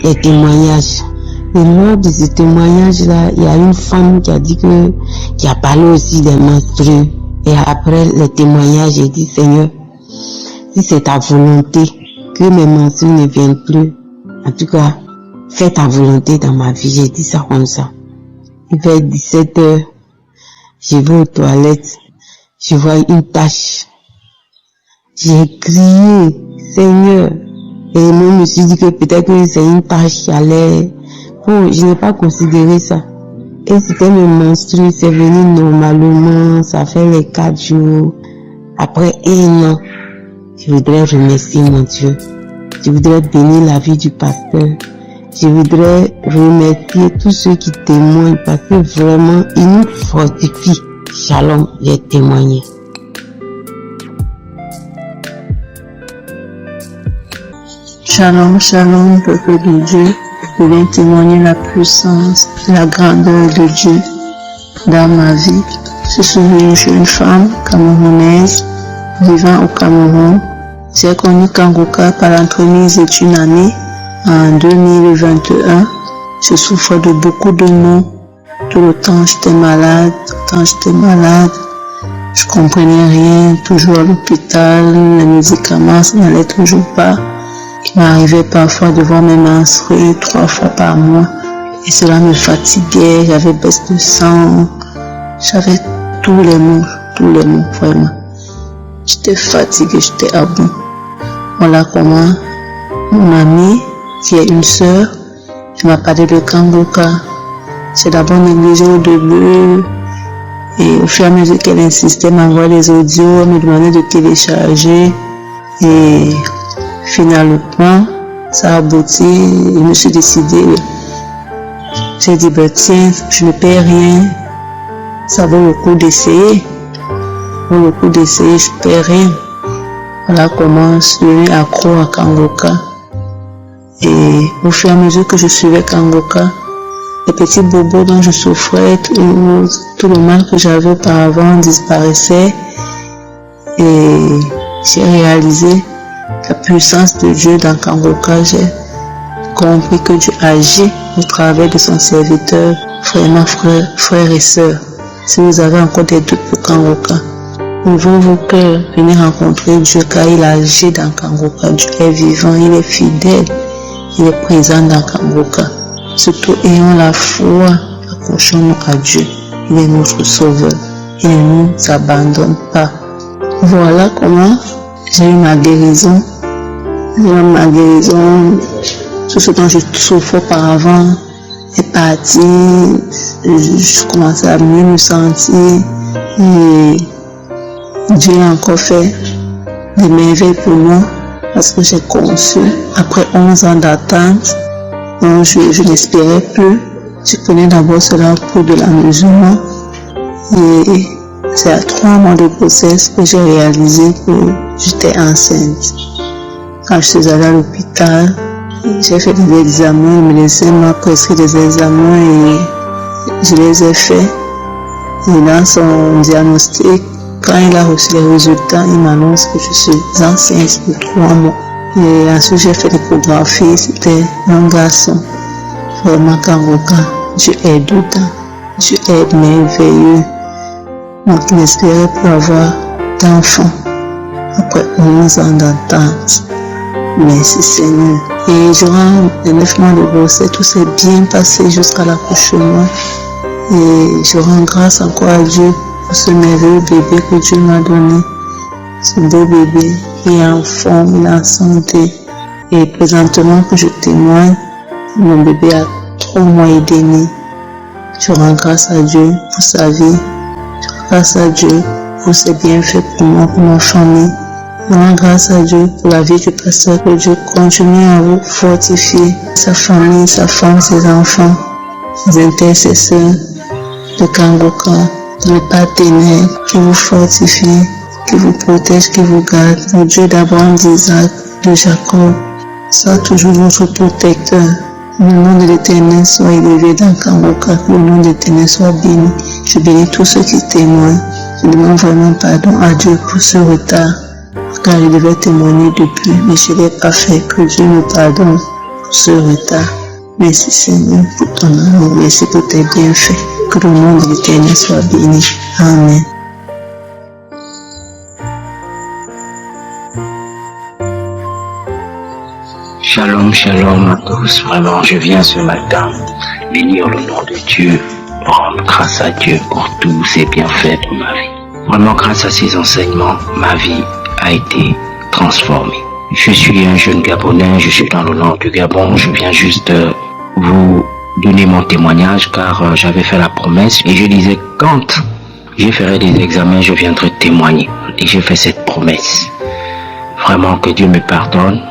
les témoignages. Et lors de ces témoignages-là, il y a une femme qui a parlé aussi des menstrues. Et après les témoignages, j'ai dit, Seigneur, si c'est ta volonté que mes menstrues ne viennent plus, en tout cas, fais ta volonté dans ma vie. J'ai dit ça comme ça. Et vers 17h, je vais aux toilettes, je vois une tache. J'ai crié, Seigneur. Et moi, je me suis dit que peut-être que c'est une tâche qui allait. Bon, je n'ai pas considéré ça. Et c'était mes menstrues, c'est venu normalement, ça fait les 4 jours. Après 1 an, je voudrais remercier mon Dieu. Je voudrais bénir la vie du pasteur. Je voudrais remercier tous ceux qui témoignent parce que vraiment, ils nous fortifient. Shalom, j'ai témoigné. Shalom, shalom, peuple de Dieu. Je viens témoigner la puissance, la grandeur de Dieu dans ma vie. Je suis une jeune femme camerounaise vivant au Cameroun. J'ai connu Kanguka par l'entremise d'une année en 2021. Je souffre de beaucoup de maux. Tout le temps j'étais malade, Je comprenais rien, toujours à l'hôpital, les médicaments, ça n'allait toujours pas. Il m'arrivait parfois de voir mes menstrues 3 fois par mois et cela me fatiguait, j'avais baisse de sang, j'avais tous les maux, vraiment. J'étais fatiguée, j'étais à bout. Voilà comment mon amie, qui est une sœur, elle m'a parlé de Kanguka. J'ai d'abord négligé au début et au fur et à mesure qu'elle insistait, m'envoyer les audios, elle me demandait de télécharger et finalement, ça a abouti, je me suis décidé. J'ai dit, tiens, je ne paie rien, ça vaut le coup d'essayer. Je paie rien. Voilà comment je suis devenu accro à Kanguka. Et au fur et à mesure que je suivais Kanguka, les petits bobos dont je souffrais, tout le mal que j'avais auparavant disparaissait. Et j'ai réalisé la puissance de Dieu dans Kanguka. J'ai compris que Dieu agit au travers de son serviteur. Vraiment, frères et sœurs, si vous avez encore des doutes pour Kanguka, ouvrez vos cœurs, venez rencontrer Dieu car il agit dans Kanguka. Dieu est vivant, il est fidèle, il est présent dans Kanguka. Surtout ayons la foi, accrochons-nous à Dieu. Il est notre sauveur, il ne nous abandonne pas. Voilà comment J'ai eu ma guérison. Tout ce dont je souffrais auparavant est parti. Je commençais à mieux me sentir. Et Dieu a encore fait des merveilles pour moi parce que j'ai conçu après 11 ans d'attente. Donc je n'espérais plus. Je prenais d'abord cela pour de l'amusement. Et c'est à 3 mois de grossesse que j'ai réalisé que j'étais enceinte. Quand je suis allée à l'hôpital, j'ai fait des examens, le médecin m'a prescrit des examens et je les ai faits. Et dans son diagnostic, quand il a reçu les résultats, il m'annonce que je suis enceinte de 3 mois. Et ensuite, j'ai fait l'échographie, c'était un garçon. Vraiment, Kangoka, Dieu est dedans. Dieu est merveilleux. Donc, il espérait pour avoir d'enfants après 11 ans d'attente. Merci Seigneur. Et durant les 9 mois de grossesse, tout s'est bien passé jusqu'à l'accouchement. Et je rends grâce encore à Dieu pour ce merveilleux bébé que Dieu m'a donné. Ce beau bébé qui est en forme, il est en santé. Et présentement que je témoigne, mon bébé a 3 mois et demi. Je rends grâce à Dieu pour sa vie. Je rends grâce à Dieu pour ses bienfaits pour moi, pour ma famille. Je rends grâce à Dieu pour la vie du pasteur, que Dieu continue à vous fortifier, sa famille, sa femme, ses enfants, ses intercesseurs, le Kangoka, le partenaire qui vous fortifie, qui vous protège, qui vous garde. Le Dieu d'Abraham, d'Isaac, de Jacob, soit toujours votre protecteur. Le nom de l'Éternel soit élevé dans Kangoka, que le nom de l'Éternel soit béni. Je bénis tous ceux qui témoignent. Je demande vraiment pardon à Dieu pour ce retard, car je devais témoigner depuis, mais je ne l'ai pas fait. Que Dieu me pardonne pour ce retard. Merci Seigneur pour ton amour, merci pour tes bienfaits. Que le nom de l'Éternel soit béni. Amen. Shalom, shalom à tous. Vraiment, je viens ce matin bénir le nom de Dieu, rendre grâce à Dieu pour tous ses bienfaits dans ma vie. Vraiment, grâce à ses enseignements, ma vie a été transformée. Je suis un jeune Gabonais, je suis dans le nord du Gabon. Je viens juste vous donner mon témoignage car j'avais fait la promesse et je disais quand je ferai des examens, je viendrai témoigner. Et j'ai fait cette promesse. Vraiment que Dieu me pardonne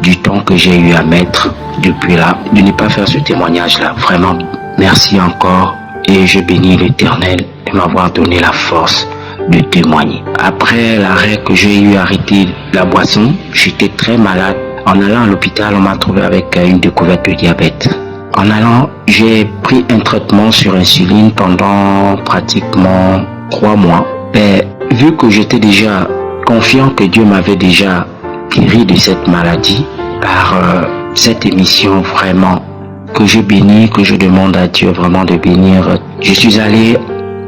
du temps que j'ai eu à mettre depuis là, de ne pas faire ce témoignage-là. Vraiment, merci encore et je bénis l'Éternel de m'avoir donné la force de témoigner. Après l'arrêt que j'ai eu à arrêter la boisson, j'étais très malade. En allant à l'hôpital, on m'a trouvé avec une découverte de diabète. En allant, j'ai pris un traitement sur insuline pendant pratiquement 3 mois. Mais vu que j'étais déjà confiant que Dieu m'avait déjà guéri de cette maladie, par cette émission vraiment que je bénis, que je demande à Dieu vraiment de bénir. Je suis allé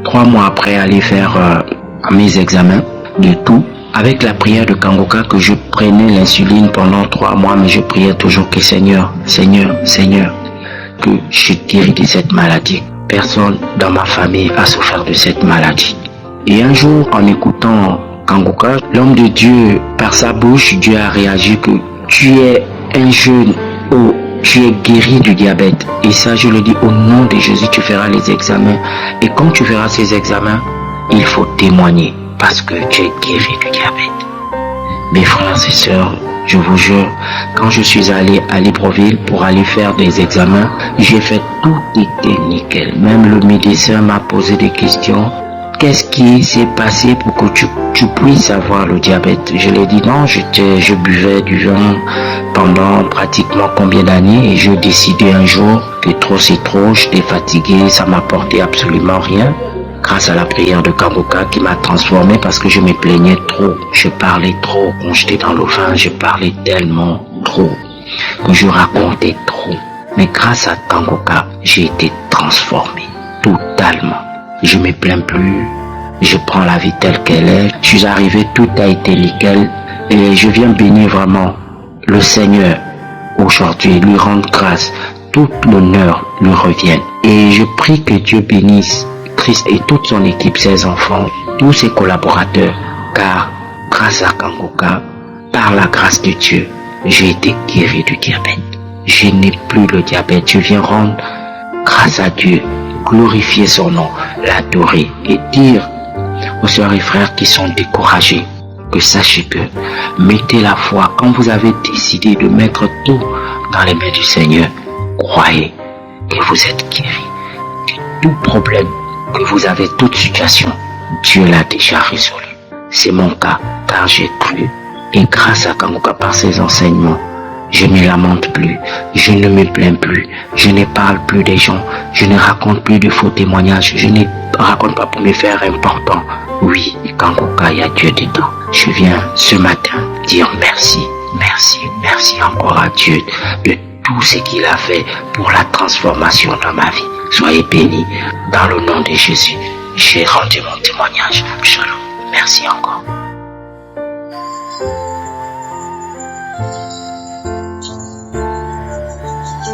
3 mois après aller faire mes examens de tout avec la prière de Kangoka, que je prenais l'insuline pendant 3 mois, mais je priais toujours que Seigneur, que je guéris de cette maladie. Personne dans ma famille a souffert de cette maladie. Et un jour, en écoutant Kangoka, l'homme de Dieu, par sa bouche, Dieu a réagi que tu es un jeune où tu es guéri du diabète. Et ça, je le dis au nom de Jésus, tu feras les examens. Et quand tu feras ces examens, il faut témoigner parce que tu es guéri du diabète. Mes frères et sœurs, je vous jure, quand je suis allé à Libreville pour aller faire des examens, j'ai fait tout était nickel. Même le médecin m'a posé des questions. Qu'est-ce qui s'est passé pour que tu puisses avoir le diabète? Je lui ai dit non, je buvais du vin pendant pratiquement combien d'années et je décidais un jour que trop c'est trop, j'étais fatigué, ça m'apportait absolument rien. Grâce à la prière de Kangoka qui m'a transformé parce que je me plaignais trop, je parlais trop. Quand j'étais dans le vin, je parlais tellement trop que je racontais trop. Mais grâce à Kangoka, j'ai été transformé totalement. Je me plains plus, je prends la vie telle qu'elle est. Je suis arrivé, tout a été nickel et je viens bénir vraiment le Seigneur aujourd'hui, lui rendre grâce. Tout l'honneur lui revienne. Et je prie que Dieu bénisse Christ et toute son équipe, ses enfants, tous ses collaborateurs, car grâce à Kanguka, par la grâce de Dieu, j'ai été guéri du diabète. Je n'ai plus le diabète. Je viens rendre grâce à Dieu, glorifier son nom, l'adorer et dire aux sœurs et frères qui sont découragés que sachez que mettez la foi quand vous avez décidé de mettre tout dans les mains du Seigneur. Croyez que vous êtes guéris. Tout problème que vous avez, toute situation, Dieu l'a déjà résolu. C'est mon cas car j'ai cru et grâce à Kanguka par ses enseignements, je ne me lamente plus, je ne me plains plus, je ne parle plus des gens, je ne raconte plus de faux témoignages, je ne raconte pas pour me faire important. Oui, Kanguka, il y a Dieu dedans. Je viens ce matin dire merci, merci, merci encore à Dieu de tout ce qu'il a fait pour la transformation de ma vie. Soyez bénis dans le nom de Jésus. J'ai rendu mon témoignage. Shalom. Merci encore.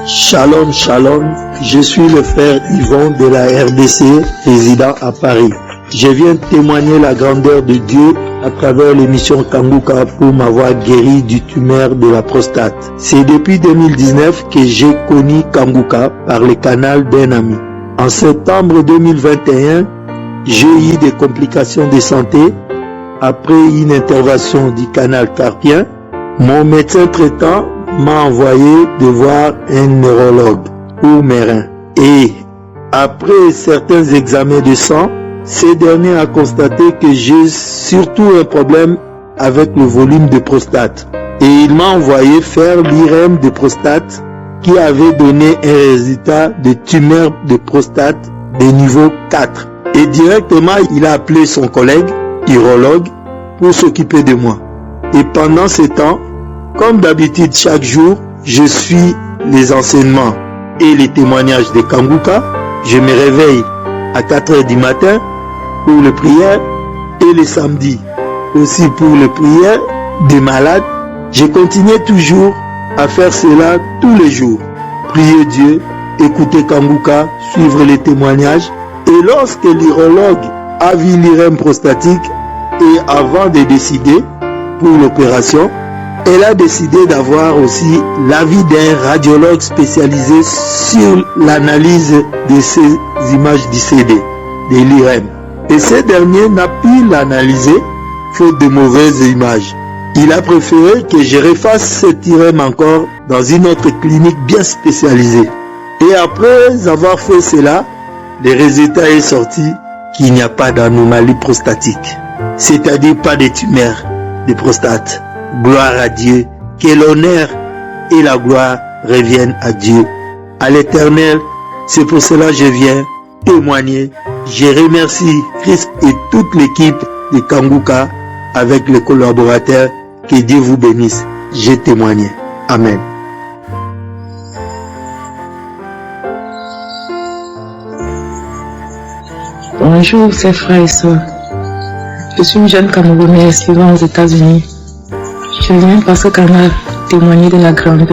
Shalom, shalom, je suis le frère Yvon de la RDC, résident à Paris. Je viens témoigner la grandeur de Dieu à travers l'émission Kanguka pour m'avoir guéri du tumeur de la prostate. C'est depuis 2019 que j'ai connu Kanguka par le canal d'un ami. En septembre 2021, j'ai eu des complications de santé après une intervention du canal carpien. Mon médecin traitant m'a envoyé de voir un neurologue pour mes reins. Et après certains examens de sang, ce dernier a constaté que j'ai surtout un problème avec le volume de prostate. Et il m'a envoyé faire l'IRM de prostate qui avait donné un résultat de tumeur de prostate de niveau 4. Et directement, il a appelé son collègue, urologue, pour s'occuper de moi. Et pendant ce temps, comme d'habitude chaque jour, je suis les enseignements et les témoignages de Kanguka. Je me réveille à 4h du matin pour les prières et les samedis aussi pour les prières des malades. Je continue toujours à faire cela tous les jours. Prier Dieu, écouter Kanguka, suivre les témoignages. Et lorsque l'urologue a vu l'IRM prostatique et avant de décider pour l'opération, elle a décidé d'avoir aussi l'avis d'un radiologue spécialisé sur l'analyse de ces images du CD, de l'IRM. Et ce dernier n'a pu l'analyser faute de mauvaises images. Il a préféré que je refasse cet IRM encore dans une autre clinique bien spécialisée. Et après avoir fait cela, le résultat est sorti qu'il n'y a pas d'anomalie prostatique, c'est-à-dire pas de tumeur de prostate. Gloire à Dieu, que l'honneur et la gloire reviennent à Dieu, à l'Éternel. C'est pour cela que je viens témoigner. Je remercie Christ et toute l'équipe de Kanguka avec les collaborateurs. Que Dieu vous bénisse. J'ai témoigné. Amen. Bonjour, c'est frères et sœurs. Je suis une jeune Camerounaise vivant aux États-Unis. Je viens parce qu'on a témoigné de la grandeur